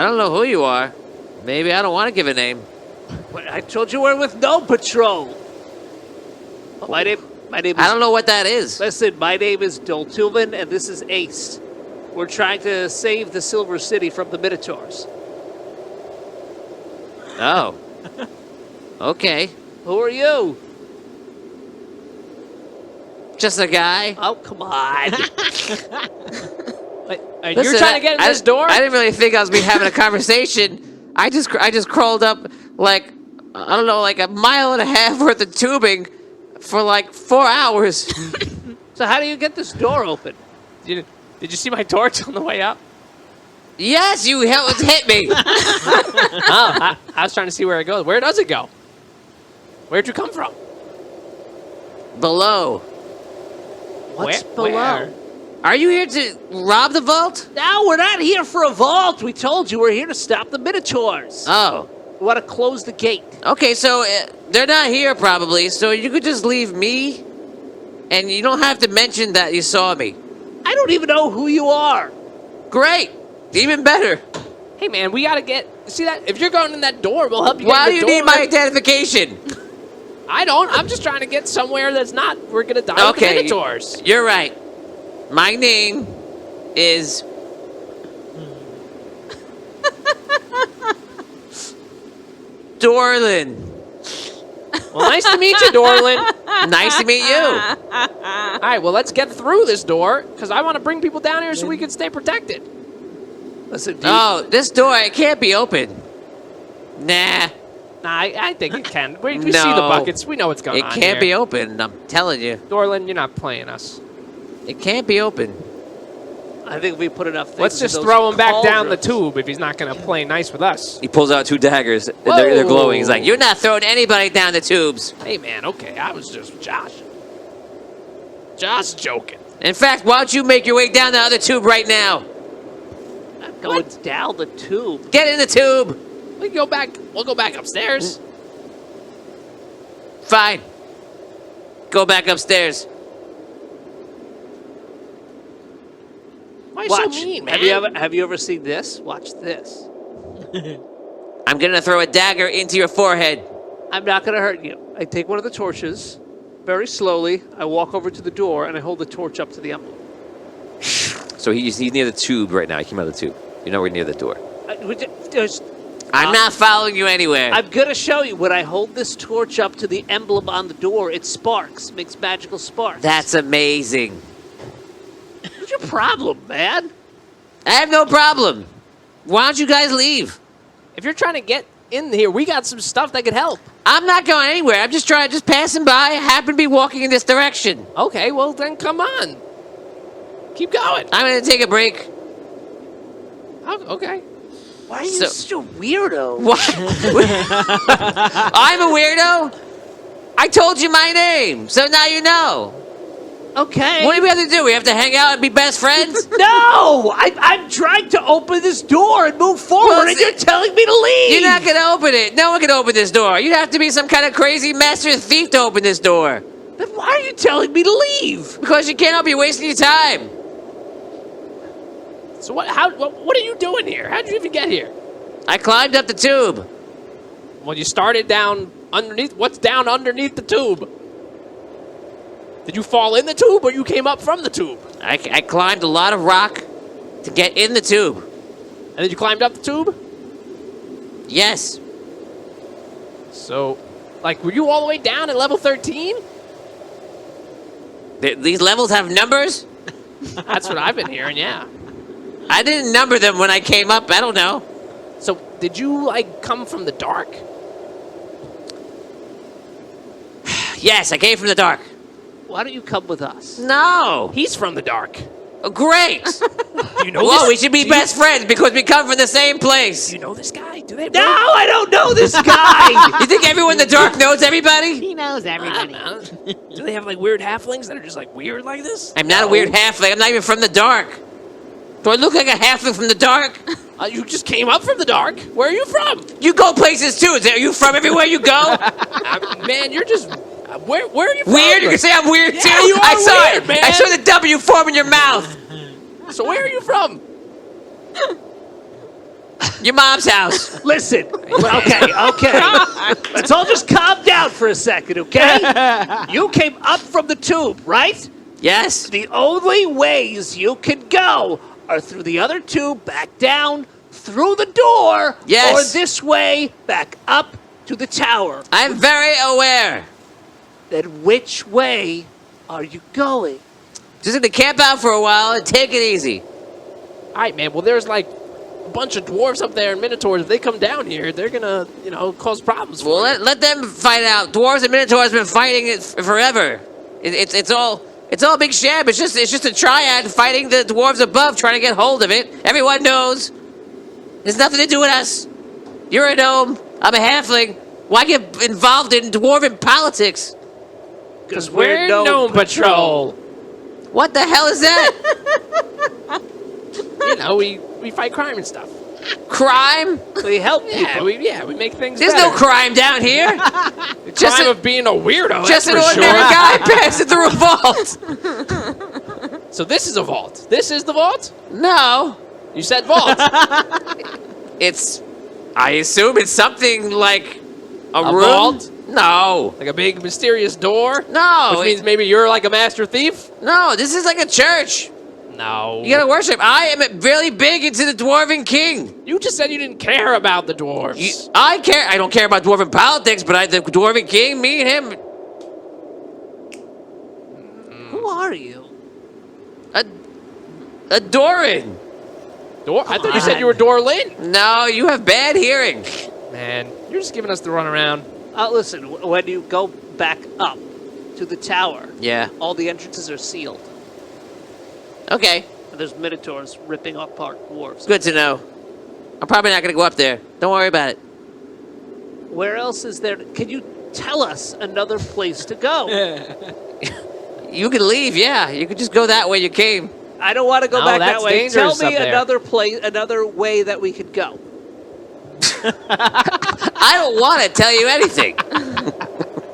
don't know who you are. Maybe I don't want to give a name. What, I told you we're with Gnome Patrol. My name is... I don't know what that is. Listen, my name is Doltuvan, and this is Ace. We're trying to save the Silver City from the Minotaurs. Oh. Okay. Who are you? Just a guy. Oh, come on. You're Listen, trying to get in this door? I didn't really think I was having a conversation. I just crawled up like, I don't know, like a mile and a half worth of tubing for like 4 hours. So how do you get this door open? Did you see my torch on the way up? Yes, you hit me. I was trying to see where it goes. Where does it go? Where'd you come from? Below. What's Where? below? Where? Are you here to rob the vault? No, we're not here for a vault. We told you we're here to stop the Minotaurs. Oh. We want to close the gate. Okay, so they're not here probably, so you could just leave me, and you don't have to mention that you saw me. I don't even know who you are. Great. Even better. Hey, man, we gotta get... See that? If you're going in that door, we'll help you Why get do in you the need door. my identification? I don't. I'm just trying to get somewhere that's not... We're gonna die with the Okay, Minotaurs. you're right. My name is... Dorlin. Well, nice to meet you, Dorlin. Nice to meet you. All right, well, let's get through this door, because I want to bring people down here so we can stay protected. Listen, dude. Oh, this door, it can't be open. Nah, Nah, I think it can. We see No. the buckets. We know what's going it on can't be here. open. I'm telling you. Dorlin, you're not playing us. It can't be open. I think if we put enough things Let's in just those throw him back down the cauldrons- tube if he's not going to play nice with us. He pulls out 2 daggers. And they're glowing. He's like, Whoa. you're not throwing anybody down the tubes. Hey, man, okay, I was just Josh. Just joking. In fact, why don't you make your way down the other tube right now? I'm going down the tube. Get in the tube. We can go back. We'll go back upstairs. Fine. Go back upstairs. Why are you Watch. so mean, man? Have you ever seen this? Watch this. I'm going to throw a dagger into your forehead. I'm not going to hurt you. I take one of the torches, very slowly. I walk over to the door and I hold the torch up to the envelope. So he's near the tube right now. He came out of the tube. You know we're near the door. I'm not following you anywhere. I'm gonna show you. When I hold this torch up to the emblem on the door, it sparks, makes magical sparks. That's amazing. What's your problem, man? I have no problem. Why don't you guys leave? If you're trying to get in here, we got some stuff that could help. I'm not going anywhere. I'm just passing by. I happen to be walking in this direction. Okay, well then come on. Keep going. I'm going to take a break. Oh, okay. Why are you such a weirdo? What? I'm a weirdo? I told you my name, so now you know. Okay. What do we have to do? We have to hang out and be best friends? No! I'm trying to open this door and move forward, Well, and you're telling me to leave! You're not going to open it. No one can open this door. You'd have to be some kind of crazy master thief to open this door. Then why are you telling me to leave? Because you can't help. You're wasting your time. So what are you doing here? How'd you even get here? I climbed up the tube. Well, you started down underneath. What's down underneath the tube? Did you fall in the tube or you came up from the tube? I climbed a lot of rock to get in the tube. And then you climbed up the tube? Yes. So, like, were you all the way down at level 13? These levels have numbers? That's what I've been hearing, yeah. I didn't number them when I came up. I don't know. So, did you, like, come from the dark? Yes, I came from the dark. Why don't you come with us? No. He's from the dark. Oh, great. Do you know Well, this? we should be best friends because we come from the same place. Do you know this guy? Do they? No, I don't know this guy! You think everyone in the dark knows everybody? He knows everybody. Do they have, like, weird halflings that are just, like, weird like this? I'm not a weird halfling. I'm not even from the dark. Do I look like a halfling from the dark? You just came up from the dark. Where are you from? You go places too. Are you from everywhere you go? Man, you're just... Where are you from? Weird? You can say I'm weird too? you are I saw weird, it. man. I saw the W form in your mouth. So where are you from? Your mom's house. Listen, okay. Let's all just calm down for a second, okay? You came up from the tube, right? Yes. The only ways you can go are through the other tube, back down, through the door, Yes. or this way, back up to the tower. I'm very aware. Then which way are you going? Just gonna camp out for a while and take it easy. All right, man. Well, there's, like, a bunch of dwarves up there and minotaurs. If they come down here, they're gonna, cause problems for Well, you. let them fight out. Dwarves and Minotaurs have been fighting it forever. It's all a big sham. It's just a triad fighting the dwarves above, trying to get hold of it. Everyone knows. There's nothing to do with us. You're a gnome. I'm a halfling. Why get involved in dwarven politics? Because We're Gnome Patrol. What the hell is that? We fight crime and stuff. Crime? We help Yeah, people. we make things There's better. no crime down here. Just Crime a- of being a weirdo. Just that's an for ordinary sure. guy passing through a vault. So this is a vault. This is the vault? No. You said vault. I assume it's something like a room. vault? No. Like a big mysterious door? No. Which means maybe you're like a master thief? No, this is like a church. No. You gotta worship. I am really big into the Dwarven King. You just said you didn't care about the dwarves. I care. I don't care about Dwarven politics, but the Dwarven King, me and him, Who are you? adoring. I thought you said you were Dorlin. No, you have bad hearing. Man, you're just giving us the runaround. Listen, when you go back up to the tower, Yeah. all the entrances are sealed. Okay. And there's minotaurs ripping apart dwarves. Good to know. I'm probably not gonna go up there. Don't worry about it. Where else is there? Can you tell us another place to go? You can leave. Yeah, you could just go that way you came. I don't want to go No, back that that's way. Tell dangerous me up there. another place, another way that we could go. I don't want to tell you anything.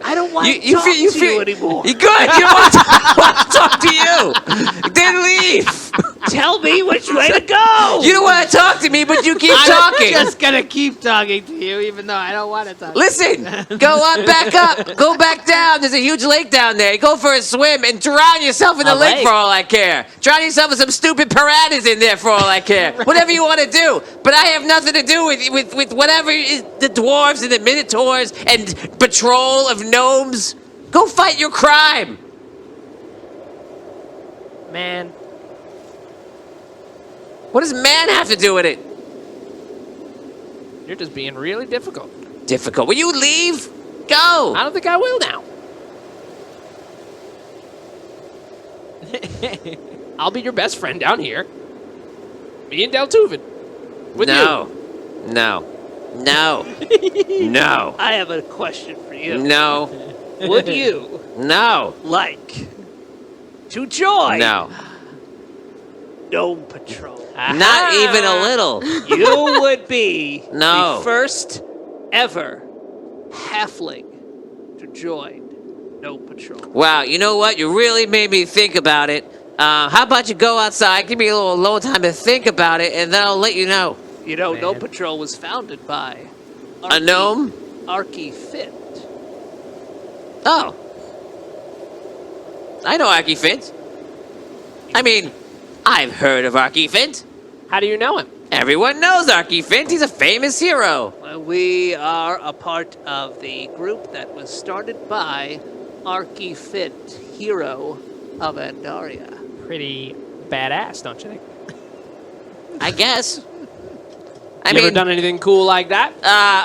I don't want to talk to you anymore. You good? You don't want to talk to you. Then leave. Tell me which way to go. You don't want to talk to me, but you keep I'm talking. just gonna keep talking to you, even though I don't want to talk. Listen, go up, back up, go back down. There's a huge lake down there. Go for a swim and drown yourself in the A lake lake? for all I care. Drown yourself with some stupid piranhas in there for all I care. Whatever you want to do. But I have nothing to do with whatever is the dwarves and the minotaurs and patrol of gnomes. Go fight your crime. Man. What does man have to do with it? You're just being really difficult. Difficult. Will you leave? I Go. don't think I will now. I'll be your best friend down here. Me and Deltuven. With No. No. No. No. I have a question for you. No. Would you No. like to join No. Gnome Patrol? Not even a little. You would be No. the first ever halfling to join Gnome Patrol. Wow, you know what? You really made me think about it. How about you go outside, give me a little alone time to think about it, and then I'll let you know. You know, Man. Gnome Patrol was founded by A gnome? Archie Fint. Oh. I know Archie Fint. I mean, I've heard of Archie Fint. How do you know him? Everyone knows Archie Fint. He's a famous hero. Well, we are a part of the group that was started by Archie Fint, hero of Andaria. Pretty badass, don't you think? I guess. I You mean, ever done anything cool like that?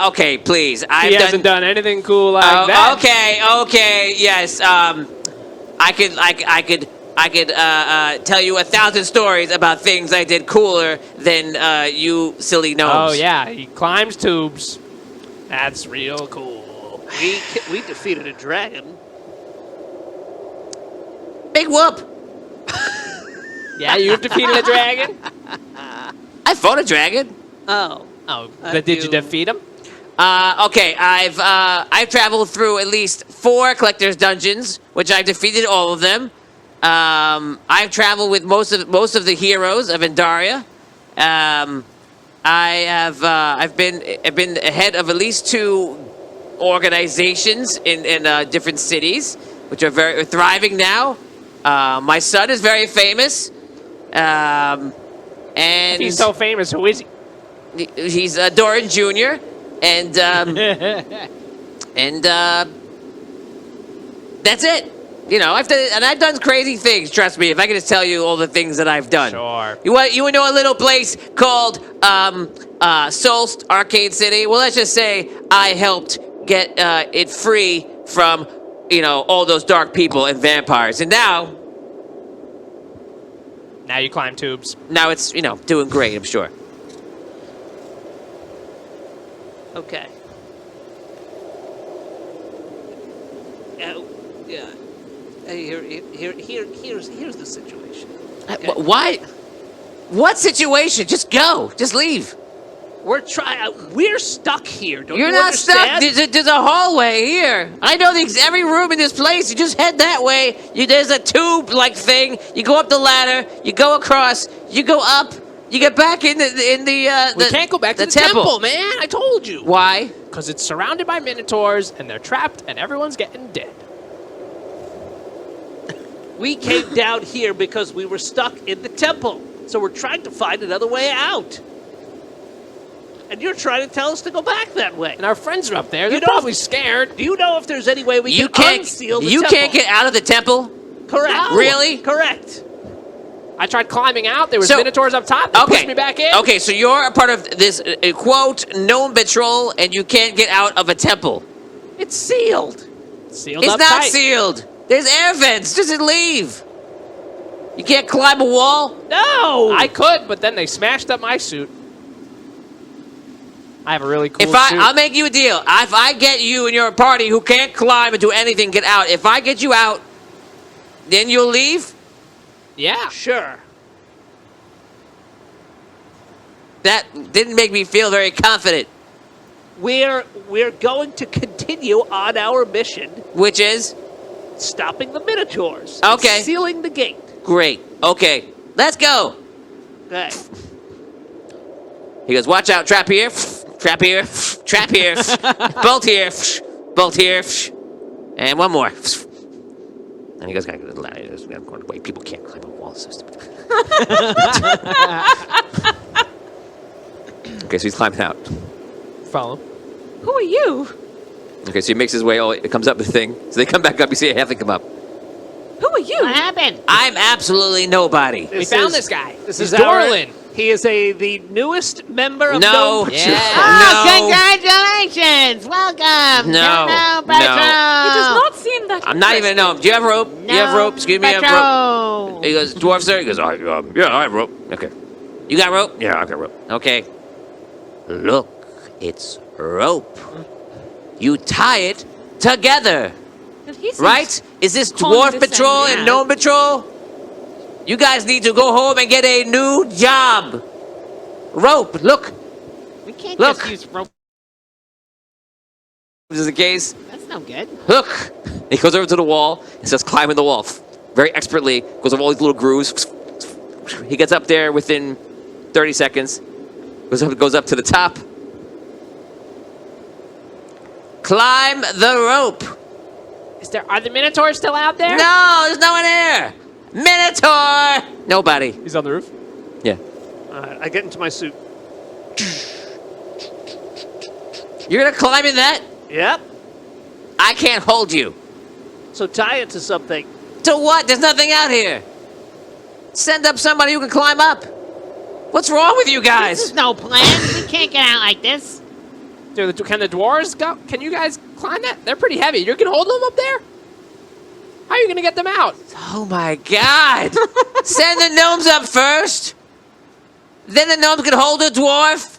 okay, please. He hasn't done anything cool like Oh, that. okay, yes. I could tell you 1,000 stories about things I did cooler than you silly gnomes. Oh, yeah. He climbs tubes. That's real cool. We defeated a dragon. Big whoop. Yeah, you've defeated a dragon? I fought a dragon. Oh. Oh, Have but did you you- defeat him? Okay, I've traveled through at least 4 collector's dungeons, which I've defeated all of them. I've traveled with most of the heroes of Andaria. I've been ahead of at least 2 organizations in different cities, which are very thriving now. My son is very famous, and If he's so famous, who is he? he's Doran Jr. and that's it. You know, I've done crazy things. Trust me, if I can just tell you all the things that I've done. Sure. You would know a little place called Solst Arcade City? Well, let's just say I helped get it free from, all those dark people and vampires. And now Now you climb tubes. it's, doing great, I'm sure. Okay. Yeah. Here's the situation. Okay. Why? What situation? Just go. Just leave. We're stuck here. Don't You're you not understand? stuck. There's a hallway here. I know every room in this place. You just head that way. There's a tube-like thing. You go up the ladder. You go across. You go up. You get back in the We can't go back to the temple, man. I told you. Why? Because it's surrounded by minotaurs, and they're trapped, and everyone's getting dead. We came down here because we were stuck in the temple. So we're trying to find another way out. And you're trying to tell us to go back that way. And our friends are up there. They're You know- probably scared. Do you know if there's any way we You can can't. unseal the You temple? can't get out of the temple. Correct. Really? Correct. I tried climbing out. There was So- minotaurs up top. They pushed me back in. Okay, so you're a part of this quote gnome patrol, and you can't get out of a temple. It's sealed. Sealed It's up not tight. sealed. There's air vents. Just leave. You can't climb a wall. No. I could, but then they smashed up my suit. I have a really cool suit. I'll make you a deal. If I get you and your party who can't climb and do anything, get out. If I get you out, then you'll leave. Yeah. Sure. That didn't make me feel very confident. We're going to continue on our mission, Which is stopping the minotaurs. Okay. And sealing the gate. great. Okay, let's go. Okay. He goes, watch out, trap here, trap here, trap here, bolt here, bolt here, and one more. And he goes, I'm going, wait, people can't climb a wall system. Okay, so he's climbing out. Follow. Who are you? Okay, so he makes his way, it comes up the thing. So they come back up, you see half they come up. Who are you? What happened? I'm absolutely nobody. We found this guy. This He's is Dorlin. He is the newest member of No. Gnome Patrol. Oh, No. congratulations! Welcome. No. Hello, No. Patrol. He does not seem that. I'm not even a gnome. Do you have rope? Do you have rope? Excuse me, I have rope. Patrol. He goes, dwarf, sir? He goes, yeah, I have rope. Okay. You got rope? Yeah, I got rope. Okay. Look, it's rope. You tie it together, But he seems right? Is this dwarf condescending. patrol and gnome patrol? You guys need to go home and get a new job. Rope, look. We can't Look. just use rope. This is the case. That's no good. Look. He goes over to the wall and starts climbing the wall very expertly. Goes over all these little grooves. He gets up there within 30 seconds. Goes up to the top. Climb the rope. Are the Minotaurs still out there? No, there's no one here. Minotaur. Nobody. He's on the roof. Yeah. All right, I get into my suit. You're gonna climb in that? Yep. I can't hold you. So tie it to something. To what? There's nothing out here. Send up somebody who can climb up. What's wrong with you This guys? is no plan. We can't get out like this. Dude, can the dwarves go? Can you guys climb that? They're pretty heavy. You can hold them up there? How are you going to get them out? Oh my god! Send the gnomes up first. Then the gnomes can hold a dwarf.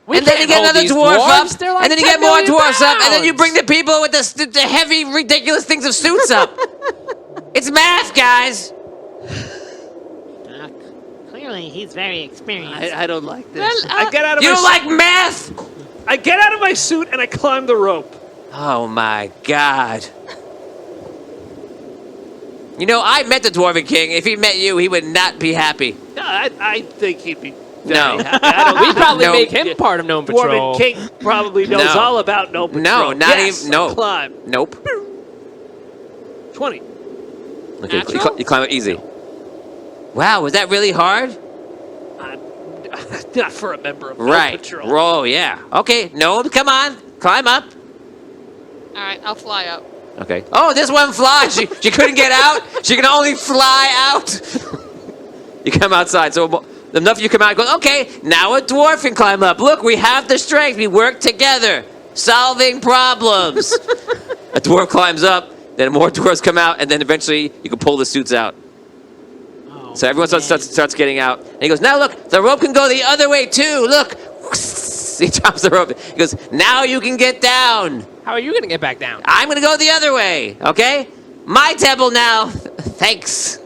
We And then you can't get hold another these dwarf dwarves. up. They're like And then you 10 get more million dwarfs up. And then you pounds. bring the people with the heavy, ridiculous things of suits up. It's math, guys. Clearly, he's very experienced. I don't like this. Well, I get out of You my don't like math? I get out of my suit and I climb the rope. Oh my god. You know, I met the Dwarven King. If he met you, he would not be happy. No, I think he'd be No. very happy. I don't We probably No. make him part of Gnome Patrol. Dwarven King probably knows No. all about Gnome Patrol. No, not Yes, even. No. Climb. Nope. 20. Okay, Natural? you climb it easy. Wow, was that really hard? Not for a member of Gnome Right. Patrol. Oh, yeah. Okay, no, come on. Climb up. All right, I'll fly up. Okay. Oh, this one flies. She couldn't get out. She can only fly out. You come outside. So enough you come out and go, okay, now a dwarf can climb up. Look, we have the strength. We work together, solving problems. A dwarf climbs up, then more dwarves come out, and then eventually you can pull the suits out. Oh, So everyone man. starts getting out. And he goes, now look, the rope can go the other way too. Look. He drops the rope. He goes, now you can get down. How are you going to get back down? I'm going to go the other way, okay? My temple now. Thanks.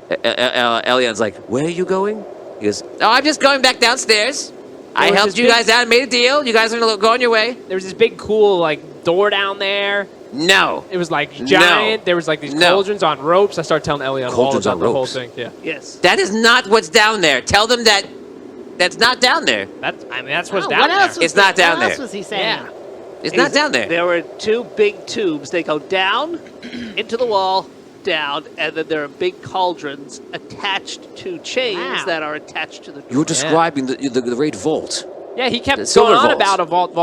Elion's like, where are you going? He goes, oh, I'm just going back downstairs. I was helped this you big- guys out and made a deal. You guys are going to go on your way. There was this big, cool, like, door down there. No. It was, like, giant. There was, like, these No. cauldrons on ropes. I started telling Elion all Cauldrons about on the whole ropes. thing. Yeah. Yes. That is not what's down there. Tell them that that's not down there. That's what's Oh, down what there. else was It's not down What else there. was he saying? Yeah. It's not down there. There were two big tubes. They go down into the wall, down, and then there are big cauldrons attached to chains Wow. that are attached to the door. You're describing the great vault. Yeah, he kept The silver going on vaults. about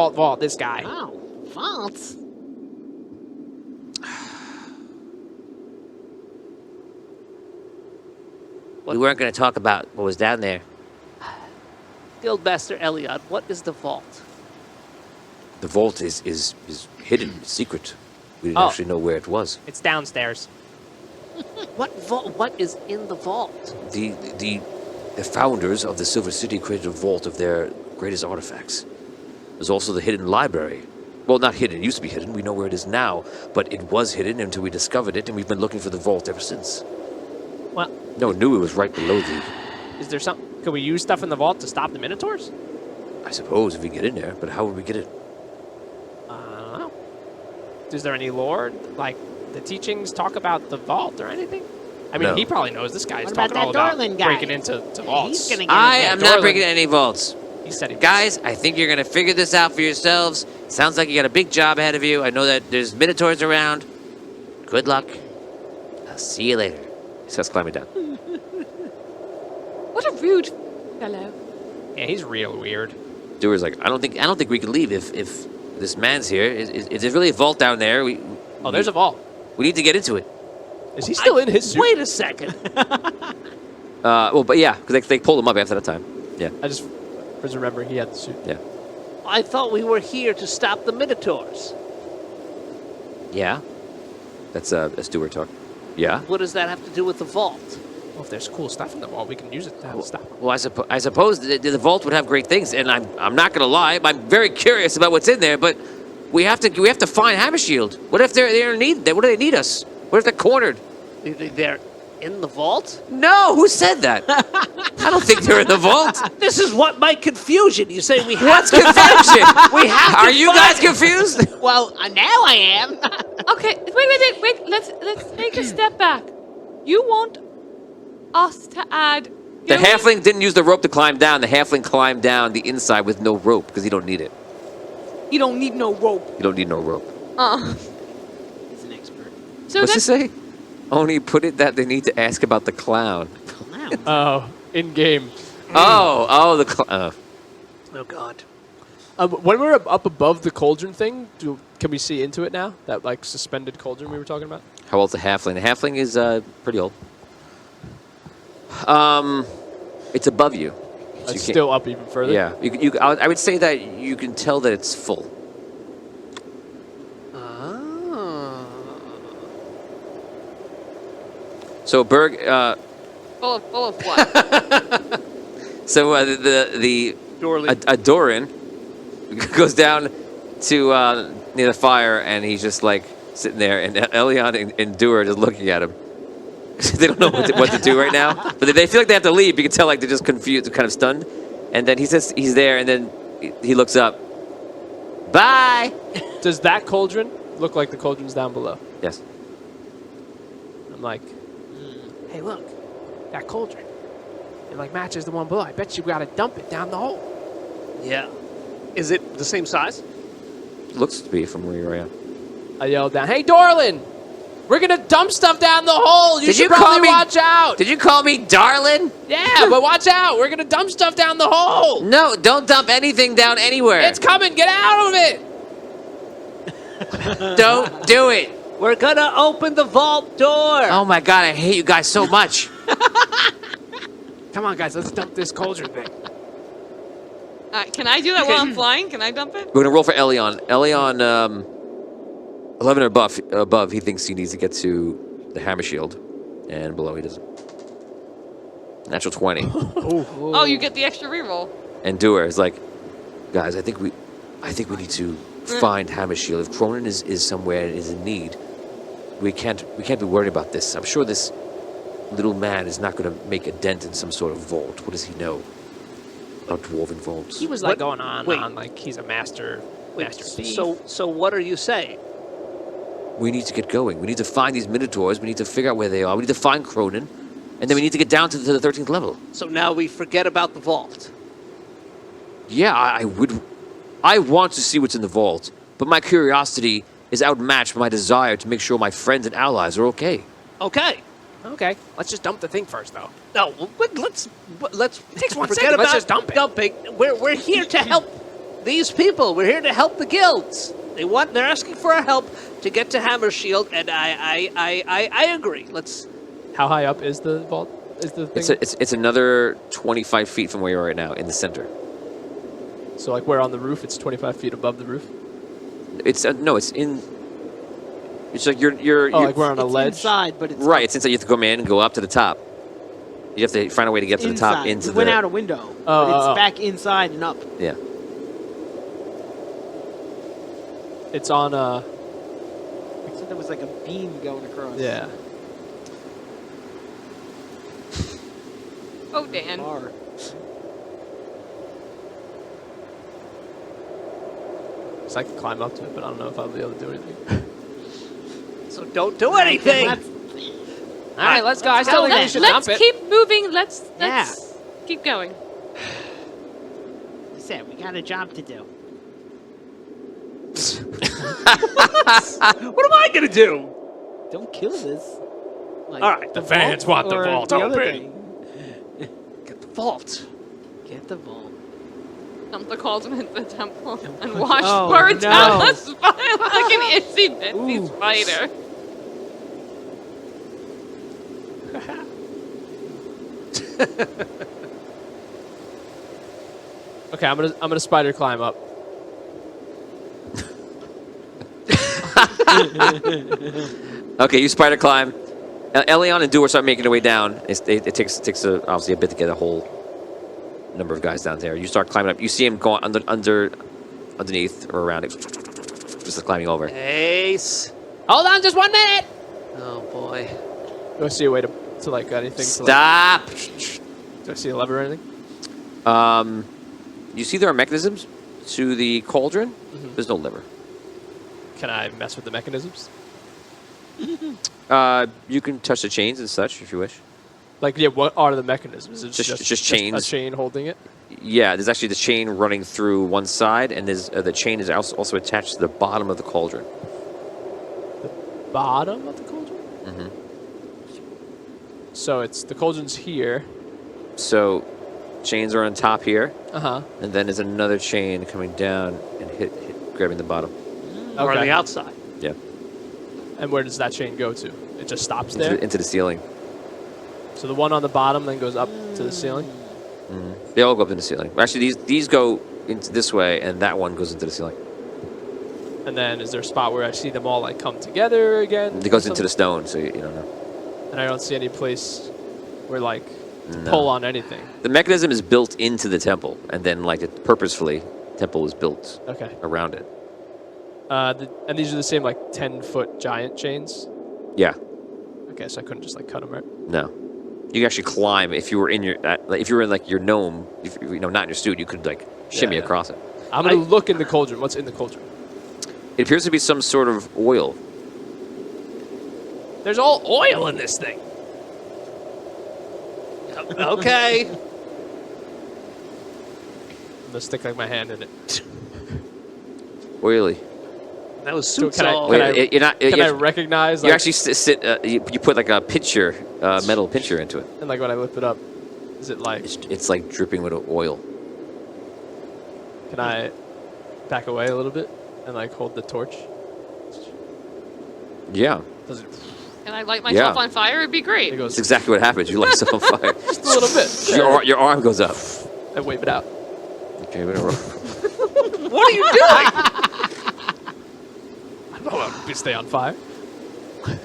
a vault, this guy. Oh, vaults. What? We weren't going to talk about what was down there. Guildmaster Elion, what is the vault? The vault is hidden, it's secret. We didn't Oh. actually know where it was. It's downstairs. What vault? What is in the vault? The founders of the Silver City created a vault of their greatest artifacts. There's also the hidden library. Well, not hidden. It used to be hidden. We know where it is now. But it was hidden until we discovered it, and we've been looking for the vault ever since. Well, No one knew it was right below the... is there some? Could we use stuff in the vault to stop the Minotaurs? I suppose, if we get in there. But how would we get it? I don't know. Is there any lore? Like, the teachings talk about the vault or anything? I mean, No. he probably knows. This guy's What about talking all that about Dorlin guy? breaking into Yeah, vaults. he's gonna get I in there. am not Dorlin. breaking any vaults. He said he was. Guys, I think you're going to figure this out for yourselves. Sounds like you got a big job ahead of you. I know that there's minotaurs around. Good luck. I'll see you later. He starts climbing down. What a rude fellow. Yeah, he's real weird. Doer's like, I don't think we can leave if this man's here. Is there really a vault down there? Oh, there's a vault. We need to get into it. Is he still in his suit? Wait a second. Well, but yeah, because they pulled him up after that time. Yeah, I just remember he had the suit. yeah, I thought we were here to stop the Minotaurs. yeah. That's Doer talk. Yeah. What does that have to do with the vault? Well, if there's cool stuff in the vault, we can use it to help stop him. Well, I suppose the vault would have great things, and I'm not gonna lie, I'm very curious about what's in there. But we have to find Hammer Shield. What if they're in need? What do they need us? What if they're cornered? They're in the vault? No, who said that? I don't think they're in the vault. This is what my confusion. You say we have What's to confusion? We have to Are you find- guys confused? Well, now I am. Okay, wait. Let's take a step back. You want us to add. The Gilly? halfling didn't use the rope to climb down. The halfling climbed down the inside with no rope because he don't need it. You don't need no rope. You don't need no rope. He's an expert. So What's that's it say? Only put it that they need to ask about the clown. Wow. Oh, in game. The clown. Oh, God. When we're up above the cauldron thing, can we see into it now? That like suspended cauldron we were talking about. How old's the halfling? The halfling is pretty old. It's above you. So you It's can't- still up even further. Yeah, I would say that you can tell that it's full. So Berg, Full of what? so the Dorlin. Doran goes down to near the fire, and he's just like sitting there, and Elion and Doer are just looking at him. They don't know what to do right now, but they feel like they have to leave. You can tell like they're just confused, kind of stunned. And then he says he's there, and then he looks up. Bye. Does that cauldron look like the cauldrons down below? Yes. I'm like, hey, look, that cauldron. It like matches the one below. I bet you gotta dump it down the hole. Yeah. Is it the same size? Looks to be from where you're at. I yelled down, hey, Dorlin, we're gonna dump stuff down the hole. You Did should you call probably me- watch out. Did you call me darling? Yeah, but watch out. We're gonna dump stuff down the hole. No, don't dump anything down anywhere. It's coming. Get out of it. Don't do it. We're gonna open the vault door. Oh my god, I hate you guys so much. Come on, guys. Let's dump this cauldron thing. Can I do that while I'm flying? Can I dump it? We're gonna roll for Elion. Elion, 11 or above, he thinks he needs to get to the hammer shield, and below he doesn't. Natural 20. Oh, you get the extra reroll. And Doer is like, guys, I think we need to find hammer shield. If Cronin is somewhere and is in need, we can't be worried about this. I'm sure this little man is not going to make a dent in some sort of vault. What does he know about dwarven vaults? He was like What? going on Wait. like he's a master thief. So what are you saying? We need to get going. We need to find these minotaurs. We need to figure out where they are. We need to find Cronin. And then we need to get down to the 13th level. So now we forget about the vault. Yeah, I would. I want to see what's in the vault, but my curiosity is outmatched by my desire to make sure my friends and allies are okay. Okay. Okay, let's just dump the thing first, though. No, let's takes 1 forget second, about let's just dump it. dumping. We're here to help these people. We're here to help the guilds. They're asking for our help to get to Hammer Shield, and I agree. Let's. How high up is the vault? Is the thing? It's another 25 feet from where you are right now, in the center. So like we're on the roof. It's 25 feet above the roof. It's no, it's in. It's like you're Oh, like we're on a It's ledge. inside, but it's right. It's inside. You have to come in and go up to the top. You have to find a way to get to the top inside. into We went the. out a window, but it's oh. back inside and up. Yeah. It's on So there was like a beam going across. yeah. Oh, Dan. Bar. So I can climb up to it, but I don't know if I'll be able to do anything. So don't do anything. All right, let's go. I still think we should Let's dump it. keep moving. Let's Yeah. keep going. I said we got a job to do. What am I gonna do? Don't kill this. Like, All right, the fans want the or vault the other open. thing. Get the vault. Get the vault. Dump the cauldron into the temple and watch Oh, birds no. out the spider like an itsy bitsy Ooh. spider. Okay, I'm gonna spider climb up. Okay, you spider climb. Elion and Dewar start making their way down. It takes obviously a bit to get a whole number of guys down there. You start climbing up. You see him going underneath or around it, just climbing over. Ace. Hold on, just 1 minute. Oh boy. Do I see a way to like anything? Stop. To, like, do I see a lever or anything? You see there are mechanisms to the cauldron. There's no lever. Can I mess with the mechanisms? You can touch the chains and such if you wish. Like, yeah, what are the mechanisms? It's Just chains. A chain holding it. Yeah, there's actually the chain running through one side, and there's the chain is also attached to the bottom of the cauldron. Bottom of the cauldron. So it's the cauldron's here. So, chains are on top here, Uh-huh. and then there's another chain coming down and grabbing the bottom. Or on Okay. the outside. Yeah, And where does that chain go to? It just stops into, there. into the ceiling. So the one on the bottom then goes up to the ceiling. They all go up into the ceiling. Actually, these go into this way, and that one goes into the ceiling. And then is there a spot where I see them all like come together again? It goes into the stone, so you don't know. And I don't see any place where like to No. pull on anything. The mechanism is built into the temple, and then like purposefully, temple is built Okay. around it. And these are the same like 10-foot giant chains. Yeah, Okay, so I couldn't just like cut them, right? no. You can actually climb if you were in your if you were in like your gnome, if, not in your suit, you could like shimmy Yeah. across it. I'm gonna look in the cauldron. What's in the cauldron? It appears to be some sort of oil. There's all oil in this thing. Okay. I'm gonna stick like my hand in it. Oily. That was So suit can I- all. can Wait, you're not. Can you I recognize? you Like, actually sit. You put like a pitcher, metal pitcher into it. and like when I lift it up, is it like? It's like dripping with oil. Can I back away a little bit and like hold the torch? Yeah, Does it? Can I light myself Yeah. on fire? It'd be great. It goes that's exactly what happens. You light yourself on fire. just a little bit. Your arm goes up. I wave it out. Okay, whatever. What are you doing? I don't know how to stay on fire. And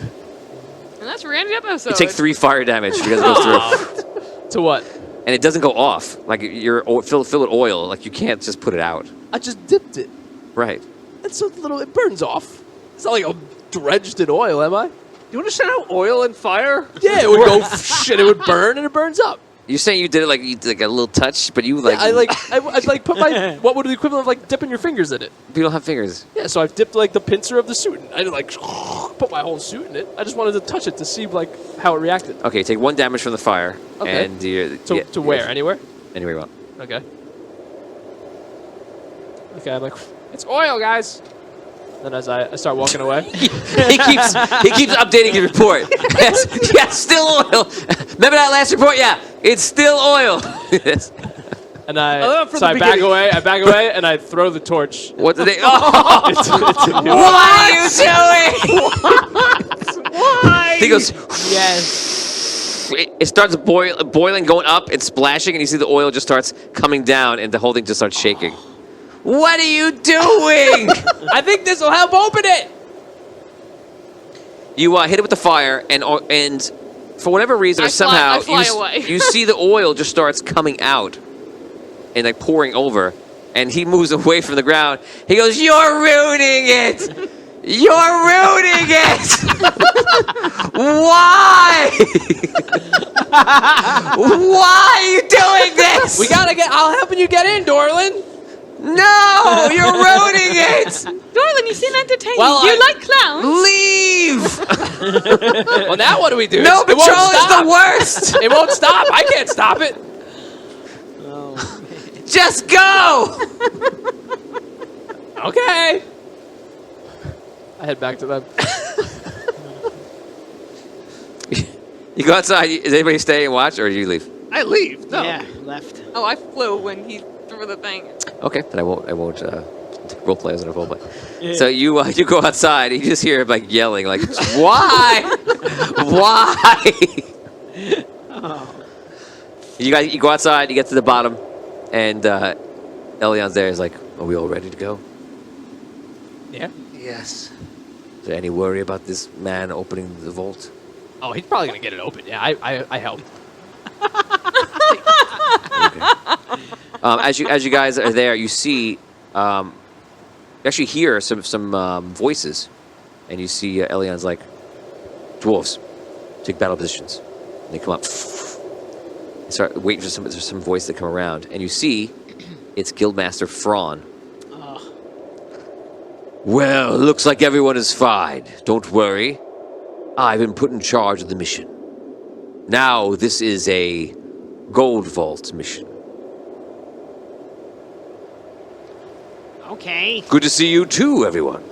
that's Randy episode. You take 3 fire damage because it goes through, To what? and it doesn't go off. Like you're filled with oil. Like you can't just put it out. I just dipped it. Right. It's so little. It burns off. It's not like I'm drenched in oil, am I? You understand how oil and fire? Yeah, it would go shit. It would burn and it burns up. You're saying you did it like you did like a little touch, but you like I'd like put my what would be the equivalent of like dipping your fingers in it? you don't have fingers. Yeah, so I've dipped like the pincer of the suit. And I didn't like put my whole suit in it. I just wanted to touch it to see like how it reacted. Okay, take 1 damage from the fire, Okay. and you're, To where? Anywhere? Anywhere you want. Okay. Okay, I'm like, it's oil, guys. Then as I start walking away, he keeps updating his report. yes, still oil. Remember that last report? Yeah, it's still oil. Yes. and from so the I back beginning. away. I back away, and I throw the torch. What did they? Oh, It's in the what are you doing? Why? He goes. Yes. It starts boiling, going up, and splashing, and you see the oil just starts coming down, and the whole thing just starts shaking. What are you doing? I think this will help open it. You hit it with the fire, and for whatever reason, I or somehow, fly away. you see the oil just starts coming out and like pouring over, and he moves away from the ground. He goes, "You're ruining it! You're ruining it! Why? Why are you doing this? We gotta get. I'll help you get in, Dorlin. No, you're ruining it. Dorlin, you seem entertaining. Well, you like clowns? Leave. Well, now what do we do? No It won't patrol is stop. the worst. It won't stop. I can't stop it. Just go. Okay. I head back to them. You go outside. Is anybody stay and watch, or do you leave? I leave. No. Yeah, left. Oh, I flew when he threw the thing. Okay, then I won't role play as a role play. Yeah. So you go outside. And you just hear him like yelling, like, "Why? Why?" Oh. You go outside. You get to the bottom, and Elion's there. He's like, "Are we all ready to go? Yeah. Yes. Is there any worry about this man opening the vault?" Oh, he's probably gonna get it open. Yeah, I helped. Okay. As you guys are there, you see, you actually hear some voices, and you see Elion's like, "Dwarves, take battle positions." And they come up, and start waiting for some voice to come around, and you see, it's Guildmaster Thrawn. Well, looks like everyone is fine. Don't worry. I've been put in charge of the mission. Now, this is a Gold Vault mission. Okay. Good to see you too, everyone.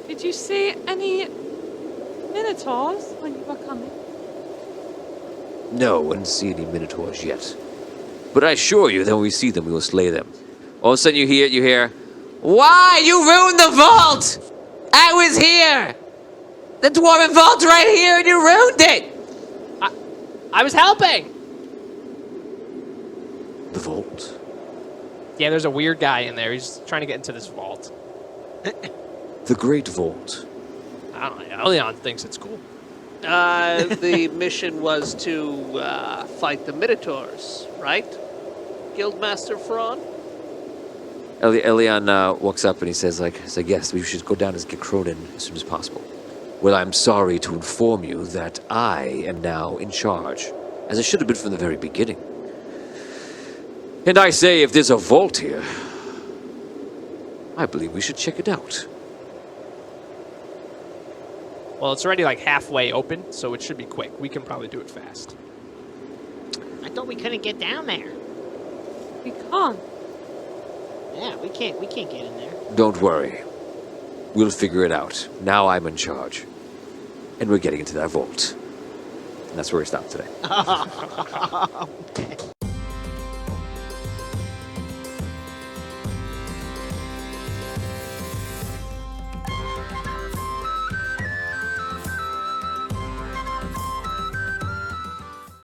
Did you see any minotaurs when you were coming? No, I didn't see any minotaurs yet. But I assure you that when we see them, we will slay them. All of a sudden you hear, "Why? You ruined the vault! I was here! The Dwarven Vault's right here and you ruined it!" I was helping. The vault? Yeah, there's a weird guy in there. He's trying to get into this vault. The Great Vault. I don't know. Elion thinks it's cool. The mission was to fight the Minotaurs, right? Guildmaster Thrawn? Elion walks up and he says, yes, we should go down and get Cronin as soon as possible. Well, I'm sorry to inform you that I am now in charge, as I should have been from the very beginning. And I say, if there's a vault here, I believe we should check it out. Well, it's already like halfway open, so it should be quick. We can probably do it fast. I thought we couldn't get down there. We can't. Yeah, we can't get in there. Don't worry. We'll figure it out. Now I'm in charge. And we're getting into that vault. And that's where we stop today. Okay.